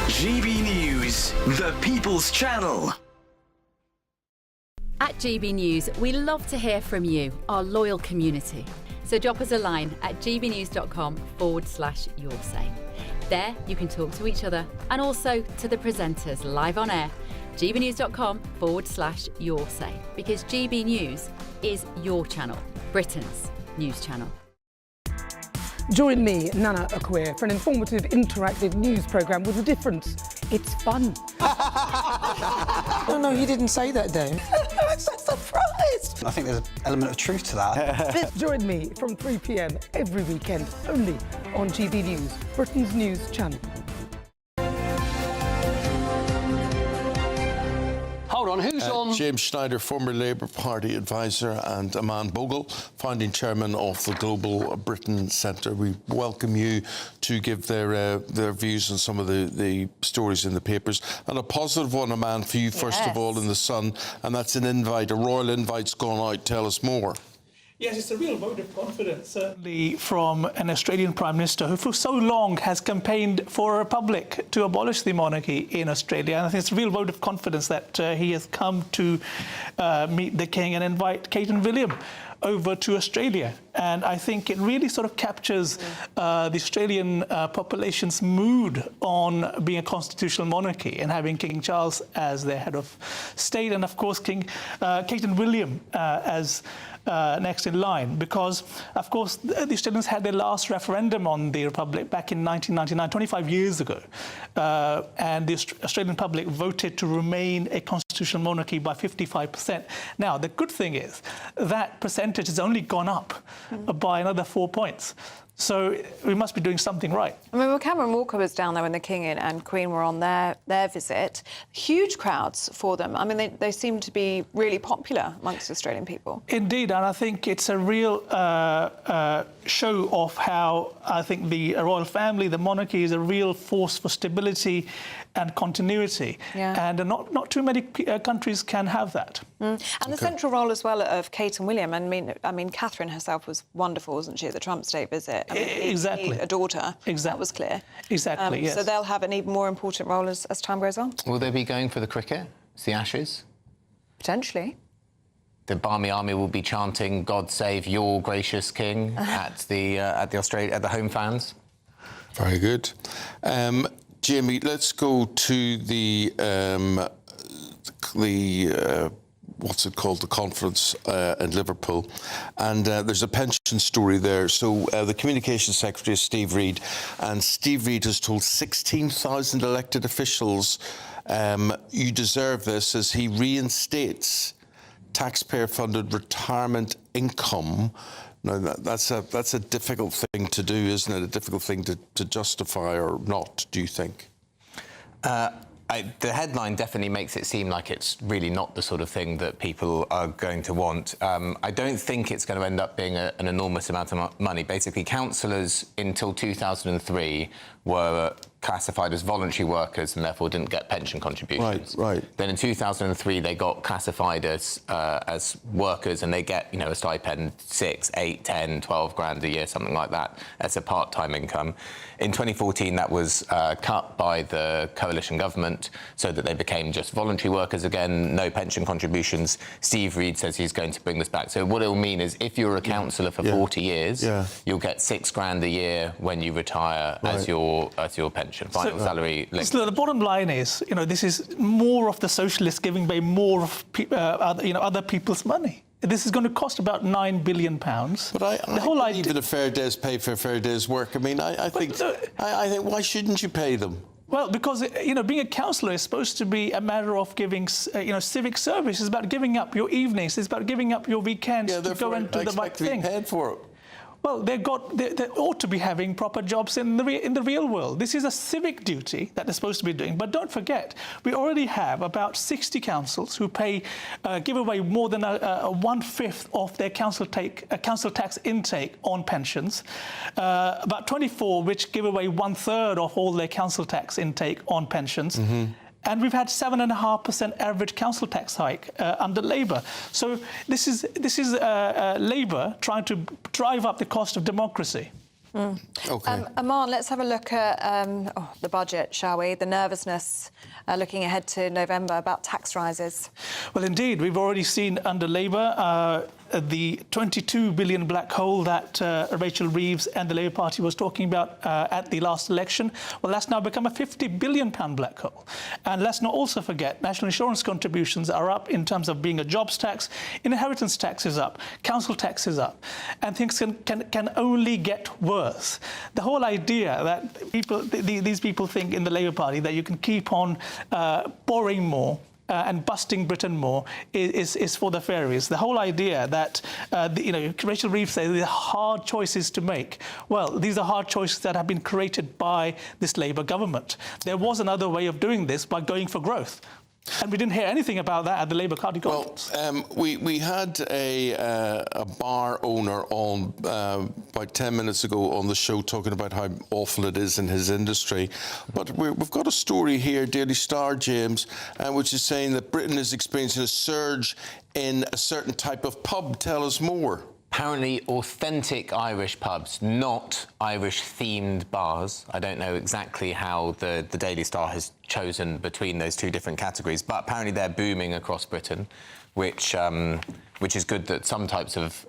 GB News, the People's Channel. At GB News, we love to hear from you, our loyal community. So drop us a line at gbnews.com/yoursay. There you can talk to each other and also to the presenters live on air. gbnews.com/yoursay, because GB News is your channel, Britain's news channel. Join me, Nana Akwe, for an informative, interactive news programme with a difference. It's fun. No, he didn't say that, Dave. I'm so surprised. I think there's an element of truth to that. Join me from 3 p.m. every weekend, only on GB News, Britain's news channel. Hold on, who's on? James Schneider, former Labour Party advisor, and Eamonn Bogle, founding chairman of the Global Britain Centre. We welcome you to give their views on some of the stories in the papers. And a positive one, Eamonn, for you, first of all, in The Sun, and that's an invite, a royal invite's gone out. Tell us more. Yes, it's a real vote of confidence, certainly from an Australian Prime Minister who for so long has campaigned for a republic to abolish the monarchy in Australia. And I think it's a real vote of confidence that he has come to meet the King and invite Kate and William over to Australia. And I think it really sort of captures the Australian population's mood on being a constitutional monarchy and having King Charles as their head of state, and of course Kate and William as next in line, because of course the Australians had their last referendum on the Republic back in 1999, 25 years ago, and the Australian public voted to remain a constitutional monarchy by 55%. Now the good thing is that percentage has only gone up by another 4 points. So we must be doing something right. I mean, well, Cameron Walker was down there when the King and Queen were on their visit. Huge crowds for them. I mean, they seem to be really popular amongst Australian people. Indeed, and I think it's a real show of how I think the royal family, the monarchy, is a real force for stability and continuity. Yeah. And not too many countries can have that. And the central role as well of Kate and William. I mean, Catherine herself was wonderful, wasn't she, at the Trump state visit? I mean, exactly. He adored her. Exactly. That was clear. Exactly, yes. So they'll have an even more important role as time goes on. Will they be going for the cricket? It's the Ashes? Potentially. The Barmy Army will be chanting "God save your gracious King" at the home fans. Very good. Jamie, let's go to the what's it called, the conference in Liverpool, and there's a pension story there. So the Communications Secretary is Steve Reid, and Steve Reid has told 16,000 elected officials, you deserve this, as he reinstates taxpayer-funded retirement income. Now, that's a difficult thing to do, isn't it? A difficult thing to justify or not, do you think? The headline definitely makes it seem like it's really not the sort of thing that people are going to want. I don't think it's going to end up being an enormous amount of money. Basically, councillors until 2003 were classified as voluntary workers and therefore didn't get pension contributions. Right. Then in 2003 they got classified as workers, and they get, you know, a stipend 6, 8, 10, 12 grand a year, something like that, as a part-time income. In 2014 that was cut by the coalition government so that they became just voluntary workers again, no pension contributions. Steve Reid says he's going to bring this back. So what it will mean is if you're a councillor for 40 years, you'll get 6 grand a year when you retire as your pension. Final salary linked. So the bottom line is, you know, this is more of the socialists giving away more of other people's money. This is going to cost about £9 billion. But I believe in a fair day's pay for a fair day's work. I mean, I think why shouldn't you pay them? Well, because, you know, being a councillor is supposed to be a matter of giving, civic service. It's about giving up your evenings. It's about giving up your weekends to go and do the right thing. To be paid for it. Well, they ought to be having proper jobs in the real world. This is a civic duty that they're supposed to be doing. But don't forget, we already have about 60 councils who give away more than 1/5 of their council tax intake on pensions. About 24 which give away 1/3 of all their council tax intake on pensions. Mm-hmm. And we've had 7.5% average council tax hike under Labour. So this is Labour trying to drive up the cost of democracy. Okay. Eamonn, let's have a look at the budget, shall we? The nervousness looking ahead to November about tax rises. Well, indeed, we've already seen under Labour the 22 billion black hole that Rachel Reeves and the Labour Party was talking about at the last election. Well, that's now become a £50 billion black hole. And let's not also forget, national insurance contributions are up in terms of being a jobs tax, inheritance tax is up, council tax is up, and things can only get worse. The whole idea that these people think in the Labour Party that you can keep on borrowing more and busting Britain more is for the fairies. The whole idea that, Rachel Reeves says there are hard choices to make. Well, these are hard choices that have been created by this Labour government. There was another way of doing this by going for growth. And we didn't hear anything about that at the Labour Party conference. Well, we had a bar owner on about 10 minutes ago on the show talking about how awful it is in his industry. But we've got a story here, Daily Star, James, which is saying that Britain is experiencing a surge in a certain type of pub. Tell us more. Apparently authentic Irish pubs, not Irish-themed bars. I don't know exactly how the Daily Star has chosen between those two different categories, but apparently they're booming across Britain, which is good that some types of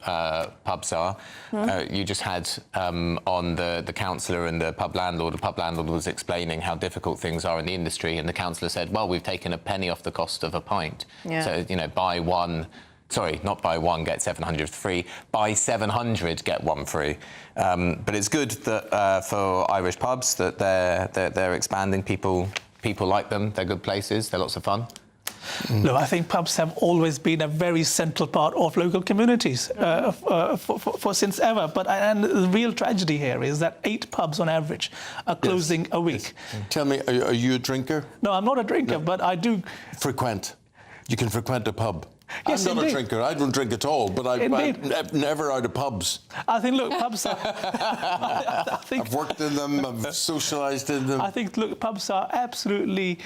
pubs are. You just had on the councillor and the pub landlord was explaining how difficult things are in the industry, and the councillor said, well, we've taken a penny off the cost of a pint. Yeah. So, you know, buy one... Sorry, not buy one, get 700 free. Buy 700, get one free. But it's good that for Irish pubs that they're expanding. People like them. They're good places. They're lots of fun. Look, I think pubs have always been a very central part of local communities for since ever. And the real tragedy here is that 8 pubs on average are closing a week. Yes. Tell me, are you a drinker? No, I'm not a drinker, but I do frequent. You can frequent a pub. Yes, I'm not indeed. a drinker. I don't drink at all, but I'm never out of pubs. I think, look, pubs are... I've worked in them, I've socialised in them. I think, look, pubs are absolutely,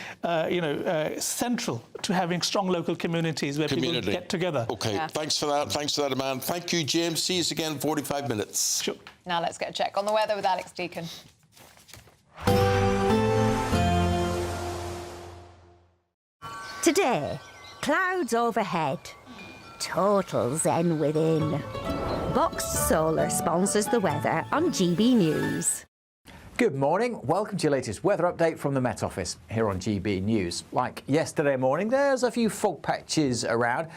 central to having strong local communities where people get together. OK, thanks for that. Thanks for that, Eamonn. Thank you, James. See you again in 45 minutes. Sure. Now let's get a check on the weather with Alex Deacon. Today, clouds overhead, total zen within. Boxed Solar sponsors the weather on GB News. Good morning. Welcome to your latest weather update from the Met Office here on GB News. Like yesterday morning, there's a few fog patches around,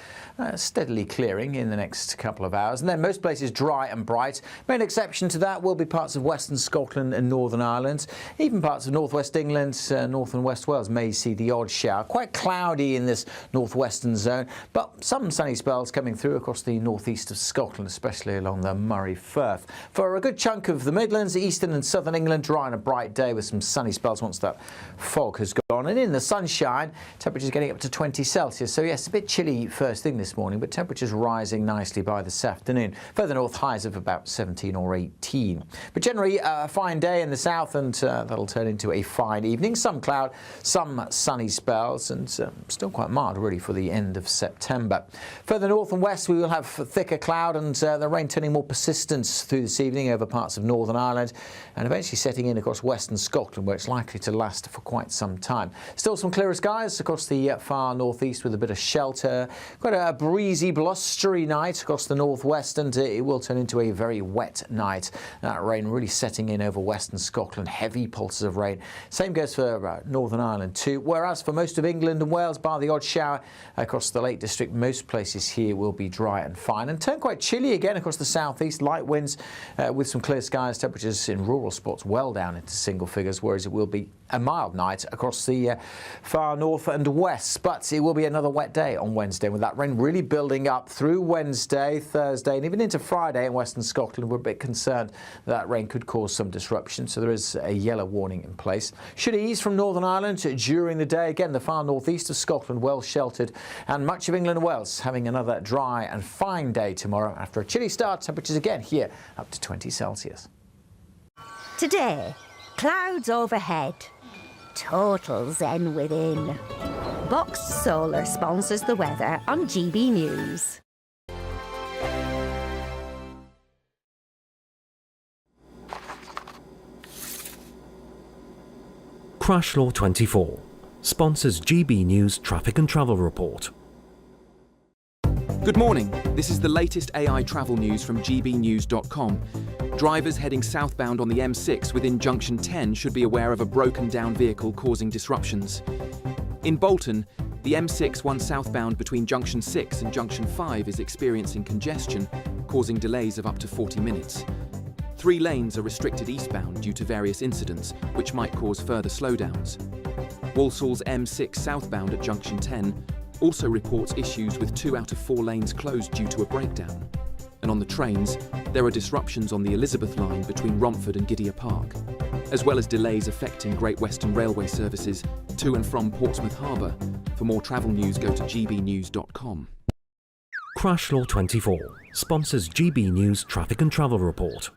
steadily clearing in the next couple of hours. And then most places dry and bright. Main exception to that will be parts of Western Scotland and Northern Ireland. Even parts of northwest England, north and west Wales may see the odd shower. Quite cloudy in this northwestern zone, but some sunny spells coming through across the northeast of Scotland, especially along the Moray Firth. For a good chunk of the Midlands, eastern and southern England, dry and a bright day with some sunny spells once that fog has gone. And in the sunshine, temperatures getting up to 20 Celsius. So yes, a bit chilly first thing this morning, but temperatures rising nicely by this afternoon. Further north, highs of about 17 or 18. But generally, a fine day in the south, and that'll turn into a fine evening. Some cloud, some sunny spells, and still quite mild, really, for the end of September. Further north and west, we will have thicker cloud and the rain turning more persistent through this evening over parts of Northern Ireland, and eventually setting in across western Scotland, where it's likely to last for quite some time. Still some clearer skies across the far northeast with a bit of shelter. Quite a breezy, blustery night across the northwest, and it will turn into a very wet night. That rain really setting in over western Scotland, heavy pulses of rain. Same goes for Northern Ireland too, whereas for most of England and Wales, bar the odd shower across the Lake District, most places here will be dry and fine, and turn quite chilly again across the southeast. Light winds with some clear skies, temperatures in rural spots well down into single figures, whereas it will be a mild night across the far north and west. But it will be another wet day on Wednesday, with that rain really building up through Wednesday, Thursday, and even into Friday in western Scotland. We're a bit concerned that rain could cause some disruption, so there is a yellow warning in place. Should ease from Northern Ireland during the day. Again, the far northeast of Scotland well sheltered, and much of England and Wales having another dry and fine day tomorrow after a chilly start. Temperatures again here up to 20 Celsius. Today, clouds overhead, total zen within. Boxed Solar sponsors the weather on GB News. Crash Law 24 sponsors GB News Traffic and Travel Report. Good morning. This is the latest AI travel news from gbnews.com. Drivers heading southbound on the M6 within Junction 10 should be aware of a broken down vehicle causing disruptions. In Bolton, the M6 1 southbound between Junction 6 and Junction 5 is experiencing congestion, causing delays of up to 40 minutes. 3 lanes are restricted eastbound due to various incidents, which might cause further slowdowns. Walsall's M6 southbound at Junction 10 also reports issues with 2 out of 4 lanes closed due to a breakdown. And on the trains, there are disruptions on the Elizabeth line between Romford and Guinea Park, as well as delays affecting Great Western Railway services to and from Portsmouth Harbour. For more travel news, go to gbnews.com. Crash Law 24 sponsors GB News Traffic and Travel Report.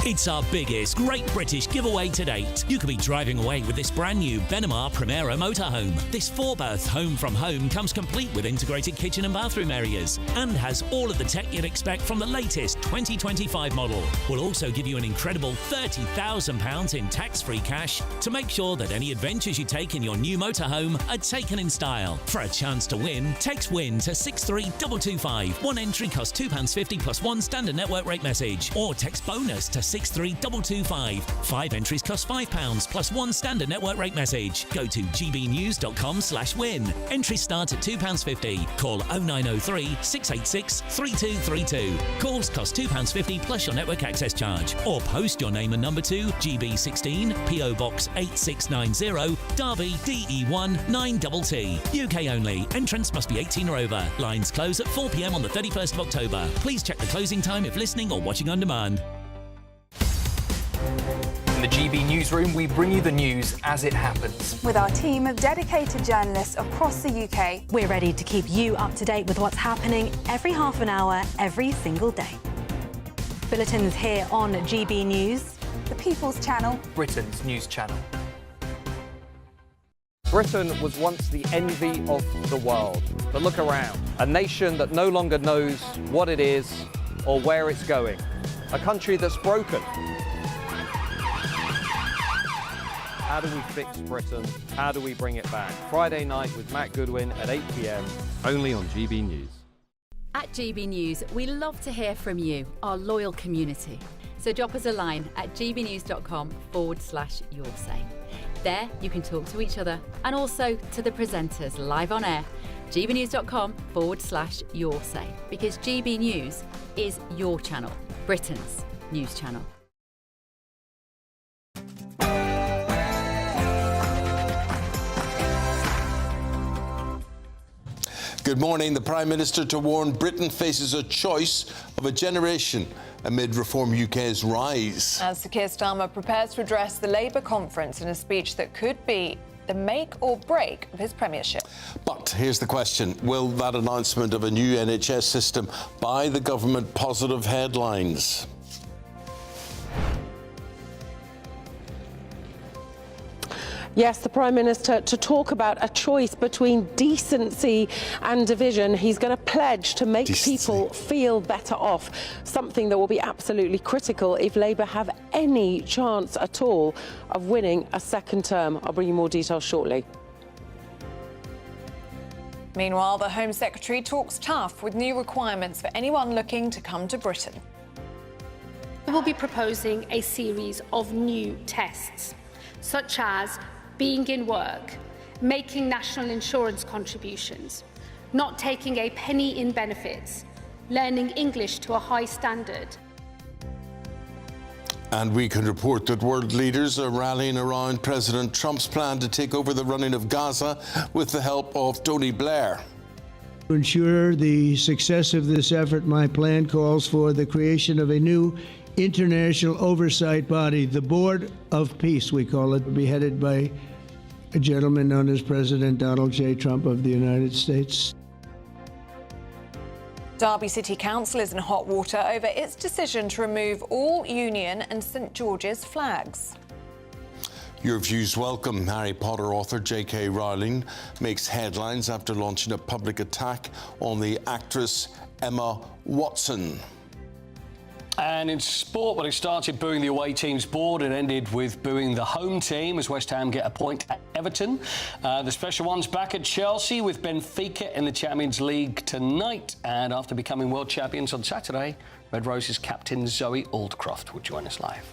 It's our biggest Great British giveaway to date. You could be driving away with this brand new Benamar Primera motorhome. This 4-berth home from home comes complete with integrated kitchen and bathroom areas and has all of the tech you'd expect from the latest 2025 model. We'll also give you an incredible £30,000 in tax-free cash to make sure that any adventures you take in your new motorhome are taken in style. For a chance to win, text WIN to 63225. One entry costs £2.50 plus one standard network rate message, or text BONUS to 63225. 5 entries cost £5 plus one standard network rate message. Go to gbnews.com/win. Entries start at £2.50. Call 0903 686 3232. Calls cost £2.50 plus your network access charge. Or post your name and number to GB16 PO Box 8690 Derby DE1 9TT. UK only. Entrance must be 18 or over. Lines close at 4 p.m. on the 31st of October. Please check the closing time if listening or watching on demand. In the GB newsroom, we bring you the news as it happens. With our team of dedicated journalists across the UK, we're ready to keep you up to date with what's happening every half an hour, every single day. Bulletins here on GB News, the People's Channel, Britain's news channel. Britain was once the envy of the world. But look around. A nation that no longer knows what it is or where it's going. A country that's broken. How do we fix Britain? How do we bring it back? Friday night with Matt Goodwin at 8 p.m. only on GB News. At GB News, we love to hear from you, our loyal community. So drop us a line at gbnews.com/yoursay. There you can talk to each other and also to the presenters live on air. gbnews.com/yoursay, because GB News is your channel, Britain's news channel. Good morning. The Prime Minister to warn Britain faces a choice of a generation amid Reform UK's rise. As Sir Keir Starmer prepares to address the Labour conference in a speech that could be the make or break of his premiership. But here's the question. Will that announcement of a new NHS system buy the government positive headlines? Yes, the Prime Minister to talk about a choice between decency and division. He's going to pledge to make people feel better off, something that will be absolutely critical if Labour have any chance at all of winning a second term. I'll bring you more details shortly. Meanwhile, the Home Secretary talks tough with new requirements for anyone looking to come to Britain. We will be proposing a series of new tests, such as being in work, making national insurance contributions, not taking a penny in benefits, learning English to a high standard. And we can report that world leaders are rallying around President Trump's plan to take over the running of Gaza with the help of Tony Blair. To ensure the success of this effort, my plan calls for the creation of a new international oversight body, the Board of Peace, we call it, be headed by a gentleman known as President Donald J. Trump of the United States. Derby City Council is in hot water over its decision to remove all Union and St George's flags. Your views welcome. Harry Potter author J.K. Rowling makes headlines after launching a public attack on the actress Emma Watson. And in sport, well, it started booing the away team's board and ended with booing the home team as West Ham get a point at Everton. The special ones back at Chelsea with Benfica in the Champions League tonight. And after becoming world champions on Saturday, Red Roses captain Zoe Oldcroft will join us live.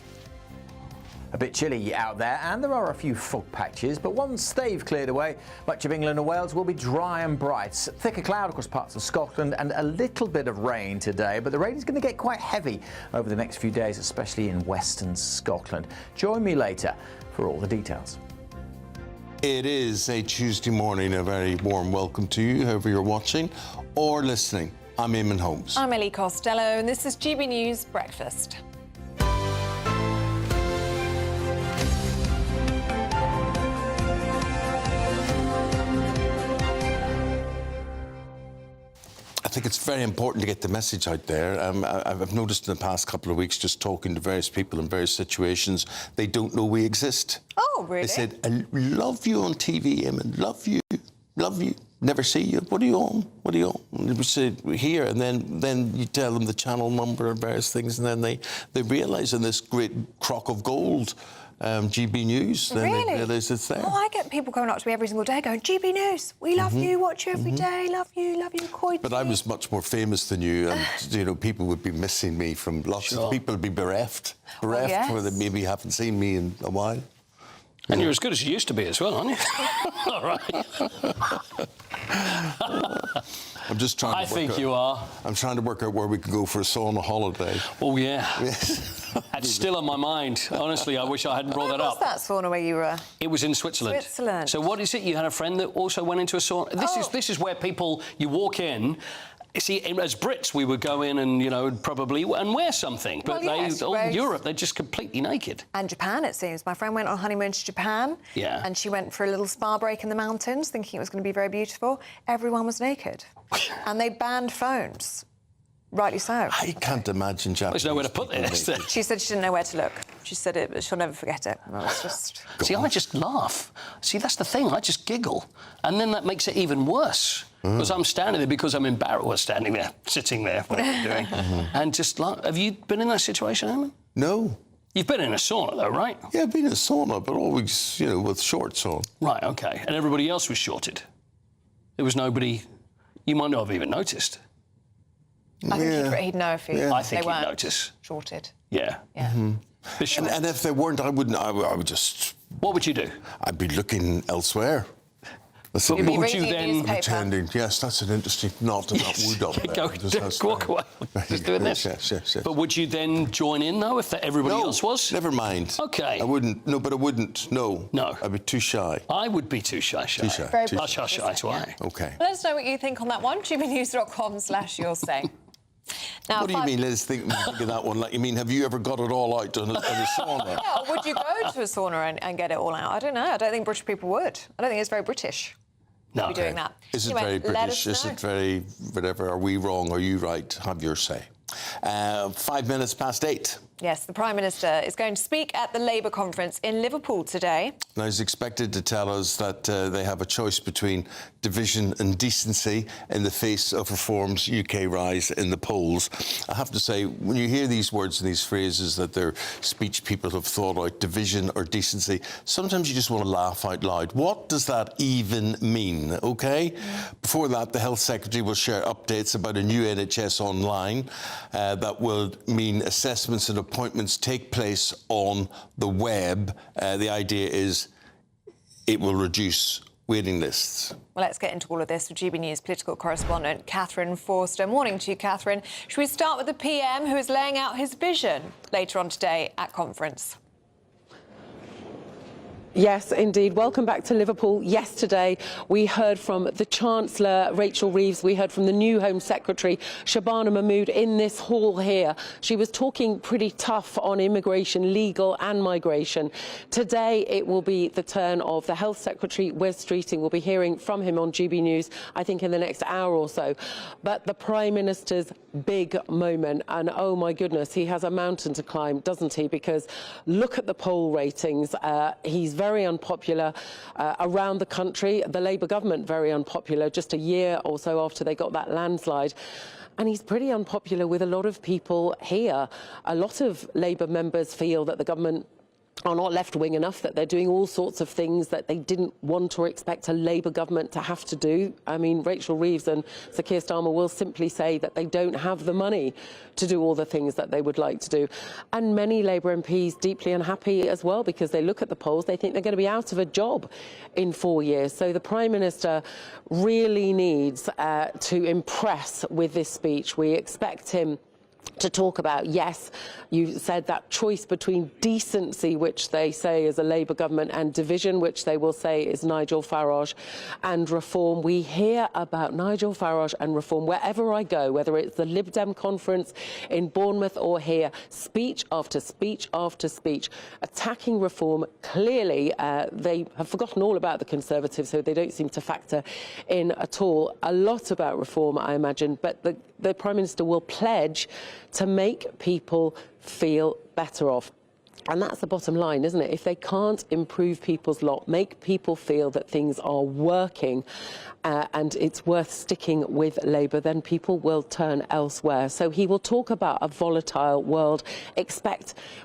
A bit chilly out there, and there are a few fog patches, but once they've cleared away, much of England and Wales will be dry and bright. Thicker cloud across parts of Scotland and a little bit of rain today, but the rain is going to get quite heavy over the next few days, especially in western Scotland. Join me later for all the details. It is a Tuesday morning. A very warm welcome to you, whoever you're watching or listening. I'm Eamonn Holmes. I'm Ellie Costello, and this is GB News Breakfast. think it's very important to get the message out there. I've noticed in the past couple of weeks, just talking to various people in various situations, they don't know we exist. Oh, really? They said, I love you on TV, Eamonn, love you, never see you. What are you on? What are you on? And we say, we're here, and then you tell them the channel number and various things, and then they realise in this great crock of gold, GB News, then Really? they realise it's there. Oh, I get people coming up to me every single day going, GB News, we love you, watch you every day, love you, Koi. But I was much more famous than you, and you know, people would be missing me from lots of people would be bereft yes. where they maybe haven't seen me in a while. And you're as good as you used to be as well, aren't you? All right. I'm just trying to I think you are. I'm trying to work out where we could go for a sauna holiday. Oh, yeah. It's still on my mind. Honestly, I wish I hadn't brought that What's up. that sauna where you were? It was in Switzerland. Switzerland. So what is it? You had a friend that also went into a sauna? This is where people, you walk in. See, as Brits, we would go in and, you know, probably and wear something. But all in Europe, they're just completely naked. And Japan, it seems. My friend went on honeymoon to Japan. Yeah. And she went for a little spa break in the mountains, thinking it was going to be very beautiful. Everyone was naked. And they banned phones. Rightly so. I can't imagine Japanese. There's nowhere to put this. She said she didn't know where to look. She said she'll never forget it. And I was just... See, I just laugh. See, that's the thing. I just giggle. And then that makes it even worse. Because I'm standing there because I'm embarrassed. Well, standing there, sitting there, whatever I'm doing. And just laugh. Have you been in that situation, Eamonn? No. You've been in a sauna, though, right? Yeah, I've been in a sauna, but always, you know, with shorts on. Right, OK. And everybody else was shorted? There was nobody... You might not have even noticed. I think he'd know if I think they weren't he'd notice. shorted. Yeah. Yeah. And if they weren't, I would just... What would you do? I'd be looking elsewhere. Listen, You'd be would you reading then newspaper. pretending? Yes, that's an interesting knot in that wood up there. Go, walk away. Just doing this. Yes. But would you then join in, though, if everybody else was? Never mind. OK. I wouldn't. No, but I wouldn't. No. I'd be too shy. I would be too shy. Too shy. Very too British, Hush, isn't it? why? Okay. Let us know what you think on that one. GBnews.com/you'll say. Now, What do you mean? Let's think of that one. Like, you mean, have you ever got it all out in a sauna? Yeah, would you go to a sauna and get it all out? I don't know. I don't think British people would. I don't think it's very British. No. To be doing that. Is it Anyway, very let British? us Is know. it very whatever? Are we wrong? Are you right? Have your say. 5 minutes past 8. Yes, the Prime Minister is going to speak at the Labour conference in Liverpool today. Now, he's expected to tell us that they have a choice between division and decency in the face of Reform's UK rise in the polls. I have to say, when you hear these words and these phrases that their speech people have thought out, division or decency, sometimes you just want to laugh out loud. What does that even mean, OK? Before that, the Health Secretary will share updates about a new NHS Online that will mean assessments and appointments take place on the web. The idea is it will reduce waiting lists. Well, let's get into all of this with GB News political correspondent Catherine Forster. Morning to you, Catherine. Should we start with the PM, who is laying out his vision later on today at conference? Yes, indeed. Welcome back to Liverpool. Yesterday, we heard from the Chancellor, Rachel Reeves. We heard from the new Home Secretary, Shabana Mahmood, in this hall here. She was talking pretty tough on immigration, legal and migration. Today, it will be the turn of the Health Secretary, Wes Streeting. We'll be hearing from him on GB News, I think, in the next hour or so. But the Prime Minister's big moment, and oh my goodness, he has a mountain to climb, doesn't he? Because look at the poll ratings. He's very unpopular around the country. The Labour government very unpopular just a year or so after they got that landslide. And he's pretty unpopular with a lot of people here. A lot of Labour members feel that the government are not left-wing enough, that they're doing all sorts of things that they didn't want or expect a Labour government to have to do. I mean, Rachel Reeves and Sir Keir Starmer will simply say that they don't have the money to do all the things that they would like to do. And many Labour MPs deeply unhappy as well, because they look at the polls, they think they're going to be out of a job in 4 years. So the Prime Minister really needs to impress with this speech. We expect him to talk about, yes, you said that choice between decency, which they say is a Labour government, and division, which they will say is Nigel Farage, and reform. We hear about Nigel Farage and reform wherever I go, whether it's the Lib Dem conference in Bournemouth or here, speech after speech after speech, attacking reform. Clearly, they have forgotten all about the Conservatives, so they don't seem to factor in at all. A lot about reform, I imagine, but the Prime Minister will pledge to make people feel better off. And that's the bottom line, isn't it? If they can't improve people's lot, make people feel that things are working and it's worth sticking with Labour, then people will turn elsewhere. So he will talk about a volatile world.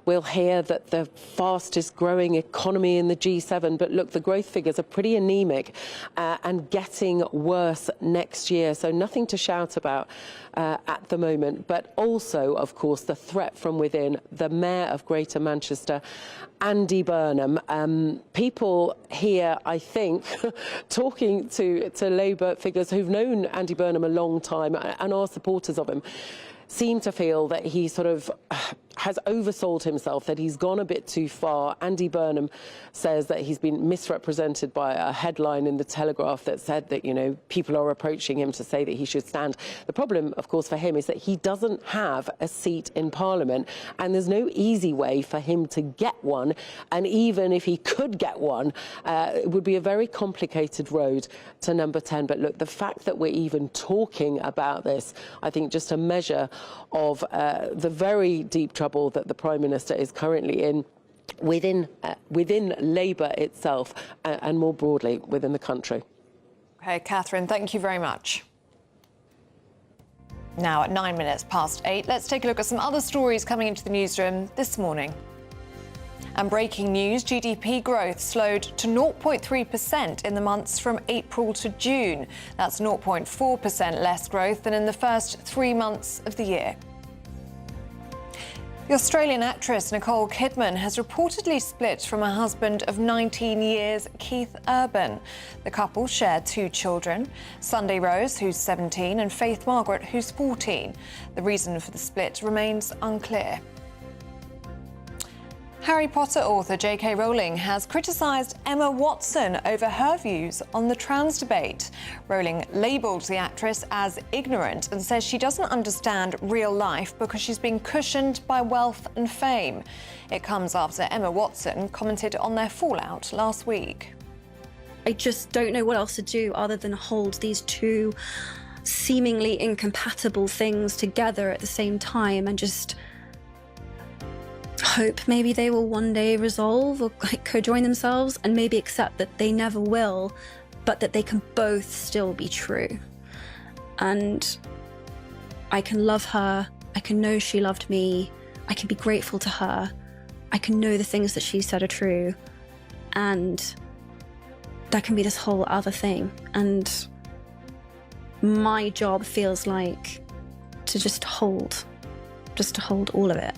We'll hear that the fastest growing economy in the G7, but look, the growth figures are pretty anemic and getting worse next year. So nothing to shout about at the moment, but also, of course, the threat from within. The Mayor of Greater Manchester, Andy Burnham. People here, I think, talking to Labour figures who've known Andy Burnham a long time and are supporters of him, seem to feel that he sort of has oversold himself, that he's gone a bit too far. Andy Burnham says that he's been misrepresented by a headline in the Telegraph that said that, you know, people are approaching him to say that he should stand. The problem, of course, for him is that he doesn't have a seat in Parliament, and there's no easy way for him to get one. And even if he could get one, it would be a very complicated road to number 10. But look, the fact that we're even talking about this, I think just a measure of the very deep trouble that the Prime Minister is currently in within Labour itself and more broadly within the country. OK, Catherine, thank you very much. Now, at 8:09, let's take a look at some other stories coming into the newsroom this morning. And breaking news, GDP growth slowed to 0.3% in the months from April to June. That's 0.4% less growth than in the first 3 months of the year. The Australian actress Nicole Kidman has reportedly split from her husband of 19 years, Keith Urban. The couple share 2 children, Sunday Rose, who's 17, and Faith Margaret, who's 14. The reason for the split remains unclear. Harry Potter author J.K. Rowling has criticised Emma Watson over her views on the trans debate. Rowling labelled the actress as ignorant and says she doesn't understand real life because she's been cushioned by wealth and fame. It comes after Emma Watson commented on their fallout last week. I just don't know what else to do other than hold these two seemingly incompatible things together at the same time and just hope maybe they will one day resolve or co-join themselves, and maybe accept that they never will, but that they can both still be true. And I can love her, I can know she loved me, I can be grateful to her, I can know the things that she said are true, and that can be this whole other thing. And my job feels like to just hold all of it.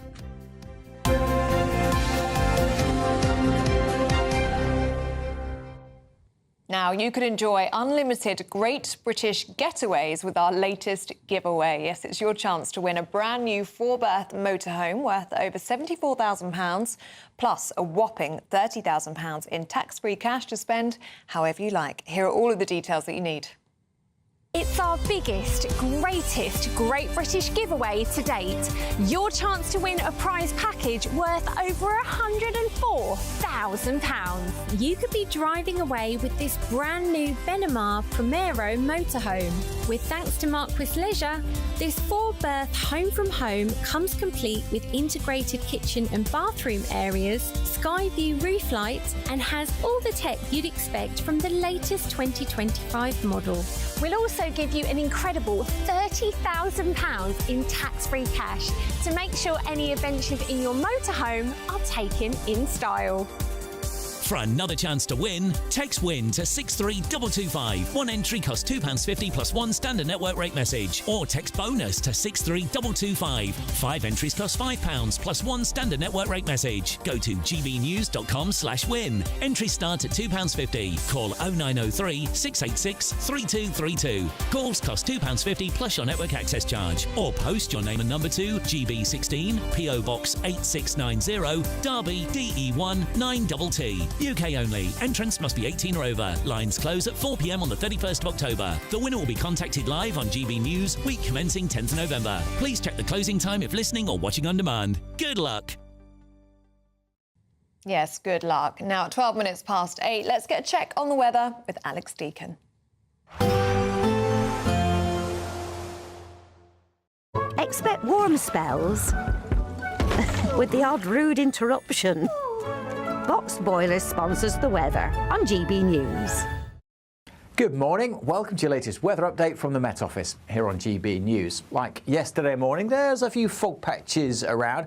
Now, you could enjoy unlimited Great British Getaways with our latest giveaway. Yes, it's your chance to win a brand new 4-berth motorhome worth over £74,000, plus a whopping £30,000 in tax-free cash to spend however you like. Here are all of the details that you need. It's our biggest, greatest Great British giveaway to date. Your chance to win a prize package worth over £104,000. You could be driving away with this brand new Benamar Primero motorhome. With thanks to Marquis Leisure, this 4-berth home from home comes complete with integrated kitchen and bathroom areas, sky view roof lights, and has all the tech you'd expect from the latest 2025 model. We'll also give you an incredible £30,000 in tax-free cash to make sure any adventures in your motorhome are taken in style. For another chance to win, text WIN to 63225. One entry costs £2.50 plus one standard network rate message. Or text BONUS to 63225. 5 entries cost £5 plus one standard network rate message. Go to gbnews.com/win. Entries start at £2.50. Call 0903 686 3232. Calls cost £2.50 plus your network access charge. Or post your name and number to GB16 PO Box 8690 Derby DE1 9TT. UK only. Entrance must be 18 or over. Lines close at 4 p.m. on the 31st of October. The winner will be contacted live on GB News, week commencing 10th of November. Please check the closing time if listening or watching on demand. Good luck. Yes, good luck. Now, at 12 minutes past 8, let's get a check on the weather with Alex Deacon. Expect warm spells with the odd rude interruption. Boxed Boiler sponsors the weather on GB News. Good morning. Welcome to your latest weather update from the Met Office here on GB News. Like yesterday morning, there's a few fog patches around,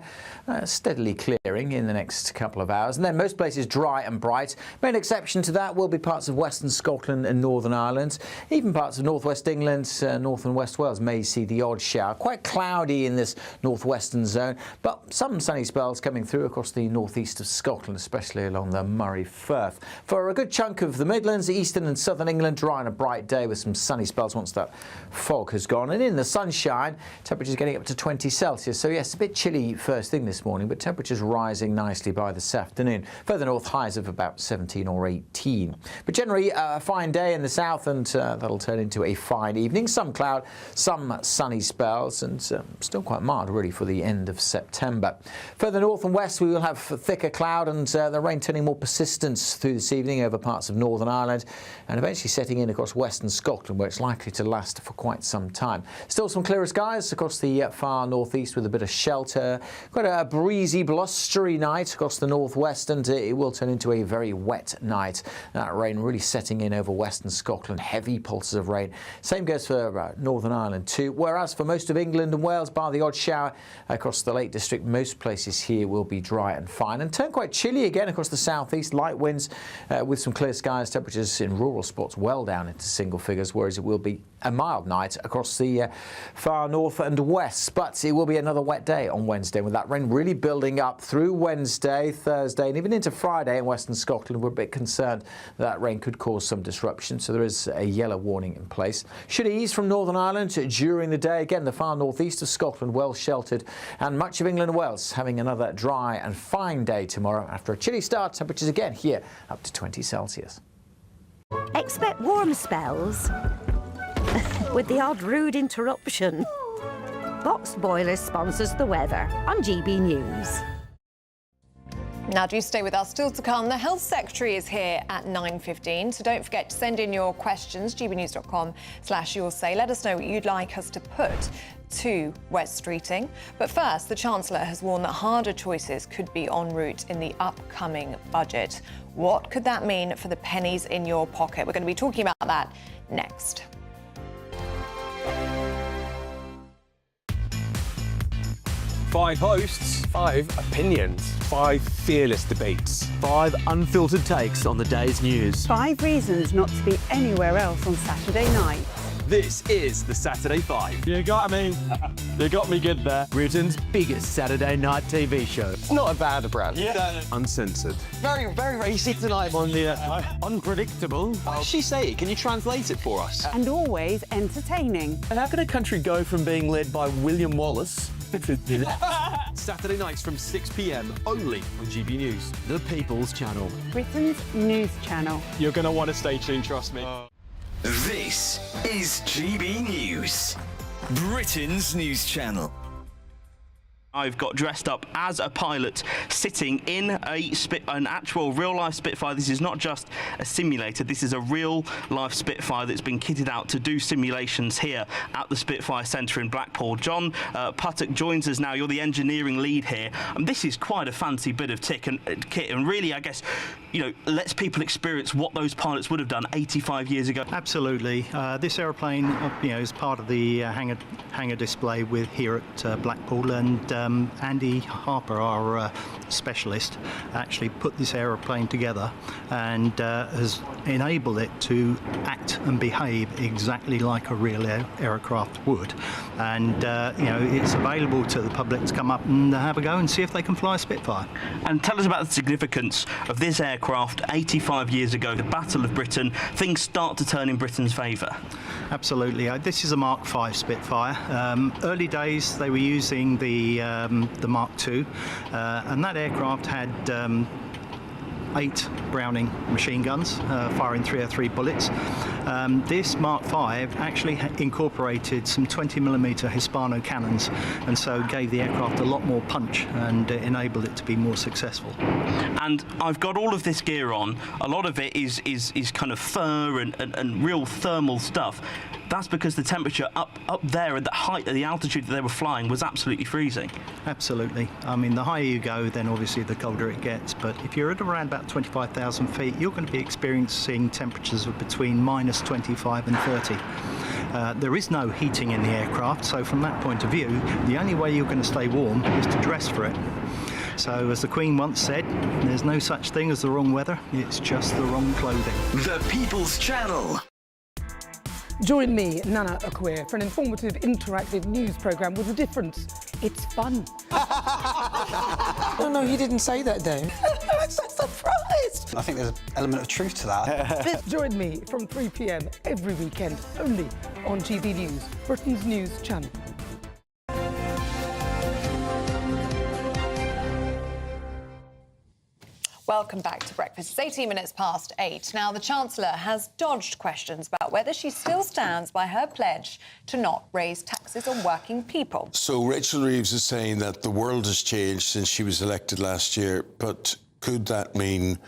steadily clearing in the next couple of hours. And then most places dry and bright. Main exception to that will be parts of Western Scotland and Northern Ireland. Even parts of Northwest England, North and West Wales may see the odd shower. Quite cloudy in this northwestern zone, but some sunny spells coming through across the northeast of Scotland, especially along the Moray Firth. For a good chunk of the Midlands, eastern and southern England, dry and a bright day with some sunny spells once that fog has gone. And in the sunshine, temperatures getting up to 20 Celsius. So yes, a bit chilly first thing this morning, but temperatures rising nicely by this afternoon. Further north, highs of about 17 or 18. But generally a fine day in the south, and that'll turn into a fine evening. Some cloud, some sunny spells, and still quite mild really for the end of September. Further north and west, we will have thicker cloud and the rain turning more persistent through this evening over parts of Northern Ireland, and eventually setting in across western Scotland, where it's likely to last for quite some time. Still some clearer skies across the far northeast with a bit of shelter. Quite a breezy, blustery night across the northwest, and it will turn into a very wet night. That rain really setting in over western Scotland, heavy pulses of rain. Same goes for Northern Ireland too, whereas for most of England and Wales, bar the odd shower across the Lake District, most places here will be dry and fine, and turn quite chilly again across the southeast. Light winds with some clear skies, temperatures in rural spots well down into single figures, whereas it will be a mild night across the far north and west. But it will be another wet day on Wednesday, with that rain really building up through Wednesday, Thursday, and even into Friday in western Scotland. We're a bit concerned that rain could cause some disruption, so there is a yellow warning in place. Should ease from Northern Ireland during the day. Again, the far northeast of Scotland well sheltered, and much of England and Wales having another dry and fine day tomorrow after a chilly start. Temperatures again here up to 20 Celsius. Expect warm spells with the odd rude interruption. Boxed Boiler sponsors the weather on GB News. Now, do stay with us. Still to come, the Health Secretary is here at 9:15, so don't forget to send in your questions, gbnews.com/you'll say. Let us know what you'd like us to put to Wes Streeting. But first, the Chancellor has warned that harder choices could be en route in the upcoming budget. What could that mean for the pennies in your pocket? We're going to be talking about that next. Five hosts, 5 opinions, 5 fearless debates, 5 unfiltered takes on the day's news. 5 reasons not to be anywhere else on Saturday night. This is the Saturday 5. You got me. You got me good there. Britain's biggest Saturday night TV show. It's not a bad brand. Yeah. Uncensored. Very, very racy tonight on the... unpredictable. What did she say? Can you translate it for us? And always entertaining. And how can a country go from being led by William Wallace to... Saturday nights from 6 p.m. only on GB News. The People's Channel. Britain's news channel. You're going to want to stay tuned, trust me. This is GB News, Britain's news channel. I've got dressed up as a pilot sitting in an actual real-life Spitfire. This is not just a simulator. This is a real-life Spitfire that's been kitted out to do simulations here at the Spitfire Centre in Blackpool. John Puttock joins us now. You're the engineering lead here. And this is quite a fancy bit of kit and really, I guess, you know, lets people experience what those pilots would have done 85 years ago. Absolutely. This aeroplane, you know, is part of the hangar display here at Blackpool, and Andy Harper, our specialist, actually put this aeroplane together and has enabled it to act and behave exactly like a real aircraft would. And you know, it's available to the public to come up and have a go and see if they can fly a Spitfire. And tell us about the significance of this aircraft. 85 years ago, the Battle of Britain, things start to turn in Britain's favour. Absolutely. This is a Mark V Spitfire. Early days they were using the Mark II, and that aircraft had 8 Browning machine guns firing 303 bullets. This Mark V actually incorporated some 20mm Hispano cannons, and so gave the aircraft a lot more punch and enabled it to be more successful. And I've got all of this gear on. A lot of it is kind of fur and real thermal stuff. That's because the temperature up there at the height, at the altitude that they were flying, was absolutely freezing. Absolutely. I mean, the higher you go, then obviously the colder it gets. But if you're at around about 25,000 feet, you're going to be experiencing temperatures of between -25 and 30. There is no heating in the aircraft, so from that point of view, the only way you're going to stay warm is to dress for it. So, as the Queen once said, there's no such thing as the wrong weather, it's just the wrong clothing. The People's Channel. Join me, Nana Akwe, for an informative, interactive news programme with a difference. It's fun. No, he didn't say that, Dave. I'm so surprised. I think there's an element of truth to that. Join me from 3 p.m. every weekend, only on GB News, Britain's news channel. Welcome back to Breakfast. It's 18 minutes past 8. Now, the Chancellor has dodged questions about whether she still stands by her pledge to not raise taxes on working people. So Rachel Reeves is saying that the world has changed since she was elected last year, but could that mean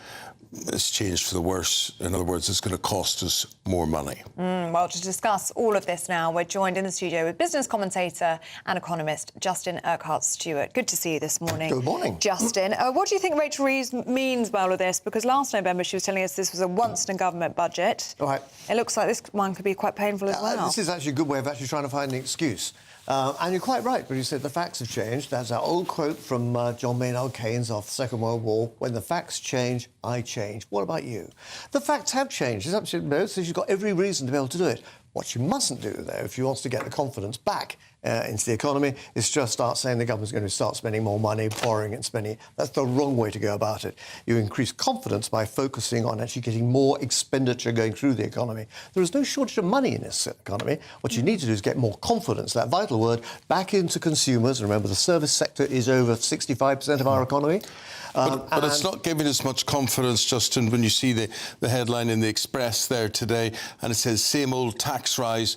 it's changed for the worse? In other words, it's going to cost us more money. Well, to discuss all of this now, we're joined in the studio with business commentator and economist Justin Urquhart-Stewart. Good to see you this morning. Good morning. Justin, what do you think Rachel Reeves means by all of this? Because last November she was telling us this was a once-in-a-government budget. Right. It looks like this one could be quite painful as well. This is actually a good way of actually trying to find an excuse. And you're quite right when you said the facts have changed. That's our old quote from John Maynard Keynes after the Second World War. When the facts change, I change. What about you? The facts have changed. It's absolutely no, so she's got every reason to be able to do it. What she mustn't do, though, if she wants to get the confidence back into the economy, is just start saying the government's going to start spending more money, borrowing and spending. That's the wrong way to go about it. You increase confidence by focusing on actually getting more expenditure going through the economy. There is no shortage of money in this economy. What you need to do is get more confidence, that vital word, back into consumers. Remember, the service sector is over 65% of our economy. But it's not giving us much confidence, Justin, when you see the headline in the Express there today, and it says, same old tax rise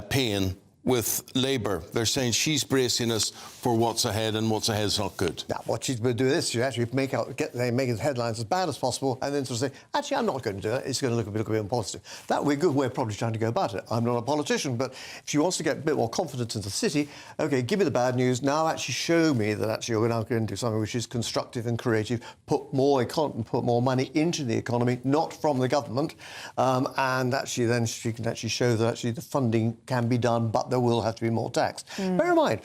pain with Labour. They're saying she's bracing us for what's ahead, and what's ahead is not good. Now, what she's going to do is she actually make the headlines as bad as possible, and then sort of say, actually, I'm not going to do it. It's going to look a bit more positive. That would be a good way of probably trying to go about it. I'm not a politician, but if she wants to get a bit more confidence in the city, OK, give me the bad news. Now actually show me that actually you're now going to do something which is constructive and creative, put more money into the economy, not from the government, and actually then she can actually show that actually the funding can be done, but there will have to be more tax. Bear in mind,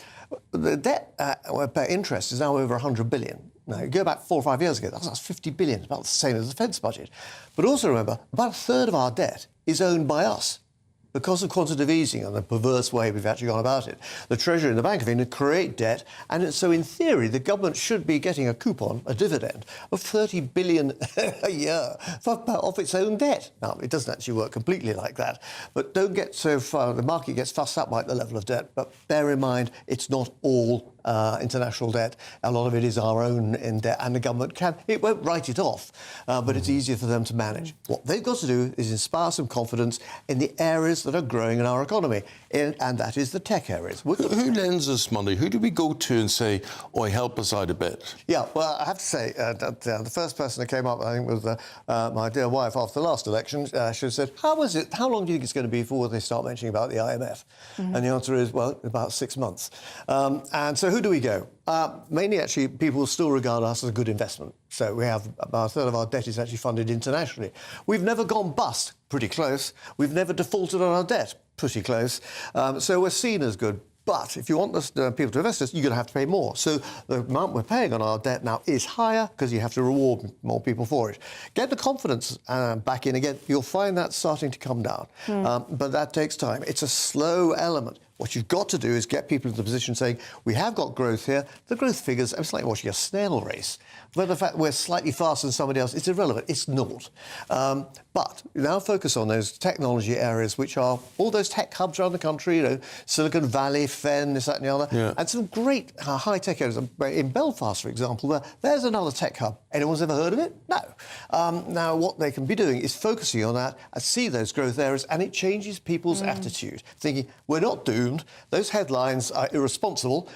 the debt per interest is now over 100 billion. Now, you go back 4 or 5 years ago, that's 50 billion, about the same as the defence budget. But also remember, about a third of our debt is owned by us. Because of quantitative easing and the perverse way we've actually gone about it, the Treasury and the Bank of England create debt, and so in theory the government should be getting a coupon, a dividend, of 30 billion a year off its own debt. Now, it doesn't actually work completely like that, but don't get so far, the market gets fussed up by the level of debt, but bear in mind it's not all international debt. A lot of it is our own in debt, and the government it won't write it off, but it's easier for them to manage. What they've got to do is inspire some confidence in the areas that are growing in our economy, and that is the tech areas. Who lends us money? Who do we go to and say, "Oi, help us out a bit"? Yeah, well, I have to say that the first person that came up, I think, was my dear wife after the last election. She said, "How long do you think it's going to be before they start mentioning about the IMF?" And the answer is, well, about 6 months. And so who do we go? Mainly, actually, people still regard us as a good investment. So we have about a third of our debt is actually funded internationally. We've never gone bust, pretty close. We've never defaulted on our debt, pretty close. So we're seen as good. But if you want people to invest this, you're going to have to pay more. So the amount we're paying on our debt now is higher because you have to reward more people for it. Get the confidence back in again. You'll find that starting to come down. But that takes time. It's a slow element. What you've got to do is get people into the position saying, we have got growth here. The growth figures, it's like watching a snail race. But the fact we're slightly faster than somebody else, it's irrelevant. It's naught. But now focus on those technology areas, which are all those tech hubs around the country, you know, Silicon Valley, Fen, this, that and the other. Yeah. And some great high-tech areas. In Belfast, for example, there's another tech hub. Anyone's ever heard of it? No. Now, what they can be doing is focusing on that and see those growth areas, and it changes people's attitude, thinking, we're not doomed. Those headlines are irresponsible,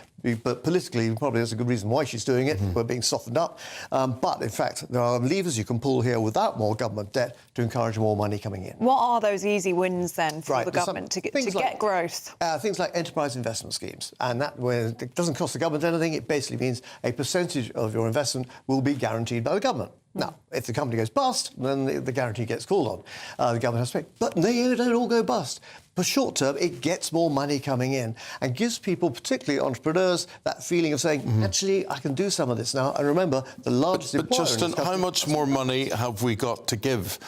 but politically, probably there's a good reason why she's doing it. We're being softened up. But, in fact, there are levers you can pull here without more government debt to encourage more money coming in. What are those easy wins, then, for the government to get growth? Things like enterprise investment schemes. And that, where it doesn't cost the government anything, it basically means a percentage of your investment will be guaranteed by the government. Now, if the company goes bust, then the guarantee gets called on. The government has to pay. But they don't all go bust. For short term, it gets more money coming in and gives people, particularly entrepreneurs, that feeling of saying, actually, I can do some of this now. And remember, the largest employer... But Justin, how much more money have we got to give?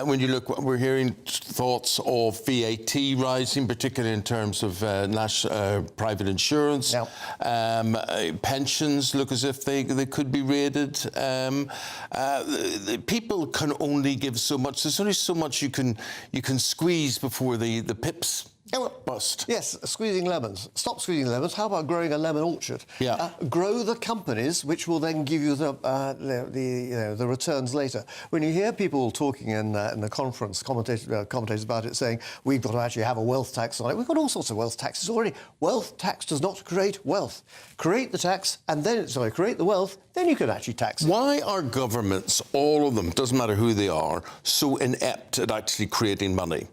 When you look, we're hearing thoughts of VAT rising, particularly in terms of private insurance. Pensions look as if they could be raided. People can only give so much. There's only so much you can squeeze before the pips bust. Yes, squeezing lemons. Stop squeezing lemons. How about growing a lemon orchard? Yeah. Grow the companies, which will then give you the returns later. When you hear people talking in the conference, commentators about it, saying we've got to actually have a wealth tax on it. We've got all sorts of wealth taxes already. Wealth tax does not create wealth. Create the tax, and then create the wealth. Then you can actually tax it. Why are governments, all of them, doesn't matter who they are, so inept at actually creating money?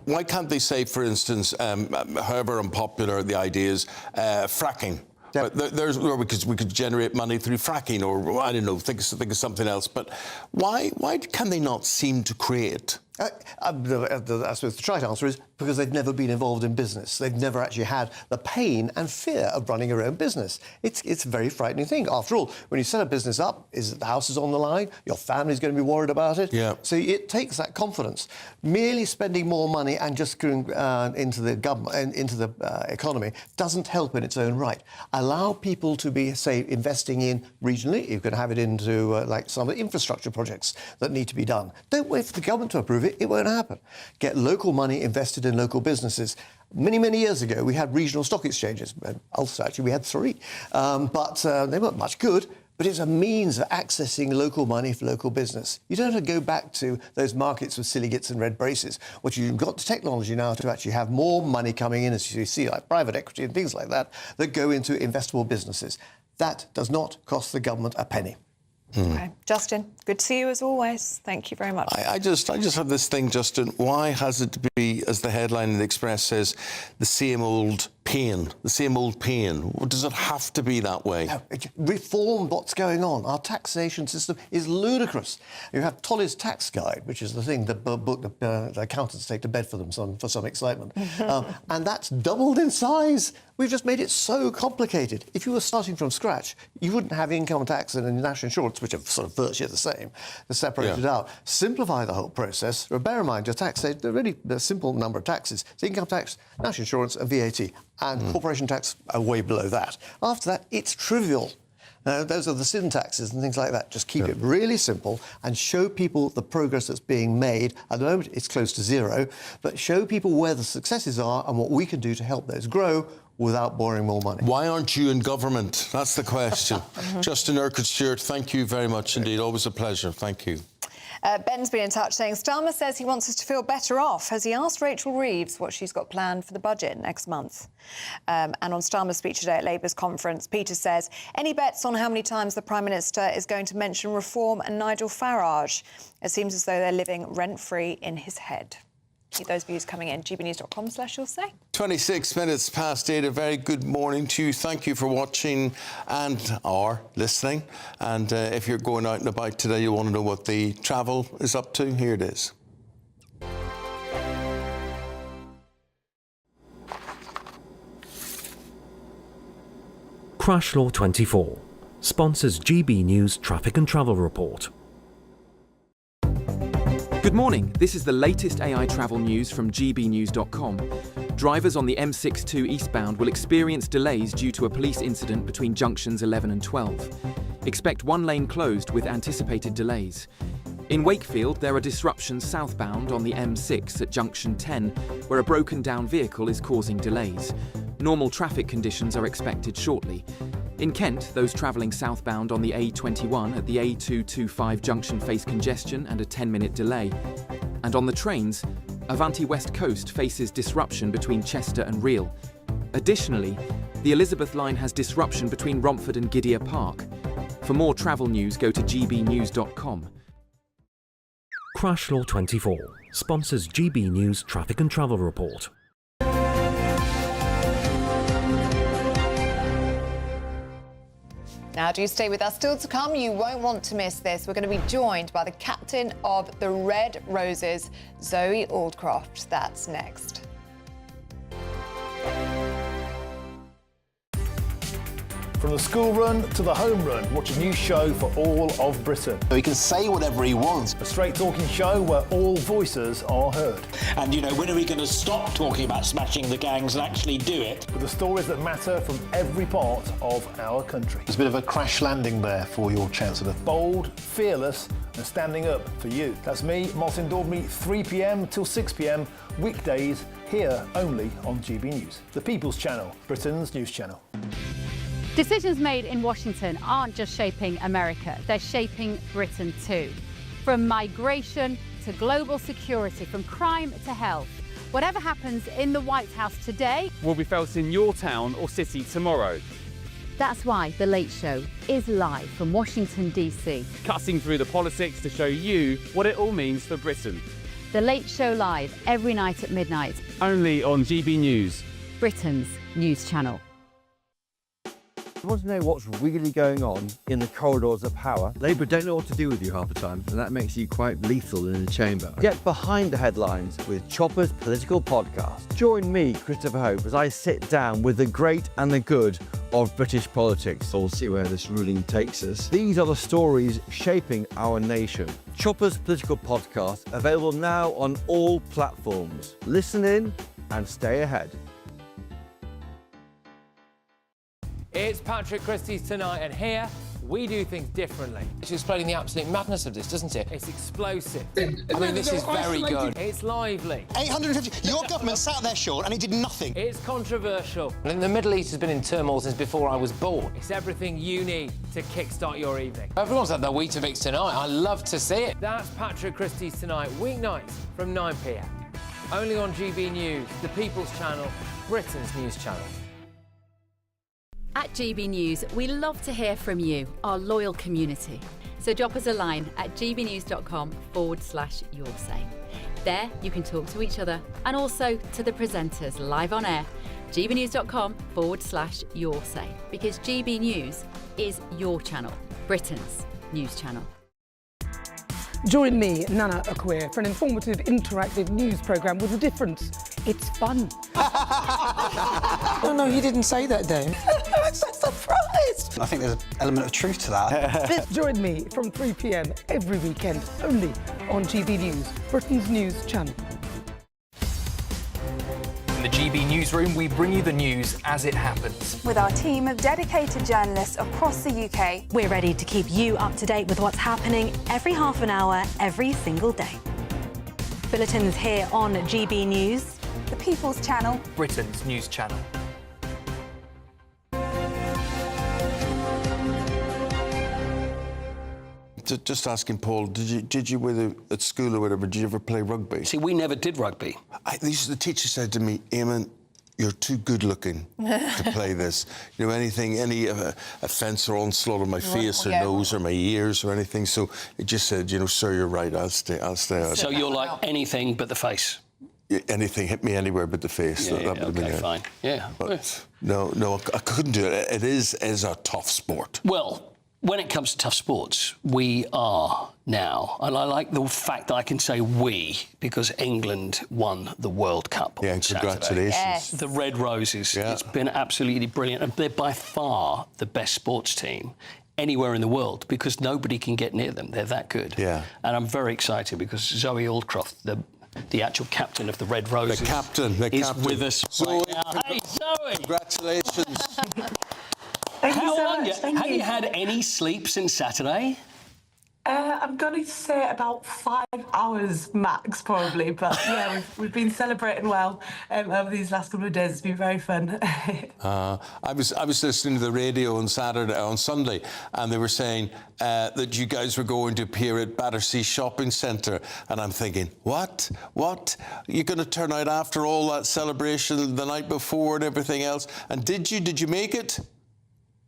Why can't they say, for instance, however unpopular the idea is, fracking? But there's where we could generate money through fracking, or I don't know, think of something else. But why can they not seem to create? I suppose the trite answer is because they've never been involved in business. They've never actually had the pain and fear of running your own business. It's a very frightening thing. After all, when you set a business up, the house is on the line, your family's going to be worried about it. Yeah. So it takes that confidence. Merely spending more money and just going into the government and into the economy doesn't help in its own right. Allow people to be, say, investing in regionally. You can have it into like some of the infrastructure projects that need to be done. Don't wait for the government to approve it. It won't happen. Get local money invested in local businesses. Many, many years ago, we had regional stock exchanges. Ulster, actually, we had 3. But they weren't much good. But it's a means of accessing local money for local business. You don't have to go back to those markets with silly gits and red braces. What you've got the technology now to actually have more money coming in, as you see, like private equity and things like that go into investable businesses. That does not cost the government a penny. Okay. Justin, good to see you as always. Thank you very much. I just have this thing, Justin. Why has it to be, as the headline in the Express says, the same old pain? The same old pain. Does it have to be that way? No, reform what's going on. Our taxation system is ludicrous. You have Tolley's Tax Guide, which is the thing, the book the accountants take to bed for them for some excitement. And that's doubled in size. We've just made it so complicated. If you were starting from scratch, you wouldn't have income tax and national insurance, which are sort of virtually the same. They're separated out. Simplify the whole process. Bear in mind, your tax, they're really a simple number of taxes. It's income tax, national insurance and VAT. And corporation tax are way below that. After that, it's trivial. Those are the sin taxes and things like that. Just keep it really simple and show people the progress that's being made. At the moment, it's close to zero, but show people where the successes are and what we can do to help those grow without borrowing more money. Why aren't you in government? That's the question. Justin Urquhart-Stewart, thank you very much indeed. Always a pleasure. Thank you. Ben's been in touch saying Starmer says he wants us to feel better off. Has he asked Rachel Reeves what she's got planned for the budget next month? And on Starmer's speech today at Labour's conference, Peter says, any bets on how many times the Prime Minister is going to mention reform and Nigel Farage? It seems as though they're living rent-free in his head. Keep those views coming in. gbnews.com/you'll say. 26 minutes past 8. A very good morning to you. Thank you for watching and or listening. And if you're going out and about today, you want to know what the travel is up to, here it is. Crash Law 24 sponsors GB News Traffic and Travel Report. Good morning. This is the latest AI travel news from gbnews.com. Drivers on the M62 eastbound will experience delays due to a police incident between junctions 11 and 12. Expect one lane closed with anticipated delays. In Wakefield, there are disruptions southbound on the M6 at junction 10, where a broken down vehicle is causing delays. Normal traffic conditions are expected shortly. In Kent, those travelling southbound on the A21 at the A225 junction face congestion and a 10-minute delay. And on the trains, Avanti West Coast faces disruption between Chester and Reel. Additionally, the Elizabeth line has disruption between Romford and Gidea Park. For more travel news, go to gbnews.com. Crash Law 24 sponsors GB News Traffic and Travel Report. Now, do stay with us. Still to come, you won't want to miss this. We're going to be joined by the captain of the Red Roses, Zoe Oldcroft. That's next. From the school run to the home run, watch a new show for all of Britain. So he can say whatever he wants. A straight talking show where all voices are heard. And, you know, when are we going to stop talking about smashing the gangs and actually do it? With the stories that matter from every part of our country. There's a bit of a crash landing there for your Chancellor. Bold, fearless and standing up for you. That's me, Martin Daubney, 3 p.m. till 6 p.m, weekdays, here only on GB News. The People's Channel, Britain's news channel. Decisions made in Washington aren't just shaping America, they're shaping Britain too. From migration to global security, from crime to health. Whatever happens in the White House today will be felt in your town or city tomorrow. That's why The Late Show is live from Washington, D.C. Cutting through the politics to show you what it all means for Britain. The Late Show live every night at midnight. Only on GB News, Britain's news channel. You want to know what's really going on in the corridors of power? Labour don't know what to do with you half the time, and that makes you quite lethal in the chamber. Get behind the headlines with Chopper's Political Podcast. Join me, Christopher Hope, as I sit down with the great and the good of British politics. We'll see where this ruling takes us. These are the stories shaping our nation. Chopper's Political Podcast, available now on all platforms. Listen in and stay ahead. It's Patrick Christie's Tonight, and here we do things differently. It's explaining the absolute madness of this, doesn't it? It's explosive. I mean, this is very good. It's lively. 850. Your government sat there, Sean, and it did nothing. It's controversial. And the Middle East has been in turmoil since before I was born. It's everything you need to kickstart your evening. Everyone's had their Weetabix tonight. I love to see it. That's Patrick Christie's Tonight, weeknights from 9 p.m. Only on GB News, the People's Channel, Britain's news channel. At GB News, we love to hear from you, our loyal community. So drop us a line at gbnews.com/your say. There you can talk to each other and also to the presenters live on air. gbnews.com/your say, because GB News is your channel, Britain's news channel. Join me, Nana Akwe, for an informative, interactive news programme with a difference. It's fun. No, he didn't say that, Dave. I'm so surprised. I think there's an element of truth to that. Join me from 3 p.m. every weekend, only on GB News, Britain's news channel. In the GB Newsroom, we bring you the news as it happens. With our team of dedicated journalists across the UK, we're ready to keep you up to date with what's happening every half an hour, every single day. Bulletins here on GB News, the People's Channel, Britain's news channel. Just asking Paul, did you at school or whatever, did you ever play rugby? See, we never did rugby. The teacher said to me, Eamonn, you're too good looking to play this. You know, any offence or onslaught on my face or nose or my ears or anything. So it just said, you know, sir, you're right, I'll stay out. So you're like anything but the face? Anything, hit me anywhere but the face. Yeah, that would have been it. Fine. Yeah. But no, I couldn't do it. It is a tough sport. Well, when it comes to tough sports, we are now, and I like the fact that I can say we, because England won the World Cup on Saturday. Congratulations. Yes. The Red Roses, it's been absolutely brilliant, and they're by far the best sports team anywhere in the world, because nobody can get near them. They're that good. Yeah. And I'm very excited because Zoe Oldcroft, the actual captain of the Red Roses, the captain is with us Zoe, right now. Hey, Zoe! Congratulations. How are you? Have you had any sleep since Saturday? I'm going to say about 5 hours max, probably. But yeah, we've been celebrating well over these last couple of days. It's been very fun. I was listening to the radio on Sunday, and they were saying that you guys were going to appear at Battersea Shopping Centre, and I'm thinking, what? You're going to turn out after all that celebration the night before and everything else? And did you make it?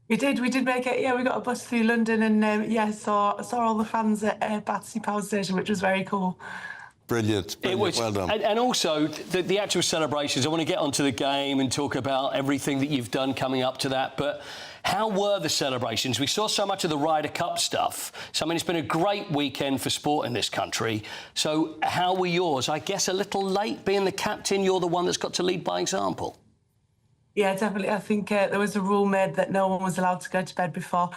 We did make it. Yeah, we got a bus through London, and saw all the fans at Battersea Power Station, which was very cool. Brilliant. It was, well done. And also, the actual celebrations, I want to get onto the game and talk about everything that you've done coming up to that, but how were the celebrations? We saw so much of the Ryder Cup stuff. So, I mean, it's been a great weekend for sport in this country. So how were yours? I guess a little late, being the captain, you're the one that's got to lead by example. Yeah, definitely. I think there was a rule made that no one was allowed to go to bed before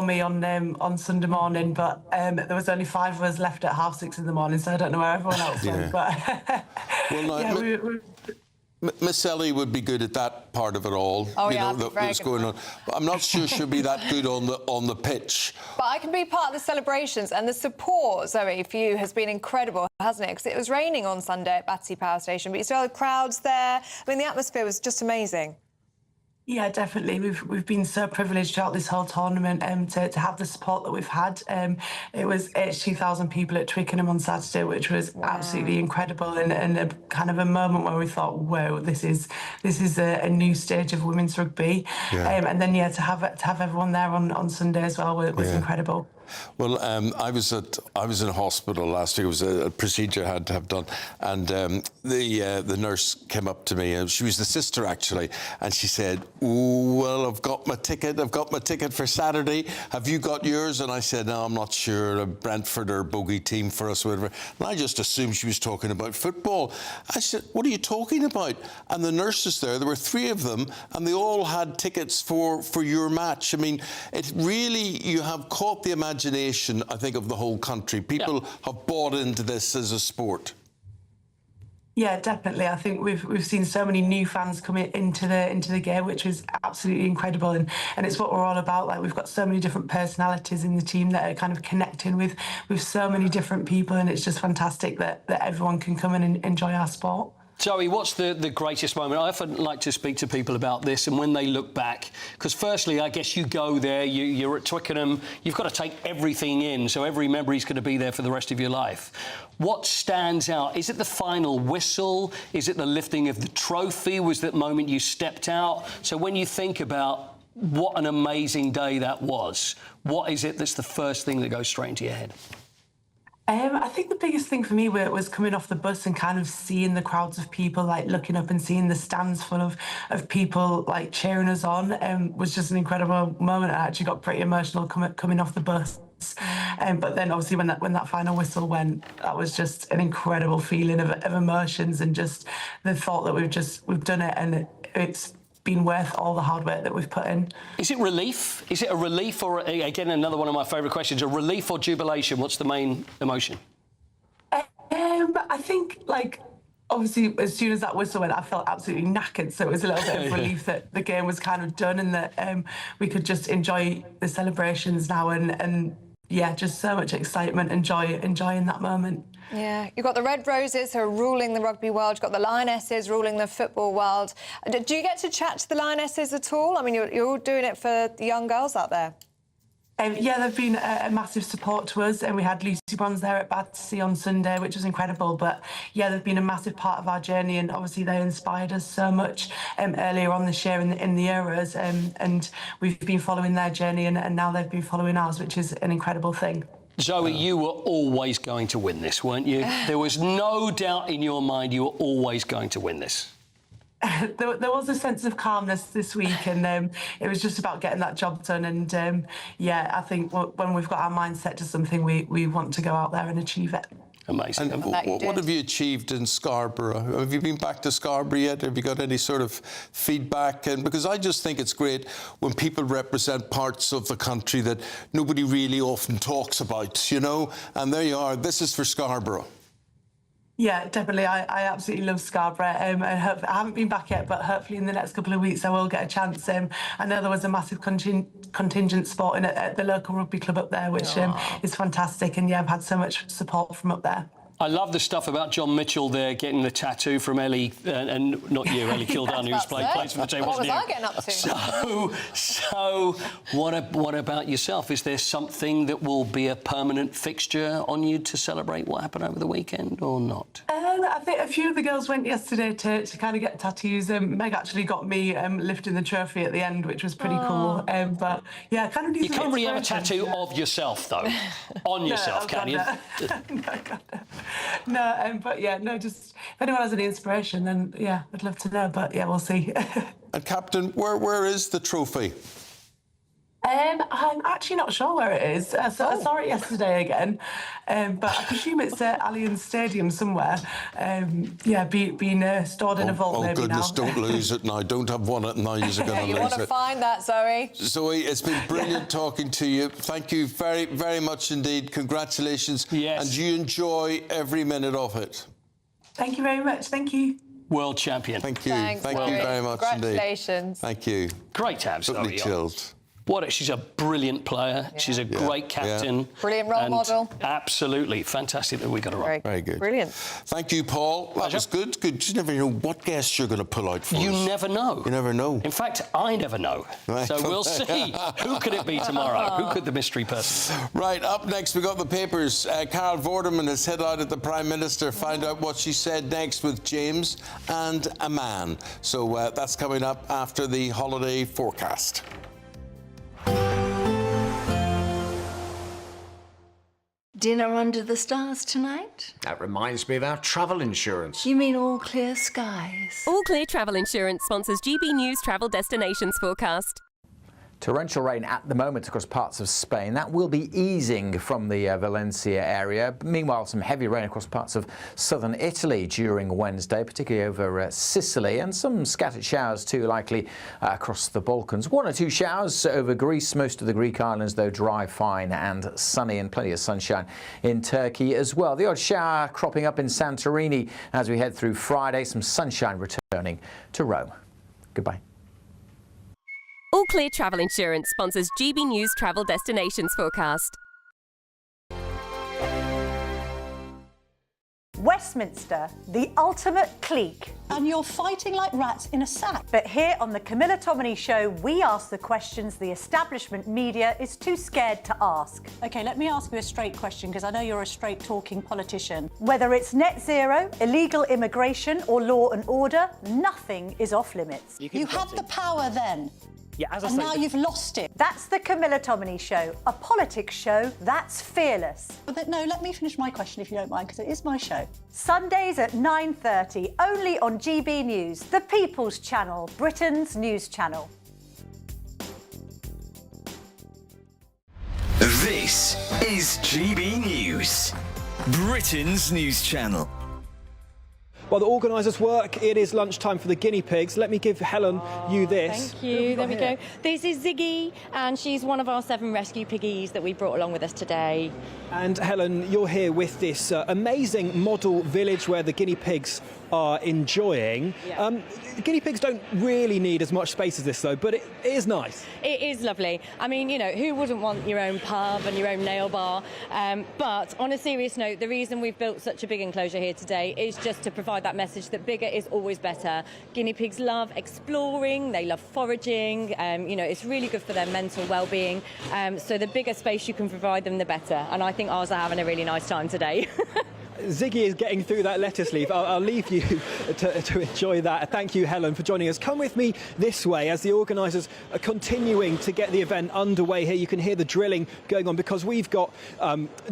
me on Sunday morning, but there was only 5 of us left at 6:30 in the morning, so I don't know where everyone else went. But Miss Ellie would be good at that part of it all. Oh, you yeah, know, that's going on. But I'm not sure she'll be that good on the pitch. But I can be part of the celebrations, and the support, Zoe, for you has been incredible, hasn't it? Because it was raining on Sunday at Battersea Power Station, but you still had crowds there. I mean, the atmosphere was just amazing. Yeah, definitely. We've been so privileged throughout this whole tournament to have the support that we've had. It was 82,000 people at Twickenham on Saturday, which was absolutely incredible, and a kind of a moment where we thought, "Whoa, this is a new stage of women's rugby." And then to have everyone there on Sunday as well was incredible. Well, I was in hospital last week. It was a procedure I had to have done, and the nurse came up to me, and she was the sister actually, and she said, "Ooh, well, I've got my ticket for Saturday. Have you got yours?" And I said, "No, I'm not sure. A Brentford or bogey team for us, whatever." And I just assumed she was talking about football. I said, "What are you talking about?" And the nurses there were 3 of them, and they all had tickets for your match. I mean, it really, you have caught the imagination, I think, of the whole country. People have bought into this as a sport. Yeah, definitely. I think we've seen so many new fans coming into the game, which is absolutely incredible, and it's what we're all about. Like, we've got so many different personalities in the team that are kind of connecting with so many different people, and it's just fantastic that everyone can come and enjoy our sport. Zoe, what's the greatest moment? I often like to speak to people about this, and when they look back, because firstly, I guess you go there, you're at Twickenham, you've got to take everything in, so every memory's going to be there for the rest of your life. What stands out? Is it the final whistle? Is it the lifting of the trophy? Was that moment you stepped out? So when you think about what an amazing day that was, what is it that's the first thing that goes straight into your head? I think the biggest thing for me was coming off the bus and kind of seeing the crowds of people, like looking up and seeing the stands full of people like cheering us on, was just an incredible moment. I actually got pretty emotional coming off the bus. But then obviously when that final whistle went, that was just an incredible feeling of emotions, and just the thought that we've done it, and it's been worth all the hard work that we've put in. Is it relief? Is it a relief, or, again, another one of my favourite questions, a relief or jubilation? What's the main emotion? I think, like, obviously, as soon as that whistle went, I felt absolutely knackered, so it was a little bit of relief that the game was kind of done, and that we could just enjoy the celebrations now, and yeah, just so much excitement and joy enjoying that moment. Yeah, you've got the Red Roses who are ruling the rugby world. You've got the Lionesses ruling the football world. Do you get to chat to the Lionesses at all? I mean, you're all doing it for the young girls out there. Yeah, they've been a massive support to us, and we had Lucy Bronze there at Battersea on Sunday, which was incredible. But yeah, they've been a massive part of our journey, and obviously they inspired us so much earlier on this year in the Euros, and we've been following their journey, and now they've been following ours, which is an incredible thing. Zoe, you were always going to win this, weren't you? There was no doubt in your mind you were always going to win this. There was a sense of calmness this week, and it was just about getting that job done. And yeah, I think when we've got our mind set to something, we want to go out there and achieve it. Amazing. And what have you achieved in Scarborough? Have you been back to Scarborough yet? Have you got any sort of feedback? And because I just think it's great when people represent parts of the country that nobody really often talks about, you know? And there you are. This is for Scarborough. Yeah, definitely. I absolutely love Scarborough. And I haven't been back yet, but hopefully in the next couple of weeks I will get a chance. I know there was a massive contingent sporting at the local rugby club up there, which is fantastic. And yeah, I've had so much support from up there. I love the stuff about John Mitchell there getting the tattoo from Ellie, and not you, Ellie Kildane, who's plays for the team. What was I getting up to? So what about yourself? Is there something that will be a permanent fixture on you to celebrate what happened over the weekend, or not? I think a few of the girls went yesterday to kind of get tattoos. Meg actually got me lifting the trophy at the end, which was pretty cool. But yeah, kind of. You can't really have a tattoo of yourself though, on yourself, can you? No, but yeah, no, just if anyone has any inspiration, then yeah, I'd love to know, but yeah, we'll see. And Captain, where is the trophy? I'm actually not sure where it is. I saw it yesterday again, but I presume it's at Allianz Stadium somewhere. Yeah, being stored in a vault maybe now. Oh, goodness, don't lose it now. Don't have one at now. You're going to lose it. You want to find that, Zoe? Zoe, it's been brilliant talking to you. Thank you very, very much indeed. Congratulations. Yes. And you enjoy every minute of it. Thank you very much. Thank you. World champion. Thank you. Thanks, Thank you very much indeed. Congratulations. Thank you. Great to have Zoe Totally on. chilled. She's a brilliant player. Yeah. She's a great captain. Yeah. Brilliant role model. Absolutely. Fantastic that we got her on. Very good. Brilliant. Thank you, Paul. That was good. Good. You never know what guests you're going to pull out for You us. never know. You never know. In fact, I never know. Right. So we'll see. Who could it be tomorrow? Who could the mystery person be? Right, up next, we got the papers. Carol Vorderman has head out at the Prime Minister. Find out what she said next with James and a man. So that's coming up after the holiday forecast. Dinner under the stars tonight? That reminds me of our travel insurance. You mean All Clear Skies? All Clear Travel Insurance sponsors GB News Travel Destinations Forecast. Torrential rain at the moment across parts of Spain. That will be easing from the Valencia area. Meanwhile, some heavy rain across parts of southern Italy during Wednesday, particularly over Sicily, and some scattered showers too likely across the Balkans. 1 or 2 showers over Greece. Most of the Greek islands, though, dry, fine and sunny, and plenty of sunshine in Turkey as well. The odd shower cropping up in Santorini as we head through Friday. Some sunshine returning to Rome. Goodbye. All Clear Travel Insurance sponsors GB News Travel Destinations Forecast. Westminster, the ultimate clique. And you're fighting like rats in a sack. But here on the Camilla Tominey Show, we ask the questions the establishment media is too scared to ask. OK, let me ask you a straight question, because I know you're a straight-talking politician. Whether it's net zero, illegal immigration or law and order, nothing is off-limits. You had the power then. Yeah, as I and say, now you've lost it. That's the Camilla Tominey Show, a politics show that's fearless. No, let me finish my question if you don't mind, because it is my show. Sundays at 9:30, only on GB News, the People's Channel, Britain's news channel. This is GB News, Britain's news channel. While the organisers work, it is lunchtime for the guinea pigs. Let me give Helen you this. Thank you. There we go. This is Ziggy, and she's one of our 7 rescue piggies that we brought along with us today. And Helen, you're here with this amazing model village where the guinea pigs are enjoying. Yeah. Guinea pigs don't really need as much space as this, though, but it is nice. It is lovely. I mean, you know, who wouldn't want your own pub and your own nail bar? But on a serious note, the reason we've built such a big enclosure here today is just to provide that message that bigger is always better. Guinea pigs love exploring, they love foraging, you know, it's really good for their mental well-being. So the bigger space you can provide them, the better. And I think ours are having a really nice time today. Ziggy is getting through that lettuce leaf. I'll leave you to enjoy that. Thank you, Helen, for joining us. Come with me this way as the organisers are continuing to get the event underway here. You can hear the drilling going on because we've got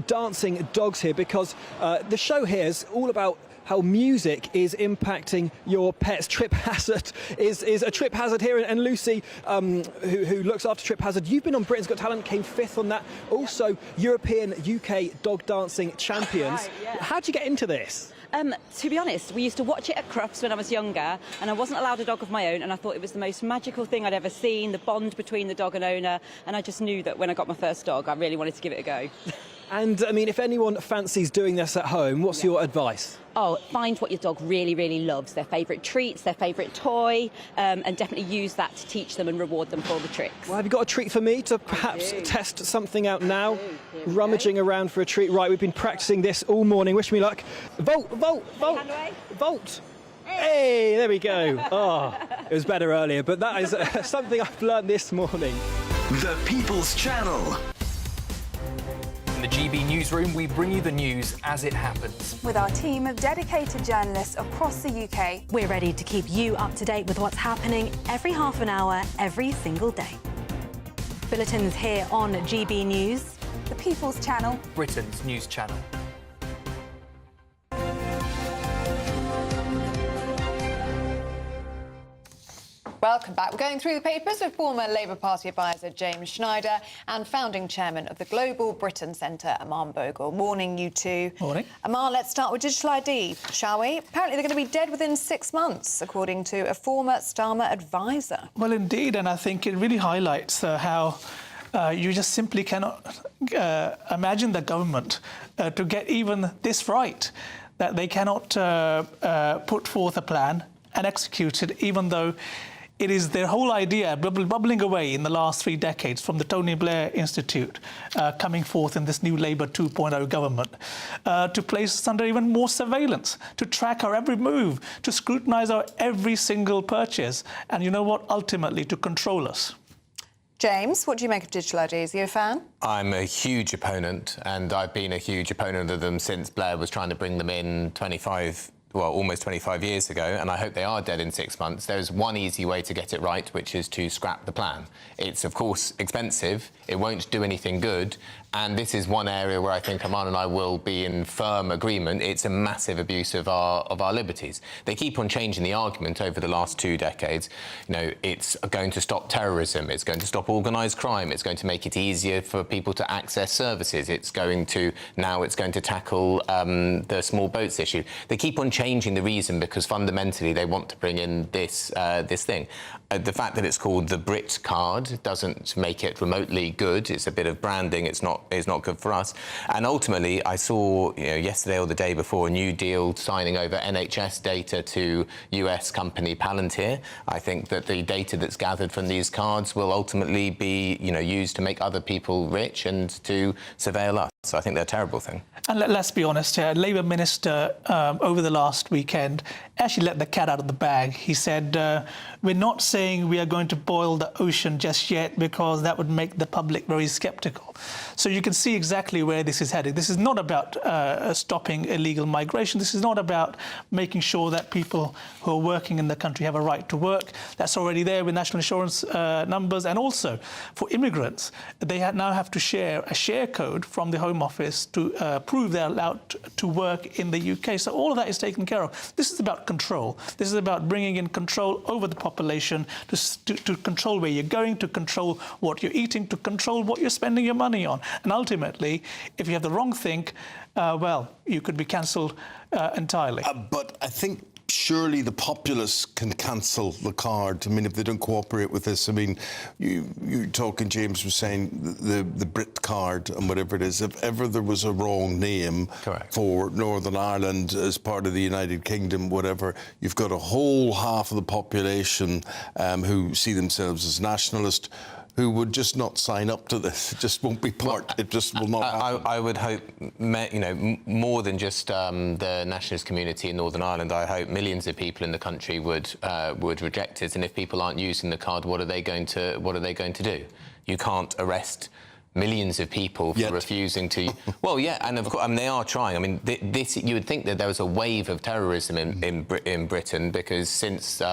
dancing dogs here, because the show here is all about how music is impacting your pet's trip hazard. Is a trip hazard here, and Lucy, who looks after Trip Hazard, you've been on Britain's Got Talent, came 5th on that. Also, European UK dog dancing champions. Right, yeah. How'd you get into this? To be honest, we used to watch it at Crufts when I was younger, and I wasn't allowed a dog of my own, and I thought it was the most magical thing I'd ever seen, the bond between the dog and owner, and I just knew that when I got my first dog, I really wanted to give it a go. And, I mean, if anyone fancies doing this at home, what's your advice? Oh, find what your dog really, really loves, their favourite treats, their favourite toy, and definitely use that to teach them and reward them for the tricks. Well, have you got a treat for me to perhaps test something out now? Rummaging around for a treat. Right, we've been practising this all morning. Wish me luck. Volt, volt, volt, volt. Hey, there we go. Oh, it was better earlier, but that is something I've learned this morning. The People's Channel. In the GB newsroom, we bring you the news as it happens. With our team of dedicated journalists across the UK. We're ready to keep you up to date with what's happening every half an hour, every single day. Bulletins here on GB News. The People's Channel. Britain's news channel. Welcome back. We're going through the papers with former Labour Party advisor James Schneider and founding chairman of the Global Britain Centre, Eamonn Bogle. Morning, you two. Morning. Eamonn, let's start with digital ID, shall we? Apparently they're going to be dead within 6 months, according to a former Starmer advisor. Well, indeed, and I think it really highlights how you just simply cannot imagine the government to get even this right, that they cannot put forth a plan and execute it, even though it is their whole idea bubbling away in the last 3 decades from the Tony Blair Institute coming forth in this new Labour 2.0 government to place us under even more surveillance, to track our every move, to scrutinise our every single purchase, and you know what, ultimately to control us. James, what do you make of digital IDs? Are you a fan? I'm a huge opponent, and I've been a huge opponent of them since Blair was trying to bring them in almost 25 years ago, and I hope they are dead in 6 months. There's one easy way to get it right, which is to scrap the plan. It's, of course, expensive. It won't do anything good. And this is one area where I think Eamonn and I will be in firm agreement. It's a massive abuse of our liberties. They keep on changing the argument over the last 2 decades. You know, it's going to stop terrorism. It's going to stop organised crime. It's going to make it easier for people to access services. It's going to tackle the small boats issue. They keep on changing the reason because fundamentally they want to bring in this thing. The fact that it's called the Brit card doesn't make it remotely good. It's a bit of branding. It's not good for us. And ultimately, I saw yesterday or the day before a new deal signing over NHS data to US company Palantir. I think that the data that's gathered from these cards will ultimately be used to make other people rich and to surveil us. So I think they're a terrible thing. And let's be honest here, a Labour minister over the last weekend actually let the cat out of the bag. He said, we're not saying we are going to boil the ocean just yet because that would make the public very sceptical. So you can see exactly where this is headed. This is not about stopping illegal migration. This is not about making sure that people who are working in the country have a right to work. That's already there with national insurance numbers. And also for immigrants, they now have to share a share code from the Home Office to prove they're allowed to work in the UK. So all of that is taken care of. This is about control. This is about bringing in control over the population, to control where you're going, to control what you're eating, to control what you're spending your money on. And ultimately, if you have the wrong think, well, you could be cancelled entirely. But I think surely the populace can cancel the card. I mean, if they don't cooperate with this. I mean, you're talking, James was saying, the Brit card and whatever it is. If ever there was a wrong name for Northern Ireland as part of the United Kingdom, whatever, you've got a whole half of the population who see themselves as nationalist, who would just not sign up to this. It just won't be part. It just will not happen. I would hope, more than just the nationalist community in Northern Ireland. I hope millions of people in the country would reject it. And if people aren't using the card, what are they going to do? You can't arrest millions of people for refusing to. Well, yeah, and of course, they are trying. I mean, this you would think that there was a wave of terrorism in Britain because since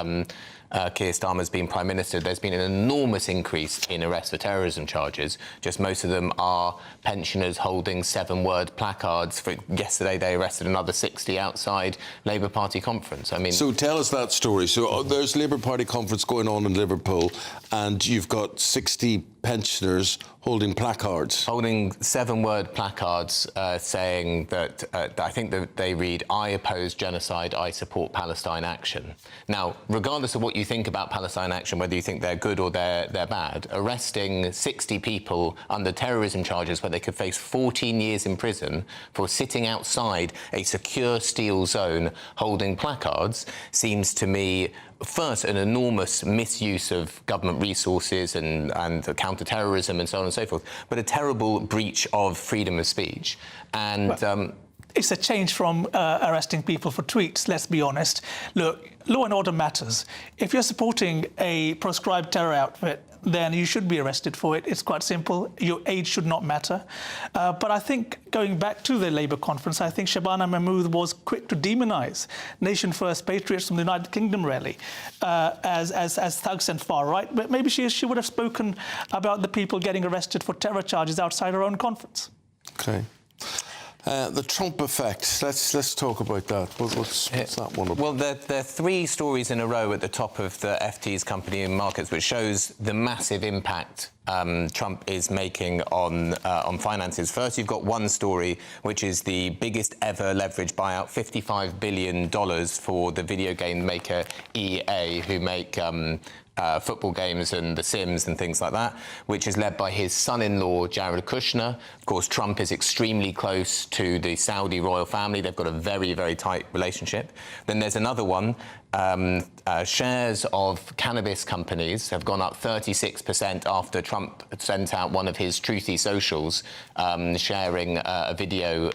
Keir Starmer's been Prime Minister, there's been an enormous increase in arrests for terrorism charges. Just most of them are pensioners holding 7-word placards. Yesterday they arrested another 60 outside Labour Party conference. I mean, so tell us that story. So there's Labour Party conference going on in Liverpool, and you've got 60 pensioners holding placards. Holding 7-word placards saying that, I think that they read, "I oppose genocide, I support Palestine action." Now, regardless of what you think about Palestine action, whether you think they're good or they're bad, arresting 60 people under terrorism charges where they could face 14 years in prison for sitting outside a secure steel zone holding placards seems to me, first, an enormous misuse of government resources and counter-terrorism and so on and so forth, but a terrible breach of freedom of speech. And it's a change from arresting people for tweets, let's be honest. Look, law and order matters. If you're supporting a proscribed terror outfit, then you should be arrested for it. It's quite simple. Your age should not matter. But I think, going back to the Labour conference, I think Shabana Mahmood was quick to demonise Nation First patriots from the United Kingdom rally as thugs and far right. But maybe she would have spoken about the people getting arrested for terror charges outside her own conference. OK. The Trump effect, let's talk about that. What's that one about? Well, there are 3 stories in a row at the top of the FT's company in markets, which shows the massive impact Trump is making on finances. First, you've got one story, which is the biggest ever leverage buyout, $55 billion for the video game maker EA, who make football games and The Sims and things like that, which is led by his son-in-law, Jared Kushner. Of course, Trump is extremely close to the Saudi royal family. They've got a very, very tight relationship. Then there's another one. Shares of cannabis companies have gone up 36% after Trump sent out one of his truthy socials sharing a video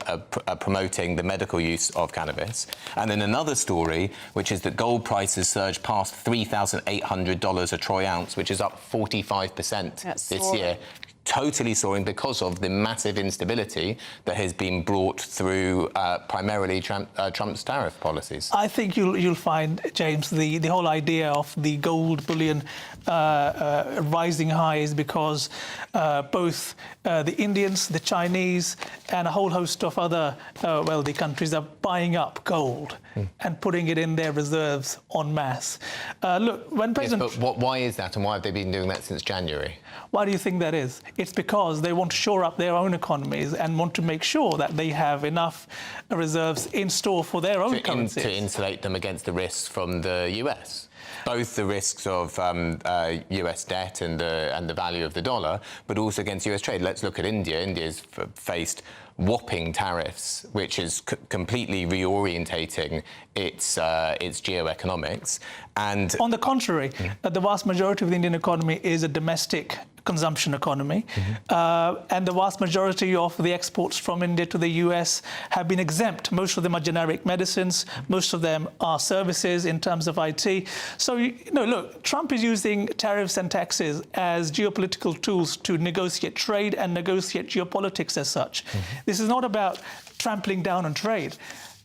promoting the medical use of cannabis. And then another story, which is that gold prices surged past $3,800 a troy ounce, which is up 45% this year. Totally soaring because of the massive instability that has been brought through primarily Trump's tariff policies. I think you'll find, James, the whole idea of the gold bullion rising high is because both the Indians, the Chinese, and a whole host of other wealthy countries are buying up gold and putting it in their reserves en masse. Look, when President... Yes, but why is that, and why have they been doing that since January? Why do you think that is? It's because they want to shore up their own economies and want to make sure that they have enough reserves in store for their own currencies. To insulate them against the risks from the US. Both the risks of US debt and the value of the dollar, but also against US trade. Let's look at India. India's faced whopping tariffs, which is completely reorientating its geoeconomics. And on the contrary, the vast majority of the Indian economy is a domestic consumption economy, and the vast majority of the exports from India to the US have been exempt. Most of them are generic medicines, most of them are services in terms of IT. So, look, Trump is using tariffs and taxes as geopolitical tools to negotiate trade and negotiate geopolitics as such. This is not about trampling down on trade.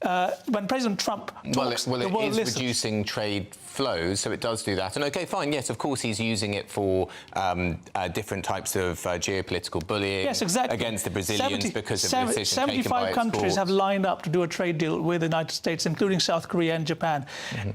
When President Trump talks, well, the world it is listens. reducing trade flows, so it does do that. And OK, fine, yes, of course he's using it for different types of geopolitical bullying against the Brazilians because of the decision taken by its 75 countries have lined up to do a trade deal with the United States, including South Korea and Japan.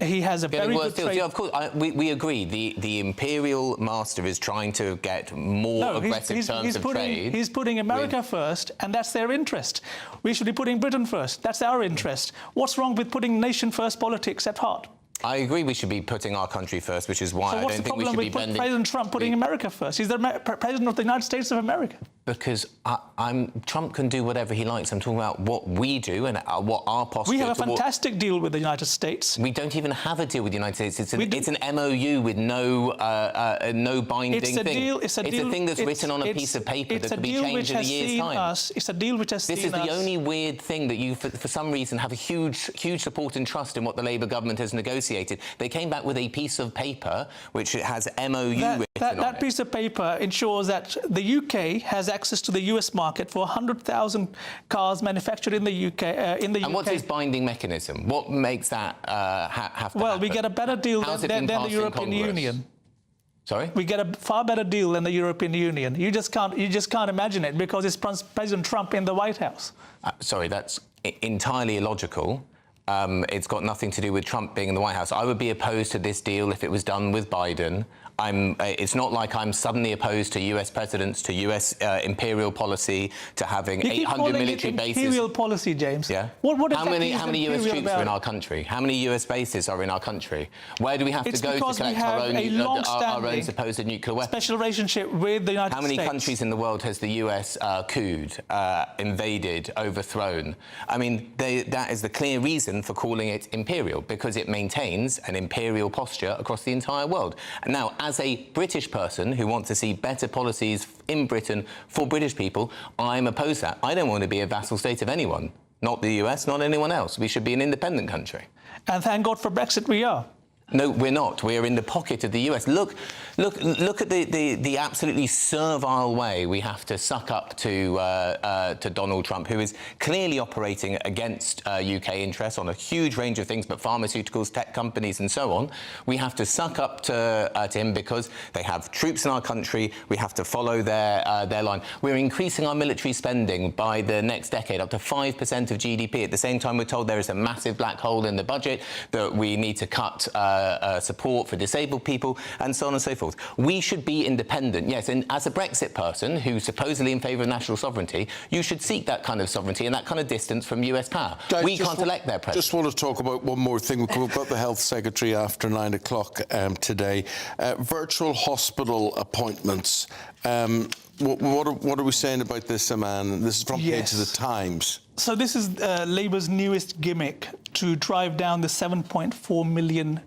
He has a very good trade... Yeah, of course, we agree. The imperial master is trying to get more aggressive terms of trade. He's putting America first, and that's their interest. We should be putting Britain first. That's our interest. What's wrong with putting nation-first politics at heart? I agree we should be putting our country first, which is why I don't think we should be bending... So what's the problem with President Trump putting America first? He's the President of the United States of America. Because Trump can do whatever he likes. I'm talking about what we do and what our posture... We have a fantastic deal with the United States. We don't even have a deal with the United States. It's an MOU with no binding thing. It's a thing that's written on a piece of paper that can be changed in a year's time. It's a deal which has seen us... This is the only weird thing that you, for some reason, have a huge support and trust in what the Labour government has negotiated. They came back with a piece of paper which has MOU written on it. That piece of paper ensures that the UK has access to the US market market for 100,000 cars manufactured in the UK. And what's its binding mechanism? What makes that have to Well, happen? we get a better deal than the European Union. Sorry? We get a far better deal than the European Union. You just can't imagine it because it's President Trump in the White House. Sorry, that's entirely illogical. It's got nothing to do with Trump being in the White House. I would be opposed to this deal if it was done with Biden. It's not like I'm suddenly opposed to US presidents, to US imperial policy, to having 800 military bases. Imperial policy, James. Yeah. What how many US troops about? are in our country? How many US bases are in our country? Where do we have to go to collect our own supposed nuclear weapons? Special relationship with the United States. How many countries in the world has the US couped, invaded, overthrown? I mean, that is the clear reason for calling it imperial, because it maintains an imperial posture across the entire world. And now, as a British person who wants to see better policies in Britain for British people, I'm opposed to that. I don't want to be a vassal state of anyone, not the US, not anyone else. We should be an independent country. And thank God for Brexit we are. No, we're not. We are in the pocket of the US. Look at the absolutely servile way we have to suck up to Donald Trump, who is clearly operating against UK interests on a huge range of things, but pharmaceuticals, tech companies, and so on. We have to suck up to him because they have troops in our country. We have to follow their line. We're increasing our military spending by the next decade up to 5% of GDP. At the same time, we're told there is a massive black hole in the budget that we need to cut. Support for disabled people, and so on and so forth. We should be independent, yes, and as a Brexit person who's supposedly in favour of national sovereignty, you should seek that kind of sovereignty and that kind of distance from US power. We can't elect their president. Just want to talk about one more thing. We've got the Health Secretary after 9 o'clock today. Virtual hospital appointments. What are we saying about this, Eamonn? This is from page of the Times. So this is Labour's newest gimmick to drive down the 7.4 million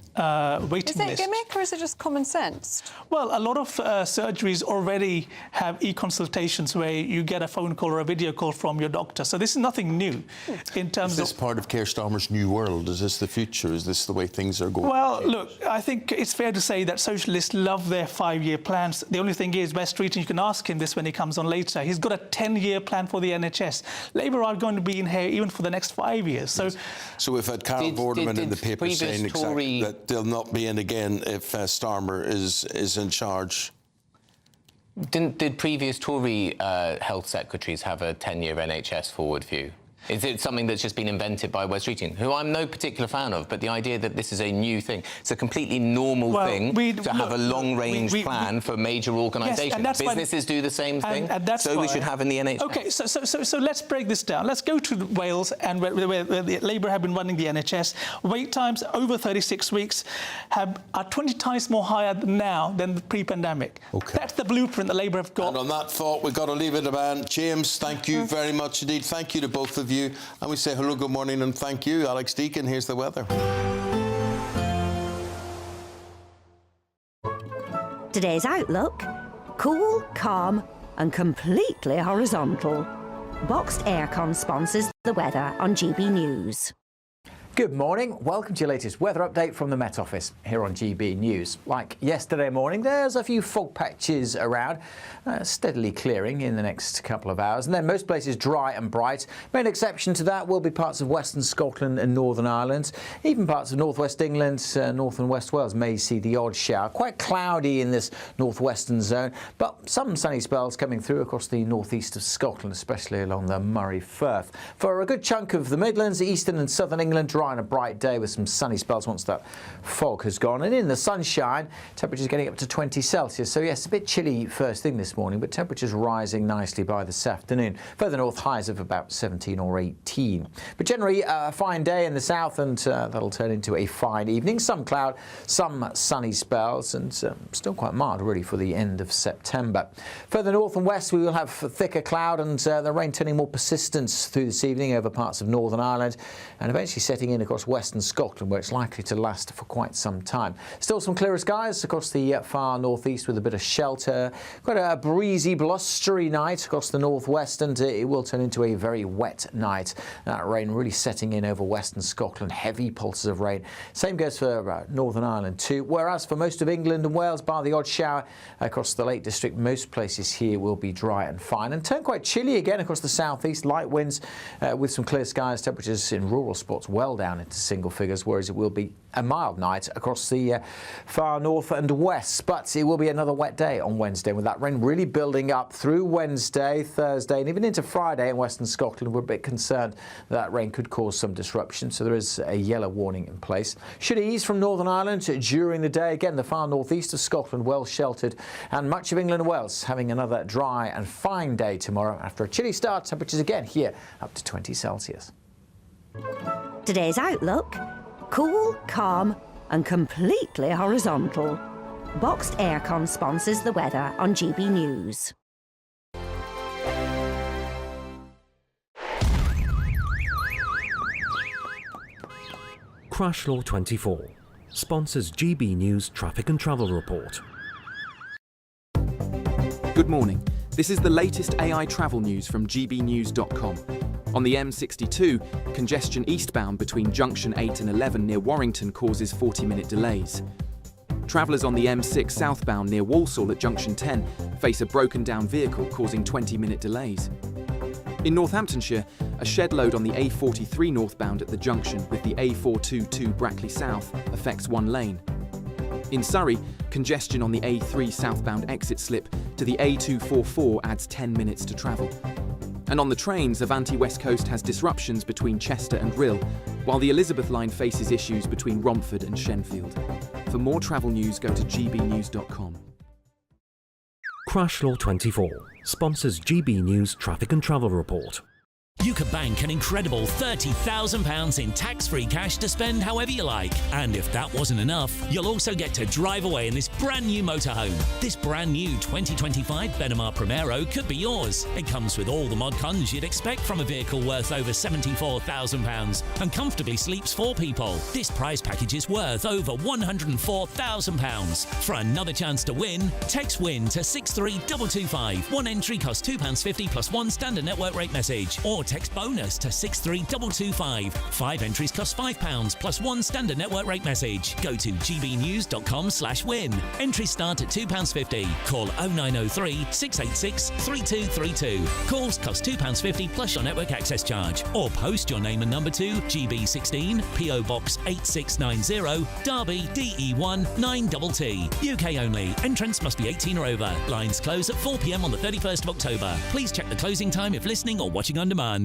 waiting list. Is it a gimmick or is it just common sense? Well, a lot of surgeries already have e-consultations where you get a phone call or a video call from your doctor. So this is nothing new in terms of... Is this part of Keir Starmer's new world? Is this the future? Is this the way things are going? Well, look, I think it's fair to say that socialists love their 5-year plans. The only thing is, Wes Streeting, you can ask him this when he comes on later, he's got a 10-year plan for the NHS. Labour are going to be in here even for the next 5 years. So we've had Carol Vorderman in the paper saying exactly that they'll not be in again if Starmer is in charge. Did previous Tory health secretaries have a 10-year NHS forward view? Is it something that's just been invented by Wes Streeting, who I'm no particular fan of, but the idea that this is a new thing, it's a completely normal thing to have a long-range plan for major organisations. Yes, businesses do the same thing, so we should have in the NHS. OK, so let's break this down. Let's go to Wales, and where the Labour have been running the NHS. Wait times over 36 weeks are 20 times more higher now than pre-pandemic. Okay. That's the blueprint that Labour have got. And on that thought, we've got to leave it at that. James, thank you very much indeed. Thank you to both of you. And we say hello, good morning, and thank you. Alex Deakin, here's the weather. Today's outlook: cool, calm, and completely horizontal. Boxed Aircon sponsors the weather on GB News. Good morning. Welcome to your latest weather update from the Met Office here on GB News. Like yesterday morning, there's a few fog patches around, steadily clearing in the next couple of hours. And then most places dry and bright. Main exception to that will be parts of Western Scotland and Northern Ireland. Even parts of northwest England, north and west Wales may see the odd shower. Quite cloudy in this northwestern zone, but some sunny spells coming through across the northeast of Scotland, especially along the Murray Firth. For a good chunk of the Midlands, eastern and southern England, dry and a bright day with some sunny spells once that fog has gone. And in the sunshine, temperatures getting up to 20 Celsius. So yes, a bit chilly first thing this morning, but temperatures rising nicely by this afternoon. Further north, highs of about 17 or 18. But generally a fine day in the south, and that'll turn into a fine evening. Some cloud, some sunny spells, and still quite mild really for the end of September. Further north and west, we will have thicker cloud and the rain turning more persistent through this evening over parts of Northern Ireland, and eventually setting in in across western Scotland, where it's likely to last for quite some time. Still some clearer skies across the far northeast with a bit of shelter. Quite a breezy, blustery night across the northwest, and it will turn into a very wet night. That rain really setting in over western Scotland, heavy pulses of rain. Same goes for Northern Ireland too, whereas for most of England and Wales, bar the odd shower across the Lake District, most places here will be dry and fine, and turn quite chilly again across the southeast. Light winds with some clear skies, temperatures in rural spots well down into single figures, whereas it will be a mild night across the far north and west. But it will be another wet day on Wednesday, with that rain really building up through Wednesday, Thursday, and even into Friday in western Scotland. We're a bit concerned that rain could cause some disruption, so there is a yellow warning in place. Should ease from Northern Ireland during the day. Again, the far northeast of Scotland well sheltered, and much of England and Wales having another dry and fine day tomorrow after a chilly start. Temperatures again here up to 20 Celsius. Today's outlook: cool, calm and completely horizontal. Boxed Aircon sponsors the weather on GB News. Crash Law 24 sponsors GB News Traffic and Travel Report. Good morning. This is the latest AI travel news from gbnews.com. On the M62, congestion eastbound between junction 8 and 11 near Warrington causes 40-minute delays. Travellers on the M6 southbound near Walsall at junction 10 face a broken-down vehicle causing 20-minute delays. In Northamptonshire, a shed load on the A43 northbound at the junction with the A422 Brackley South affects one lane. In Surrey, congestion on the A3 southbound exit slip to the A244 adds 10 minutes to travel. And on the trains, Avanti West Coast has disruptions between Chester and Rhyl, while the Elizabeth line faces issues between Romford and Shenfield. For more travel news, go to gbnews.com. Crash Law 24 sponsors GB News Traffic and Travel Report. You could bank an incredible £30,000 in tax-free cash to spend however you like. And if that wasn't enough, you'll also get to drive away in this brand new motorhome. This brand new 2025 Benamar Primero could be yours. It comes with all the mod cons you'd expect from a vehicle worth over £74,000 and comfortably sleeps 4 people. This prize package is worth over £104,000. For another chance to win, text WIN to 63225. One entry costs £2.50 plus one standard network rate message. Or text bonus to 63225. 5 entries cost £5 plus one standard network rate message. Go to gbnews.com/win. Entries start at £2.50. Call 0903 686 3232. Calls cost £2.50 plus your network access charge. Or post your name and number to GB16 PO Box 8690 Derby DE1 9TT. UK only. Entrance must be 18 or over. Lines close at 4 p.m. on the 31st of October. Please check the closing time if listening or watching on demand.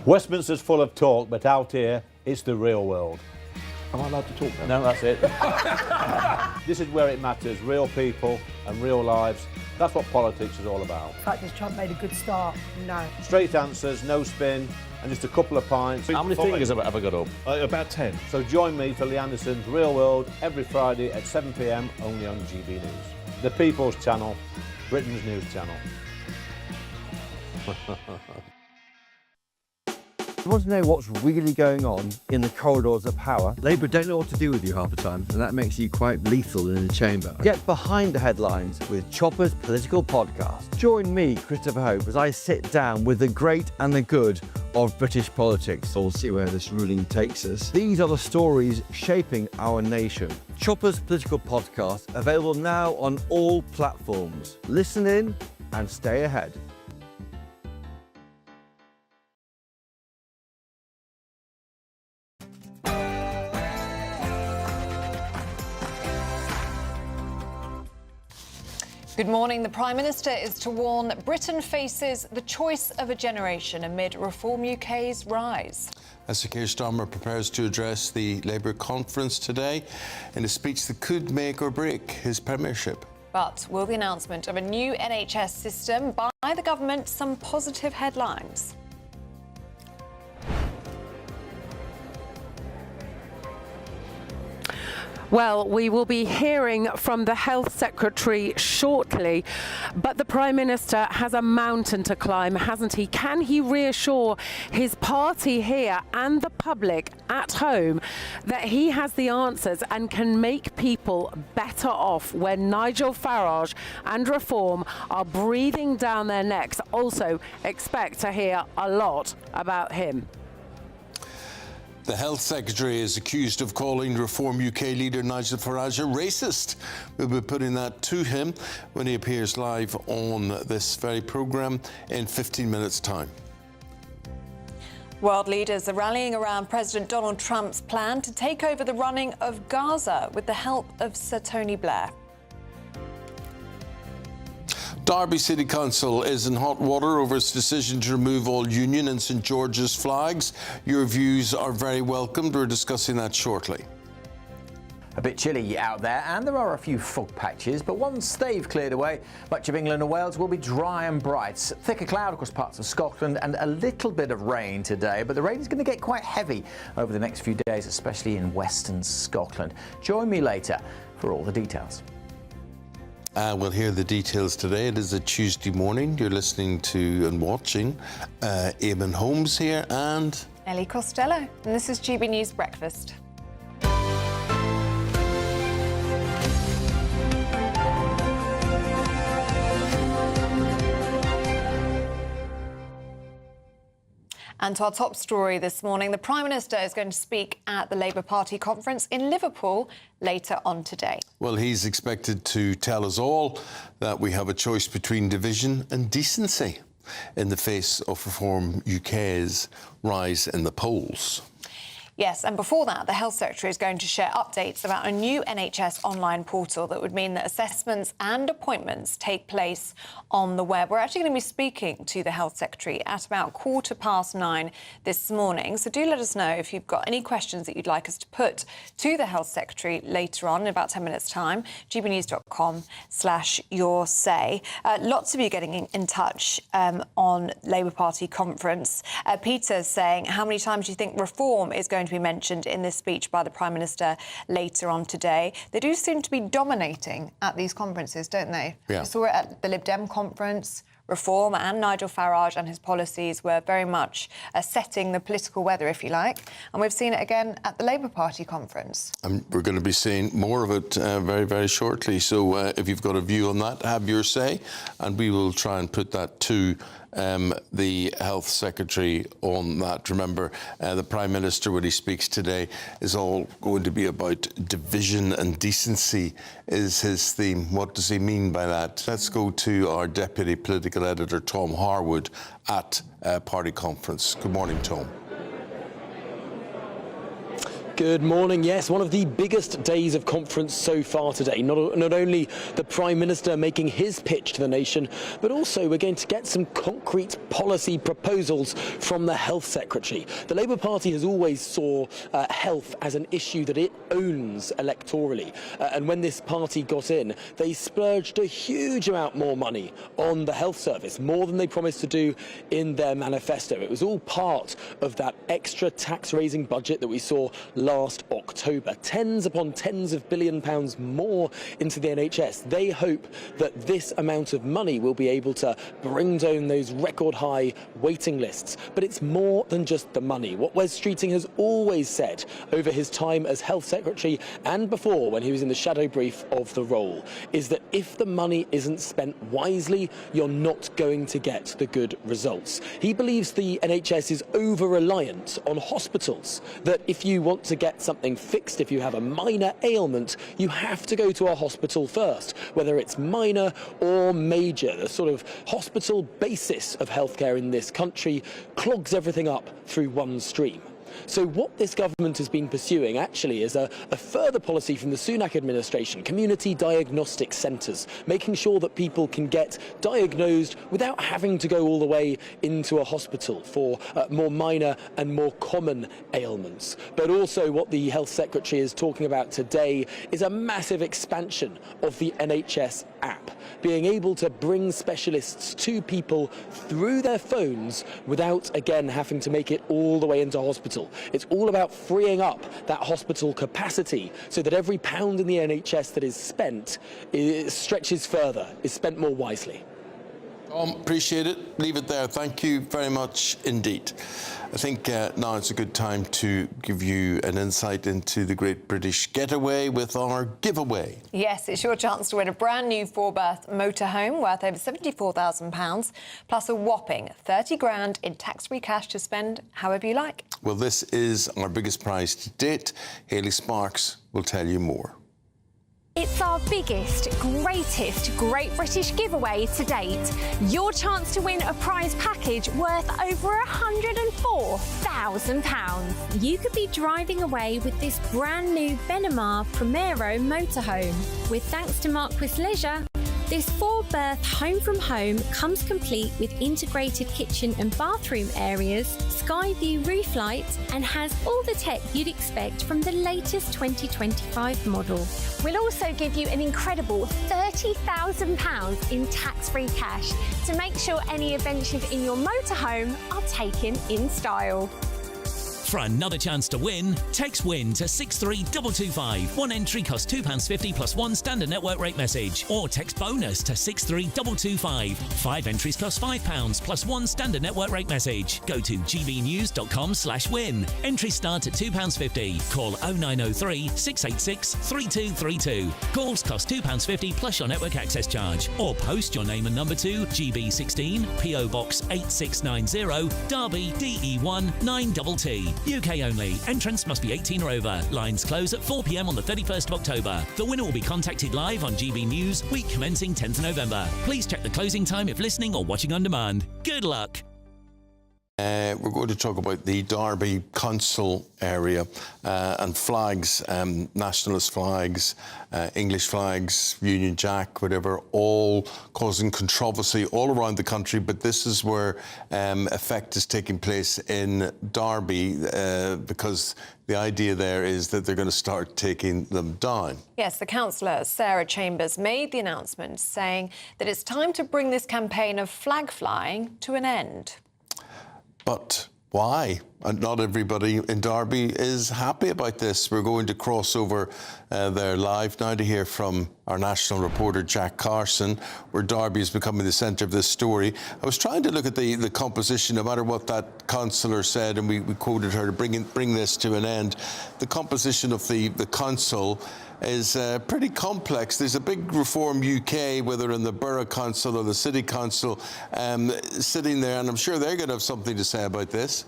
Westminster's full of talk, but out here, it's the real world. Am I allowed to talk now? No, that's it. This is where it matters, real people and real lives. That's what politics is all about. In fact, has Trump made a good start? No. Straight answers, no spin, and just a couple of pints. How many fingers have I got up? About 10. So join me for Lee Anderson's Real World every Friday at 7 p.m, only on GB News. The People's Channel, Britain's news channel. You want to know what's really going on in the corridors of power? Labour don't know what to do with you half the time, and that makes you quite lethal in the chamber. Get behind the headlines with Chopper's Political Podcast. Join me, Christopher Hope, as I sit down with the great and the good of British politics. We'll see where this ruling takes us. These are the stories shaping our nation. Chopper's Political Podcast, available now on all platforms. Listen in and stay ahead. Good morning. The Prime Minister is to warn that Britain faces the choice of a generation amid Reform UK's rise. As Sir Keir Starmer prepares to address the Labour conference today in a speech that could make or break his premiership. But will the announcement of a new NHS system by the government some positive headlines? Well, we will be hearing from the Health Secretary shortly, but the Prime Minister has a mountain to climb, hasn't he? Can he reassure his party here and the public at home that he has the answers and can make people better off when Nigel Farage and Reform are breathing down their necks? Also, expect to hear a lot about him. The Health Secretary is accused of calling Reform UK leader Nigel Farage a racist. We'll be putting that to him when he appears live on this very programme in 15 minutes' time. World leaders are rallying around President Donald Trump's plan to take over the running of Gaza with the help of Sir Tony Blair. Derby City Council is in hot water over its decision to remove all Union and St George's flags. Your views are very welcomed. We're discussing that shortly. A bit chilly out there, and there are a few fog patches, but once they've cleared away, much of England and Wales will be dry and bright. Thicker cloud across parts of Scotland and a little bit of rain today, but the rain is going to get quite heavy over the next few days, especially in western Scotland. Join me later for all the details. We'll hear the details today. It is a Tuesday morning. You're listening to and watching Eamonn Holmes here and Ellie Costello, and this is GB News Breakfast. And to our top story this morning, the Prime Minister is going to speak at the Labour Party conference in Liverpool later on today. well, he's expected to tell us all that we have a choice between division and decency in the face of Reform UK's rise in the polls. Yes, and before that, the Health Secretary is going to share updates about a new NHS online portal that would mean that assessments and appointments take place on the web. We're actually going to be speaking to the Health Secretary at about 9:15 this morning. So do let us know if you've got any questions that you'd like us to put to the Health Secretary later on in about 10 minutes' time. gbnews.com/yoursay. Lots of you getting in touch on Labour Party conference. Peter's saying, how many times do you think reform is going to be mentioned in this speech by the Prime Minister later on today? They do seem to be dominating at these conferences, don't they? Yeah. We saw it at the Lib Dem conference. Reform and Nigel Farage and his policies were very much setting the political weather, if you like. And we've seen it again at the Labour Party conference. And we're going to be seeing more of it very, very shortly. So if you've got a view on that, have your say. And we will try and put that to the Health Secretary on that. Remember, the Prime Minister, when he speaks today, is all going to be about division and decency is his theme. What does he mean by that? Let's go to our Deputy Political Editor, Tom Harwood, at Party Conference. Good morning, Tom. Good morning. Yes, one of the biggest days of conference so far today. Not only the Prime Minister making his pitch to the nation, but also we're going to get some concrete policy proposals from the Health Secretary. The Labour Party has always saw health as an issue that it owns electorally. And when this party got in, they splurged a huge amount more money on the health service, more than they promised to do in their manifesto. It was all part of that extra tax-raising budget that we saw last October. Tens upon tens of £1 billion more into the NHS. They hope that this amount of money will be able to bring down those record high waiting lists. But it's more than just the money. What Wes Streeting has always said over his time as Health Secretary and before when he was in the shadow brief of the role is that if the money isn't spent wisely, you're not going to get the good results. He believes the NHS is over-reliant on hospitals, that if you want to get something fixed, if you have a minor ailment, you have to go to a hospital first, whether it's minor or major. The sort of hospital basis of healthcare in this country clogs everything up through one stream. So what this government has been pursuing actually is a further policy from the Sunak administration, community diagnostic centres, making sure that people can get diagnosed without having to go all the way into a hospital for more minor and more common ailments. But also what the Health Secretary is talking about today is a massive expansion of the NHS app, being able to bring specialists to people through their phones without, again, having to make it all the way into hospital. hospital. It's all about freeing up that hospital capacity so that every pound in the NHS that is spent stretches further, is spent more wisely. Appreciate it. Leave it there. Thank you very much indeed. I think now it's a good time to give you an insight into the Great British Getaway with our giveaway. Yes, it's your chance to win a brand new 4-berth motorhome worth over £74,000, plus a whopping 30 grand in tax-free cash to spend however you like. Well, this is our biggest prize to date. Hayley Sparks will tell you more. It's our biggest, greatest Great British giveaway to date. Your chance to win a prize package worth over £104,000. You could be driving away with this brand new Benamar Primero motorhome. With thanks to Marquis Leisure, this 4-berth home from home comes complete with integrated kitchen and bathroom areas, sky view roof lights, and has all the tech you'd expect from the latest 2025 model. We'll also give you an incredible £30,000 in tax-free cash to make sure any adventures in your motorhome are taken in style. For another chance to win, text WIN to 63225. One entry costs £2.50 plus one standard network rate message. Or text BONUS to 63225. 5 entries cost £5 plus one standard network rate message. Go to gbnews.com/win. Entries start at £2.50. Call 0903 686 3232. Calls cost £2.50 plus your network access charge. Or post your name and number to GB16 PO Box 8690 Derby DE1 9TT. UK only. Entrance must be 18 or over. Lines close at 4 p.m. on the 31st of October. The winner will be contacted live on GB News, week commencing 10th of November. Please check the closing time if listening or watching on demand. Good luck. We're going to talk about the Derby Council area and flags, nationalist flags, English flags, Union Jack, whatever, all causing controversy all around the country. But this is where effect is taking place in Derby because the idea there is that they're going to start taking them down. Yes, the councillor, Sarah Chambers, made the announcement saying that it's time to bring this campaign of flag flying to an end. But why? And not everybody in Derby is happy about this. We're going to cross over there live now to hear from our national reporter, Jack Carson, where Derby is becoming the centre of this story. I was trying to look at the composition, no matter what that councillor said, and we quoted her to bring this to an end. The composition of the council is pretty complex. There's a big Reform UK, whether in the Borough Council or the City Council, sitting there, and I'm sure they're going to have something to say about this.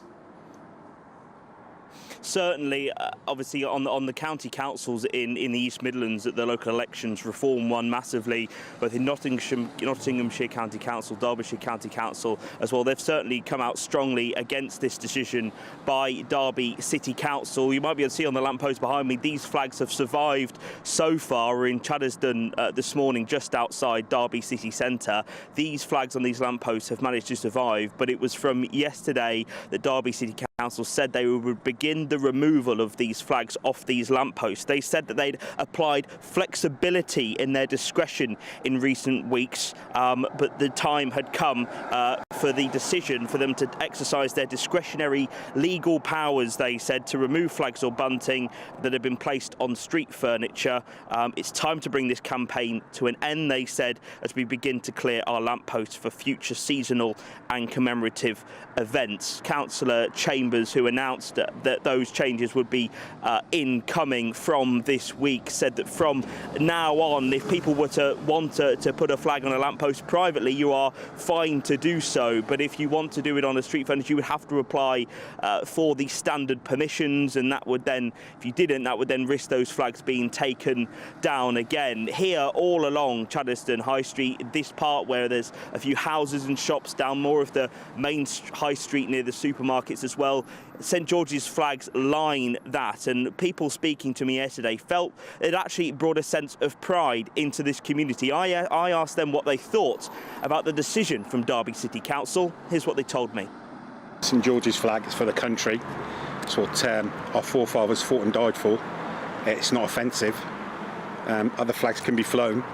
Certainly, obviously, on the county councils in the East Midlands at the local elections, Reform won massively, both in Nottinghamshire County Council, Derbyshire County Council as well. They've certainly come out strongly against this decision by Derby City Council. You might be able to see on the lamppost behind me, these flags have survived so far. We're in Chaddesden this morning, just outside Derby City Centre. These flags on these lampposts have managed to survive, but it was from yesterday that Derby City Council said they would begin the removal of these flags off these lampposts. They said that they'd applied flexibility in their discretion in recent weeks, but the time had come for the decision for them to exercise their discretionary legal powers, they said, to remove flags or bunting that have been placed on street furniture. It's time to bring this campaign to an end, they said, as we begin to clear our lampposts for future seasonal and commemorative events. Councillor Chambers, who announced that those changes would be incoming from this week, said that from now on, if people were to want to put a flag on a lamppost privately, you are fine to do so. But if you want to do it on a street furniture, you would have to apply for the standard permissions, and that would then, if you didn't, that would then risk those flags being taken down again. Here, all along Chaddesden High Street, this part where there's a few houses and shops, down more of the main high street near the supermarkets as well, St George's flags line that, and people speaking to me yesterday felt it actually brought a sense of pride into this community. I asked them what they thought about the decision from Derby City Council. Here's what they told me. St George's flag is for the country. It's what our forefathers fought and died for. It's not offensive. Other flags can be flown.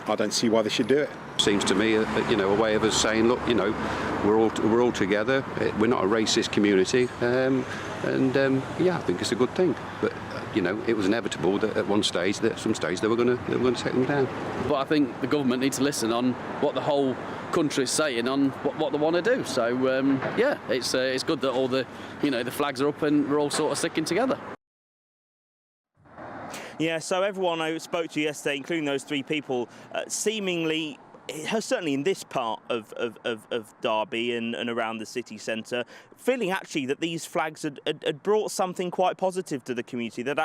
I don't see why they should do it. Seems to me, a way of us saying, look, we're all together. We're not a racist community, I think it's a good thing. But it was inevitable that at some stage they were going to take them down. But I think the government needs to listen on what the whole country's saying on what they want to do. So it's good that all the the flags are up and we're all sort of sticking together. Yeah, so everyone I spoke to yesterday, including those 3 people, seemingly, certainly in this part of Derby and around the city centre, feeling actually that these flags had brought something quite positive to the community, that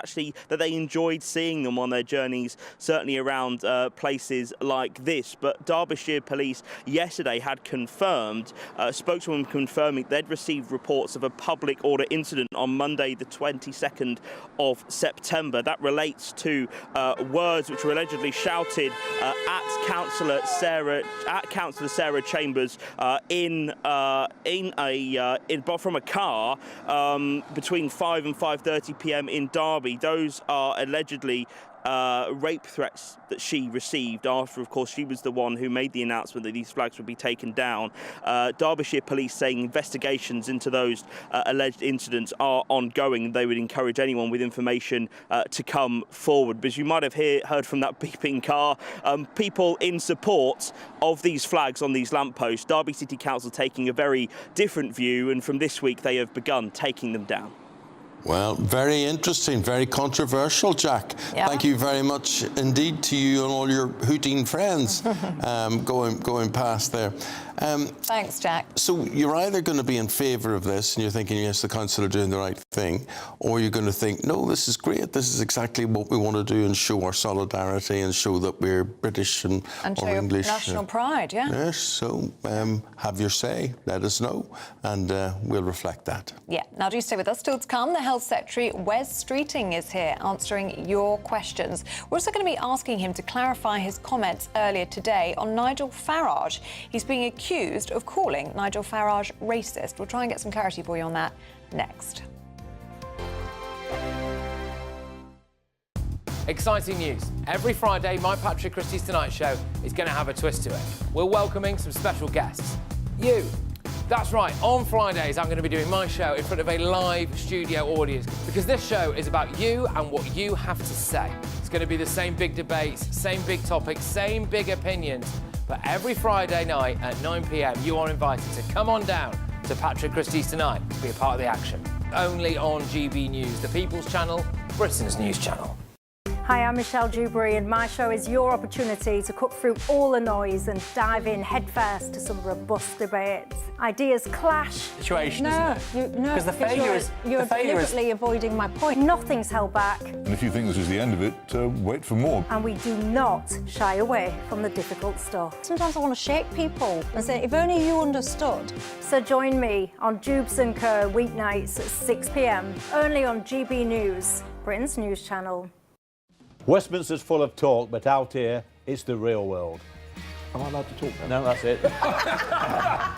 they enjoyed seeing them on their journeys, certainly around places like this. But Derbyshire Police yesterday had confirmed, spokeswoman confirming they'd received reports of a public order incident on Monday the 22nd of September. That relates to words which were allegedly shouted at Councillor Sarah Chambers from a car between 5 and 5:30 p.m. in Derby. Those are allegedly rape threats that she received after, of course, she was the one who made the announcement that these flags would be taken down. Derbyshire Police saying investigations into those alleged incidents are ongoing. They would encourage anyone with information to come forward. But as you might have heard from that beeping car, people in support of these flags on these lampposts, Derby City Council taking a very different view, and from this week they have begun taking them down. Well, very interesting, very controversial, Jack. Yeah. Thank you very much indeed to you and all your hooting friends going past there. Thanks, Jack. So you're either going to be in favour of this and you're thinking, yes, the council are doing the right thing, or you're going to think, no, this is great, this is exactly what we want to do and show our solidarity and show that we're British and show or English. national pride, yeah. Yes, so have your say, let us know, and we'll reflect that. Yeah, now do stay with us. Still to come, the Health Secretary, Wes Streeting, is here answering your questions. We're also going to be asking him to clarify his comments earlier today on Nigel Farage. He's being accused of calling Nigel Farage racist. We'll try and get some clarity for you on that next. Exciting news. Every Friday, my Patrick Christie's Tonight Show is going to have a twist to it. We're welcoming some special guests. You. That's right, on Fridays I'm going to be doing my show in front of a live studio audience, because this show is about you and what you have to say. It's going to be the same big debates, same big topics, same big opinions. But every Friday night at 9 p.m, you are invited to come on down to Patrick Christie's Tonight to be a part of the action. Only on GB News, the People's Channel, Britain's news channel. Hi, I'm Michelle Dewberry, and my show is your opportunity to cut through all the noise and dive in headfirst to some robust debates. Ideas clash. Situation, no, because the failure is you're deliberately avoiding my point. Nothing's held back, And if you think this is the end of it, wait for more. and we do not shy away from the difficult stuff. Sometimes I want to shake people and say, if only you understood. So join me on Dubes & Co weeknights at 6 p.m, only on GB News, Britain's news channel. Westminster's full of talk, but out here, it's the real world. Am I allowed to talk now? No, that's it.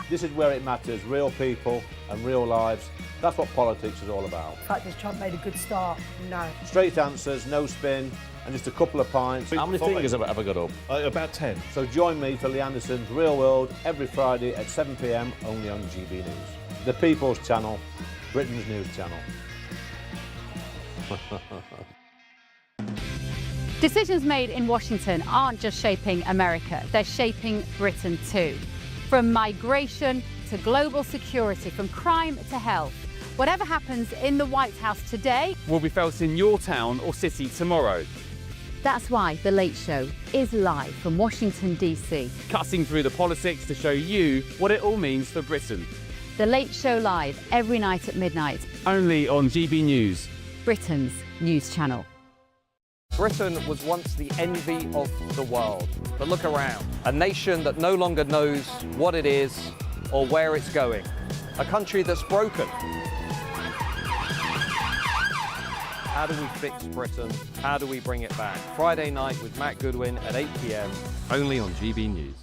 This is where it matters, real people and real lives. That's what politics is all about. In fact, this chap made a good start. No. Straight answers, no spin, and just a couple of pints. How many fingers have I got up? About 10. So join me for Lee Anderson's Real World every Friday at 7 p.m, only on GB News. The People's Channel, Britain's news channel. Decisions made in Washington aren't just shaping America, they're shaping Britain too. From migration to global security, from crime to health. Whatever happens in the White House today will be felt in your town or city tomorrow. That's why The Late Show is live from Washington, D.C. Cutting through the politics to show you what it all means for Britain. The Late Show live every night at midnight. Only on GB News, Britain's news channel. Britain was once the envy of the world, but look around. A nation that no longer knows what it is or where it's going. A country that's broken. How do we fix Britain? How do we bring it back? Friday night with Matt Goodwin at 8 p.m. only on GB News.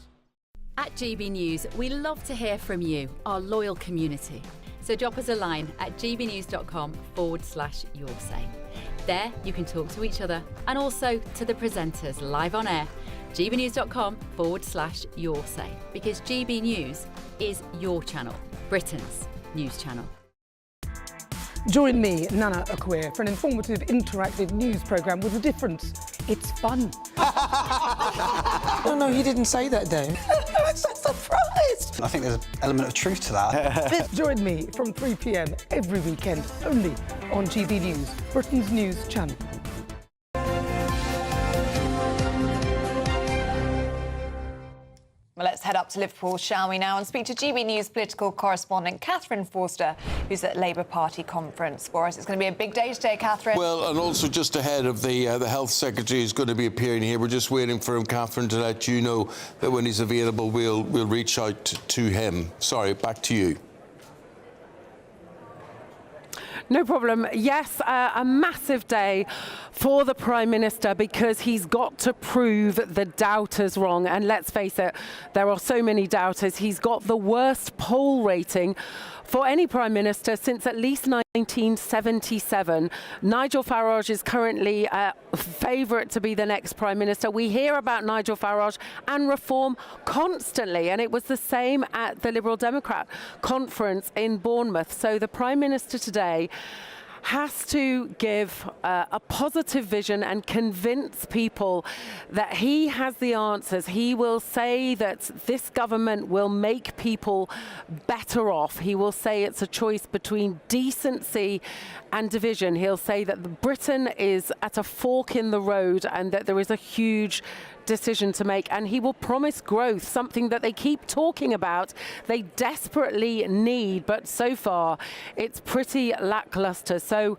At GB News, we love to hear from you, our loyal community. So drop us a line at gbnews.com/yoursay. There you can talk to each other and also to the presenters live on air, gbnews.com/yoursay, because GB News is your channel, Britain's news channel. Join me, Nana Akweer, for an informative, interactive news programme with a difference. It's fun. No, he didn't say that, though. I'm so surprised. I think there's an element of truth to that. Join me from 3 p.m. every weekend, only on GB News, Britain's news channel. Well, let's head up to Liverpool, shall we now, and speak to GB News political correspondent Catherine Forster, who's at Labour Party conference for us. It's going to be a big day today, Catherine. Well, and also just ahead of the Health Secretary is going to be appearing here. We're just waiting for him, Catherine, to let you know that when he's available, we'll reach out to him. Sorry, back to you. No problem. Yes, a massive day for the Prime Minister, because he's got to prove the doubters wrong. And let's face it, there are so many doubters. He's got the worst poll rating for any Prime Minister since at least 1977. Nigel Farage is currently a favourite to be the next Prime Minister. We hear about Nigel Farage and reform constantly, and it was the same at the Liberal Democrat conference in Bournemouth. So the Prime Minister today has to give a positive vision and convince people that he has the answers. He will say that this government will make people better off. He will say it's a choice between decency and division. He'll say that Britain is at a fork in the road and that there is a huge decision to make, and he will promise growth, something that they keep talking about, they desperately need, but so far it's pretty lackluster. So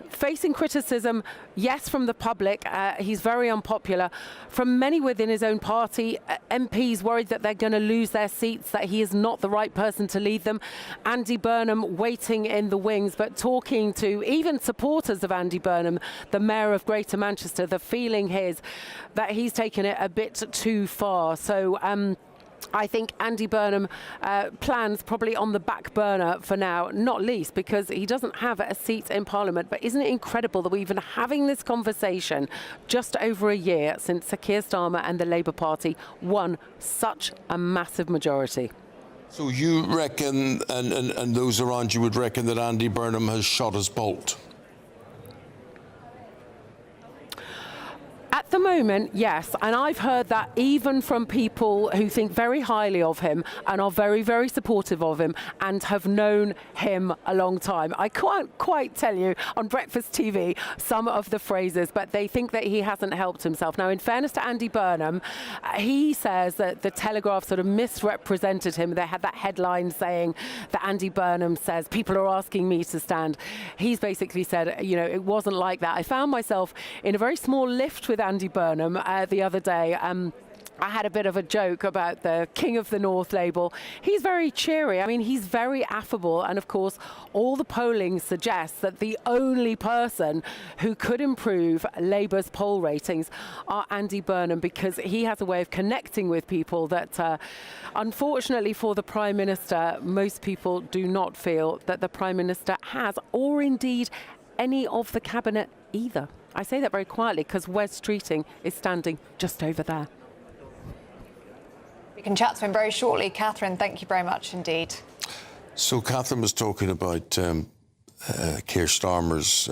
facing criticism, yes, from the public, he's very unpopular. From many within his own party, MPs worried that they're going to lose their seats, that he is not the right person to lead them. Andy Burnham waiting in the wings, but talking to even supporters of Andy Burnham, the Mayor of Greater Manchester, the feeling is that he's taken it a bit too far. So I think Andy Burnham plans probably on the back burner for now, not least because he doesn't have a seat in Parliament. But isn't it incredible that we've been having this conversation just over a year since Sir Keir Starmer and the Labour Party won such a massive majority? So you reckon, and those around you would reckon, that Andy Burnham has shot his bolt? At the moment, yes, and I've heard that even from people who think very highly of him and are very, very supportive of him and have known him a long time. I can't quite tell you on Breakfast TV some of the phrases, but they think that he hasn't helped himself. Now, in fairness to Andy Burnham, he says that the Telegraph sort of misrepresented him. They had that headline saying that Andy Burnham says, people are asking me to stand. He's basically said, you know, it wasn't like that. I found myself in a very small lift with Andy Burnham the other day. I had a bit of a joke about the King of the North label. He's very cheery. I mean, he's very affable. And of course, all the polling suggests that the only person who could improve Labour's poll ratings are Andy Burnham, because he has a way of connecting with people that, unfortunately for the Prime Minister, most people do not feel that the Prime Minister has, or indeed any of the cabinet either. I say that very quietly because Wes Streeting is standing just over there. We can chat to him very shortly. Catherine, thank you very much indeed. So Catherine was talking about Keir Starmer's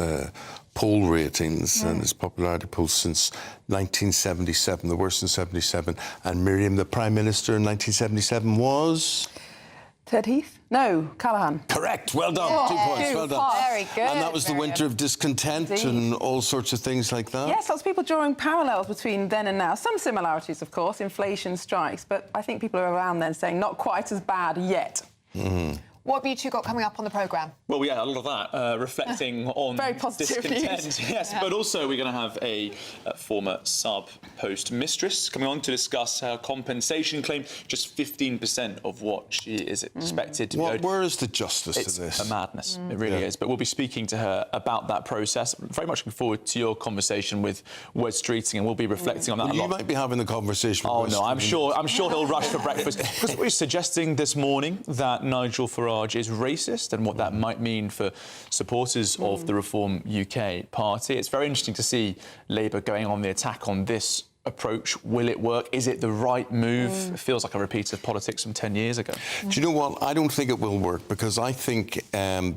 poll ratings and his popularity polls since 1977, the worst in 77. And Miriam, the Prime Minister in 1977 was? Ted Heath? No, Callaghan. Correct. Well done. Oh, 2 points. Well done. Very good. And that was the winter of discontent and all sorts of things like that? Yes, lots of people drawing parallels between then and now. Some similarities, of course, inflation strikes, but I think people are around then saying not quite as bad yet. Mm-hmm. What have you two got coming up on the programme? Well, yeah, a lot of that, reflecting on very positive discontent. news. Yes, but also we're going to have a former sub-post mistress coming on to discuss her compensation claim, just 15% of what she is expected to be owed. Where is the justice It's to this? a madness, it really is. But we'll be speaking to her about that process. Very much looking forward to your conversation with Wes Streeting, and we'll be reflecting on that a lot. You might be having the conversation with Wes no, I'm Streeting. sure he'll rush for breakfast. Because we're suggesting this morning that Nigel Farage is racist and what that might mean for supporters of the Reform UK party. It's very interesting to see Labour going on the attack on this approach? Will it work? Is it the right move? It feels like a repeat of politics from 10 years ago. Do you know what? I don't think it will work, because I think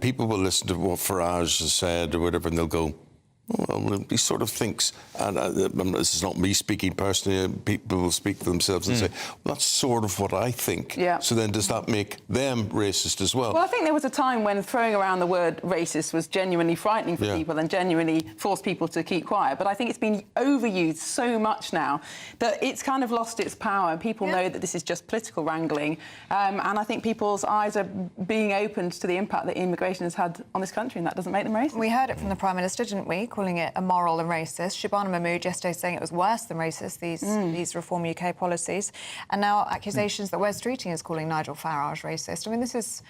people will listen to what Farage has said or whatever, and they'll go, well, he sort of thinks, and this is not me speaking personally, people will speak for themselves and say, well, that's sort of what I think. Yeah. So then does that make them racist as well? Well, I think there was a time when throwing around the word racist was genuinely frightening for people and genuinely forced people to keep quiet. But I think it's been overused so much now that it's kind of lost its power. People know that this is just political wrangling. And I think people's eyes are being opened to the impact that immigration has had on this country, and that doesn't make them racist. We heard it from the Prime Minister, didn't we? Calling it immoral and racist. Shabana Mahmood yesterday saying it was worse than racist, these Reform UK policies. And now accusations that Wes Streeting is calling Nigel Farage racist. I mean, this is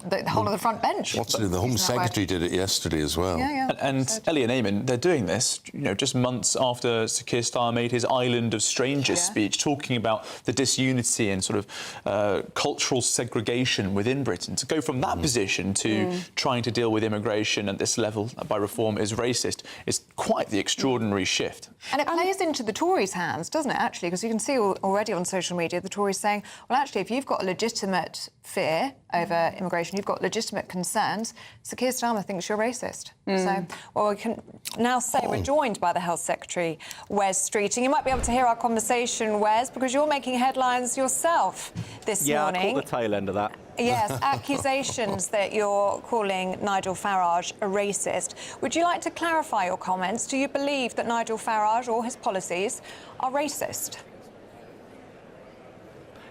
the whole of the front bench. The Home Secretary did it yesterday as well. And Ellie and Eamonn, they're doing this, just months after Sir Keir Starmer made his Island of Strangers speech, talking about the disunity and sort of cultural segregation within Britain. To go from that position to trying to deal with immigration at this level by reform is racist is quite the extraordinary shift. And it plays into the Tories' hands, doesn't it, actually? Because you can see already on social media the Tories saying, well, actually, if you've got a legitimate fear over immigration, you've got legitimate concerns, Sir Keir Starmer thinks you're racist. So, well, we can now say we're joined by the Health Secretary, Wes Streeting. You might be able to hear our conversation, Wes, because you're making headlines yourself this morning. Yeah, I caught the tail end of that. Yes, accusations that you're calling Nigel Farage a racist. Would you like to clarify your comments? Do you believe that Nigel Farage or his policies are racist?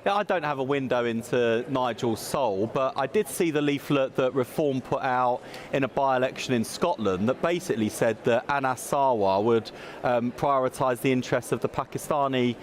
Yeah, I don't have a window into Nigel's soul, but I did see the leaflet that Reform put out in a by-election in Scotland that basically said that Anas Sarwar would prioritise the interests of the Pakistani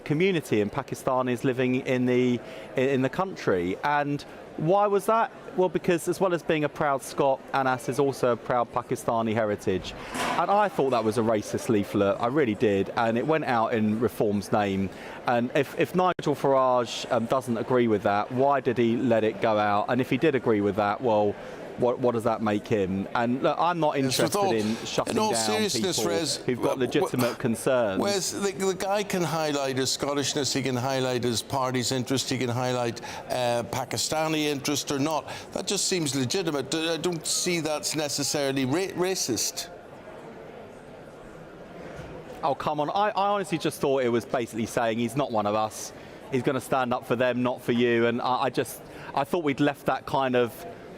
community and Pakistanis living in the country. And why was that? Well, because as well as being a proud Scot, Anas is also a proud Pakistani heritage. And I thought that was a racist leaflet, I really did, and it went out in Reform's name. And if Nigel Farage doesn't agree with that, why did he let it go out? And if he did agree with that, well, what does that make him? And look, I'm not interested in shutting down people who've got legitimate concerns. Whereas the guy can highlight his Scottishness, he can highlight his party's interest, he can highlight Pakistani interest or not. That just seems legitimate. I don't see that's necessarily racist. Oh, come on. I honestly just thought it was basically saying he's not one of us. He's going to stand up for them, not for you. And I thought we'd left that kind of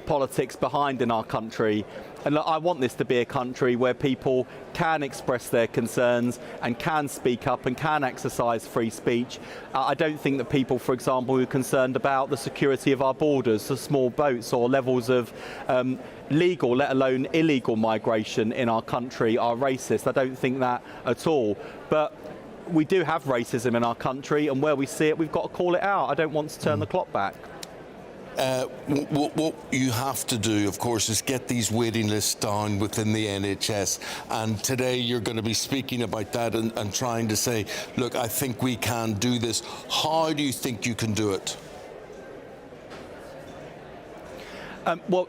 politics behind in our country. And look, I want this to be a country where people can express their concerns and can speak up and can exercise free speech. I don't think that people, for example, who are concerned about the security of our borders, the small boats or levels of legal, let alone illegal migration in our country are racist. I don't think that at all. But we do have racism in our country, and where we see it, we've got to call it out. I don't want to turn the clock back. What you have to do, of course, is get these waiting lists down within the NHS. And today you're going to be speaking about that and trying to say, look, I think we can do this. How do you think you can do it?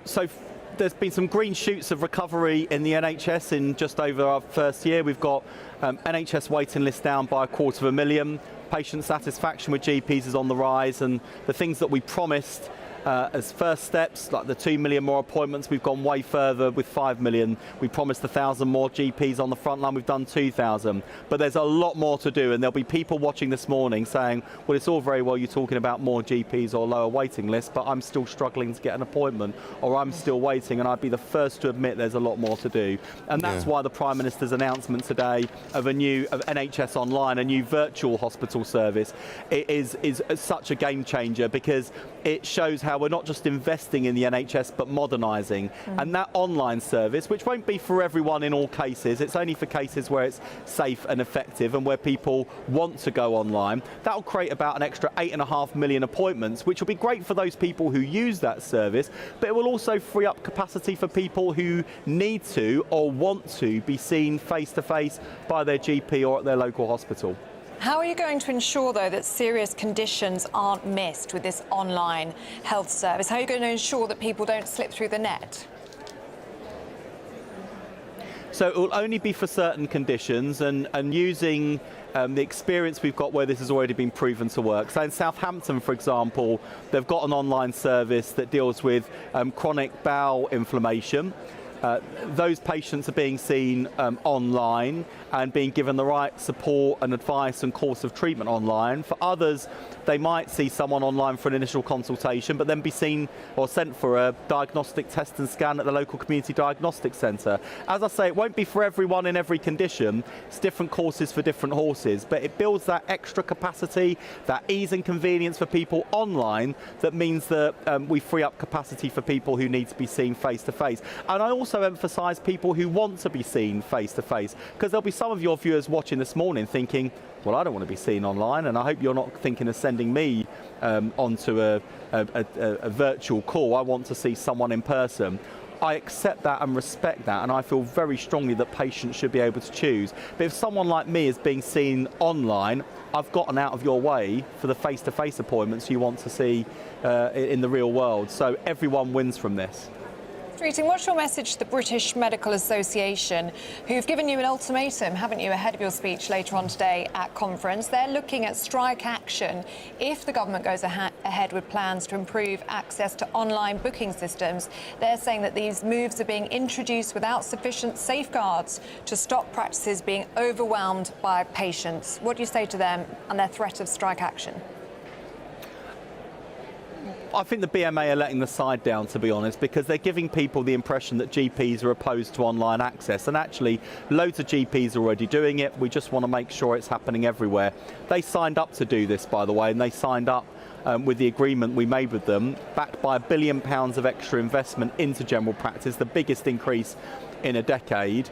So there's been some green shoots of recovery in the NHS in just over our first year. We've got NHS waiting lists down by 250,000. Patient satisfaction with GPs is on the rise, and the things that we promised as first steps, like the 2 million more appointments, we've gone way further with 5 million. We promised 1,000 more GPs on the front line, we've done 2,000. But there's a lot more to do, and there'll be people watching this morning saying, well, it's all very well you talking about more GPs or lower waiting lists, but I'm still struggling to get an appointment, or I'm still waiting, and I'd be the first to admit there's a lot more to do. And that's why the Prime Minister's announcement today of NHS Online, a new virtual hospital service, is such a game changer, because it shows how we're not just investing in the NHS but modernising. And that online service, which won't be for everyone in all cases, it's only for cases where it's safe and effective and where people want to go online, that'll create about an extra 8.5 million appointments, which will be great for those people who use that service, but it will also free up capacity for people who need to or want to be seen face to face by their GP or at their local hospital. How are you going to ensure, though, that serious conditions aren't missed with this online health service? How are you going to ensure that people don't slip through the net? So it will only be for certain conditions and using the experience we've got where this has already been proven to work. So in Southampton, for example, they've got an online service that deals with chronic bowel inflammation. Those patients are being seen online and being given the right support and advice and course of treatment online. For others, they might see someone online for an initial consultation, but then be seen or sent for a diagnostic test and scan at the local community diagnostic centre. As I say, it won't be for everyone in every condition. It's different courses for different horses, but it builds that extra capacity, that ease and convenience for people online that means that we free up capacity for people who need to be seen face to face. And I also emphasise people who want to be seen face to face, because there'll be some of your viewers watching this morning thinking, well, I don't want to be seen online, and I hope you're not thinking of sending me onto a virtual call. I want to see someone in person. I accept that and respect that, and I feel very strongly that patients should be able to choose. But if someone like me is being seen online, I've gotten out of your way for the face-to-face appointments you want to see in the real world. So everyone wins from this. Streeting, what's your message to the British Medical Association, who've given you an ultimatum, haven't you, ahead of your speech later on today at conference? They're looking at strike action if the government goes ahead with plans to improve access to online booking systems. They're saying that these moves are being introduced without sufficient safeguards to stop practices being overwhelmed by patients. What do you say to them and their threat of strike action? I think the BMA are letting the side down, to be honest, because they're giving people the impression that GPs are opposed to online access, and actually loads of GPs are already doing it. We just want to make sure it's happening everywhere. They signed up to do this, by the way, and they signed up with the agreement we made with them, backed by £1 billion of extra investment into general practice, the biggest increase in a decade.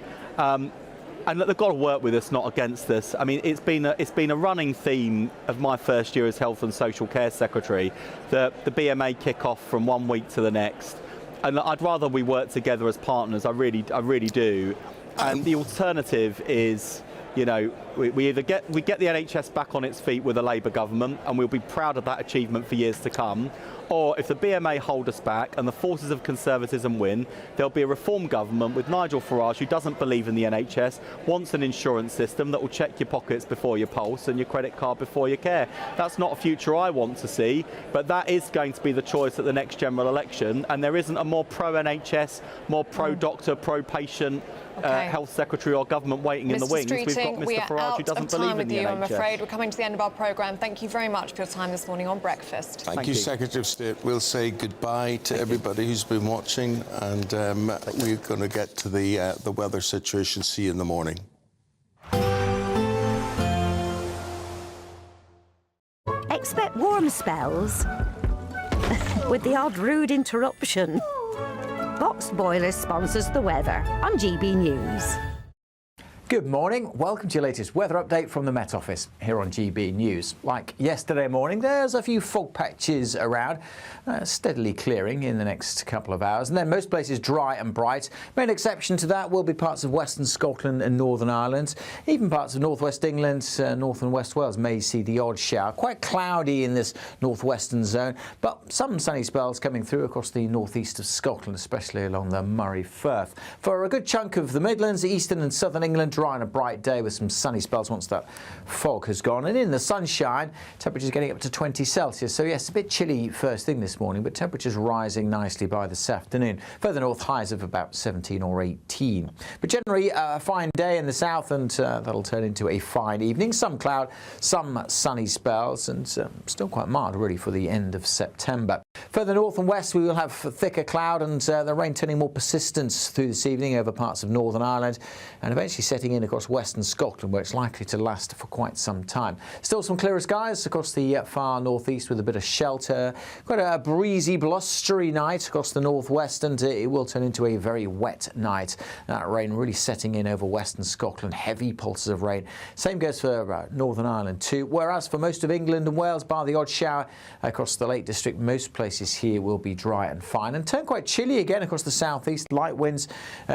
And they've got to work with us, not against us. I mean, it's been a running theme of my first year as Health and Social Care Secretary that the BMA kick off from one week to the next. And I'd rather we work together as partners. I really do. And the alternative is, you know, we either get the NHS back on its feet with a Labour government, and we'll be proud of that achievement for years to come, or if the BMA hold us back and the forces of conservatism win, there'll be a reform government with Nigel Farage, who doesn't believe in the NHS, wants an insurance system that will check your pockets before your pulse and your credit card before your care. That's not a future I want to see, but that is going to be the choice at the next general election, and there isn't a more pro-NHS, more pro-doctor, pro-patient health secretary or government waiting in the wings. We've got Mr Farage, who doesn't believe in the NHS. I'm afraid we're coming to the end of our programme. Thank you very much for your time this morning on Breakfast. Thank you, Secretary of State. We'll say goodbye to everybody who's been watching, and we're going to get to the weather situation. See you in the morning. Expect warm spells with the odd rude interruption. Box Boilers sponsors the weather on GB News. Good morning. Welcome to your latest weather update from the Met Office here on GB News. Like yesterday morning, there's a few fog patches around, steadily clearing in the next couple of hours. And then most places dry and bright. Main exception to that will be parts of Western Scotland and Northern Ireland. Even parts of northwest England, North and West Wales may see the odd shower. Quite cloudy in this northwestern zone, but some sunny spells coming through across the northeast of Scotland, especially along the Moray Firth. For a good chunk of the Midlands, eastern and southern England, dry and a bright day with some sunny spells once that fog has gone. And in the sunshine, temperatures getting up to 20 Celsius. So yes, a bit chilly first thing this morning, but temperatures rising nicely by this afternoon. Further north, highs of about 17 or 18. But generally a fine day in the south, and that'll turn into a fine evening. Some cloud, some sunny spells, and still quite mild really for the end of September. Further north and west, we will have thicker cloud and the rain turning more persistent through this evening over parts of Northern Ireland, and eventually setting in across western Scotland, where it's likely to last for quite some time. Still some clearer skies across the far northeast with a bit of shelter. Quite a breezy, blustery night across the northwest, and it will turn into a very wet night. That rain really setting in over western Scotland, heavy pulses of rain. Same goes for Northern Ireland too, whereas for most of England and Wales, bar the odd shower across the Lake District, most places here will be dry and fine, and turn quite chilly again across the southeast. Light winds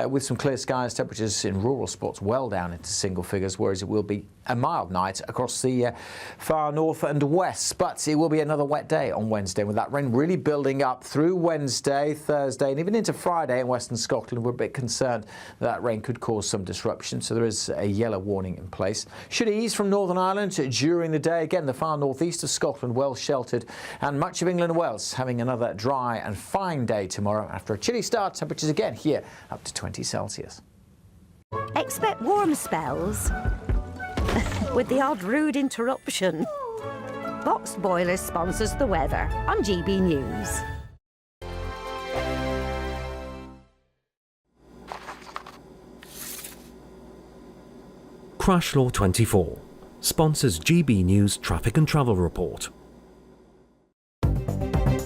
with some clear skies, temperatures in rural spots well well down into single figures, whereas it will be a mild night across the far north and west. But it will be another wet day on Wednesday, with that rain really building up through Wednesday, Thursday, and even into Friday in Western Scotland. We're a bit concerned that rain could cause some disruption, so there is a yellow warning in place. Should ease from Northern Ireland during the day. Again, the far northeast of Scotland well sheltered, and much of England and Wales having another dry and fine day tomorrow after a chilly start. Temperatures again here up to 20 Celsius. Expect warm spells with the odd rude interruption. Boxed Boilers sponsors the weather on GB News. Crash Law 24 sponsors GB News Traffic and Travel Report.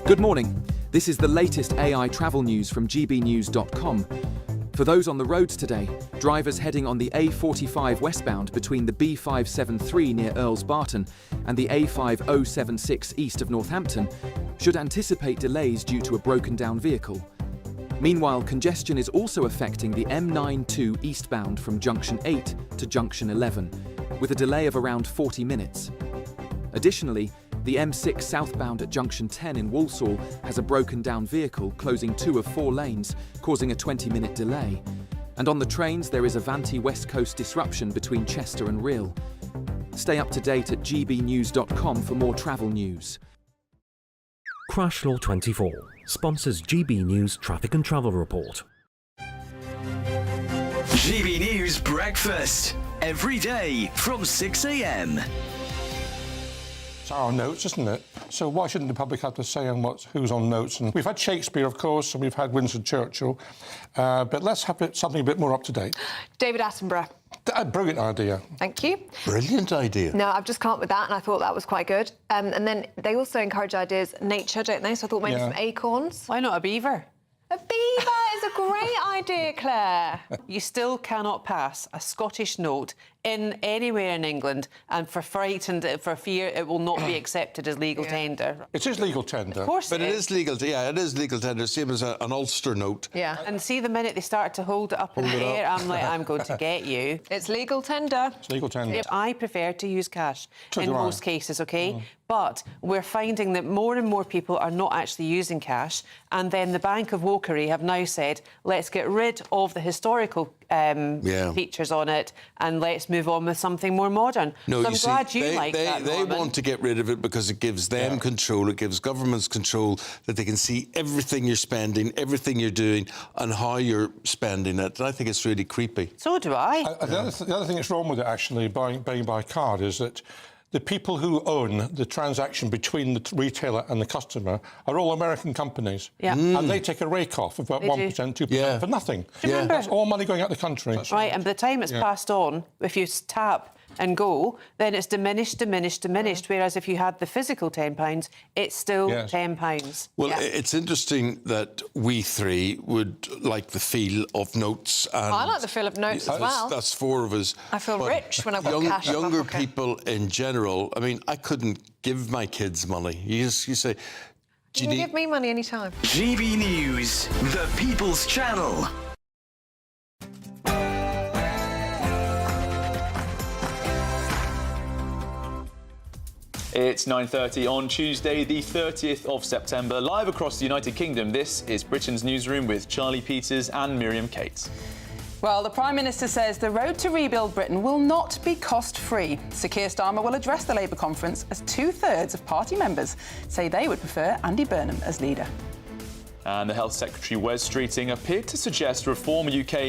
Good morning. This is the latest AI travel news from gbnews.com. For those on the roads today, drivers heading on the A45 westbound between the B573 near Earls Barton and the A5076 east of Northampton should anticipate delays due to a broken down vehicle. Meanwhile, congestion is also affecting the M92 eastbound from Junction 8 to Junction 11, with a delay of around 40 minutes. Additionally, the M6 southbound at Junction 10 in Walsall has a broken down vehicle closing 2 of 4 lanes, causing a 20-minute delay. And on the trains, there is a Vanti West Coast disruption between Chester and Rhyl. Stay up to date at gbnews.com for more travel news. Crash Law 24 sponsors GB News Traffic and Travel Report. GB News Breakfast, every day from 6 a.m. It's our notes, isn't it? So why shouldn't the public have to say on who's on notes? And we've had Shakespeare, of course, and we've had Winston Churchill, but let's have something a bit more up to date. David Attenborough. A brilliant idea. Thank you. Brilliant idea. No, I've just come up with that, and I thought that was quite good. And then they also encourage ideas, nature, don't they? So I thought maybe some acorns. Why not a beaver? A beaver is a great idea, Claire. You still cannot pass a Scottish note in anywhere in England, and for fear it will not be accepted as legal tender. It is legal tender. Of course but it is legal. Yeah, it is legal tender, same as an Ulster note. Yeah. And see, the minute they start to hold it up in the air, I'm like, I'm going to get you. It's legal tender. It's legal tender. I prefer to use cash in do I. most cases, OK? But we're finding that more and more people are not actually using cash, and then the Bank of Wokery have now said, let's get rid of the historical features on it and let's move on with something more modern. No, so I'm glad you they, like that, They Norman. want to get rid of it because it gives them control, it gives governments control, that they can see everything you're spending, everything you're doing and how you're spending it. And I think it's really creepy. So do I. The other thing that's wrong with it, actually, buying by card, is that the people who own the transaction between the retailer and the customer are all American companies. Yeah. And they take a rake off of about 1%, 2% for nothing. That's all money going out the country. Right, and by the time it's passed on, if you tap and go, then it's diminished, whereas if you had the physical £10, it's still £10. Well, it's interesting that we three would like the feel of notes. And I like the feel of notes as well. That's 4 of us. I feel rich when I've got cash in my Younger pocket. people in general, I mean, I couldn't give my kids money. You say... You can give me money anytime. GB News, the People's Channel. It's 9:30 on Tuesday, the 30th of September. Live across the United Kingdom, this is Britain's Newsroom with Charlie Peters and Miriam Cates. Well, the Prime Minister says the road to rebuild Britain will not be cost-free. Sir Keir Starmer will address the Labour conference as 2/3 of party members say they would prefer Andy Burnham as leader. And the Health Secretary Wes Streeting appeared to suggest Reform UK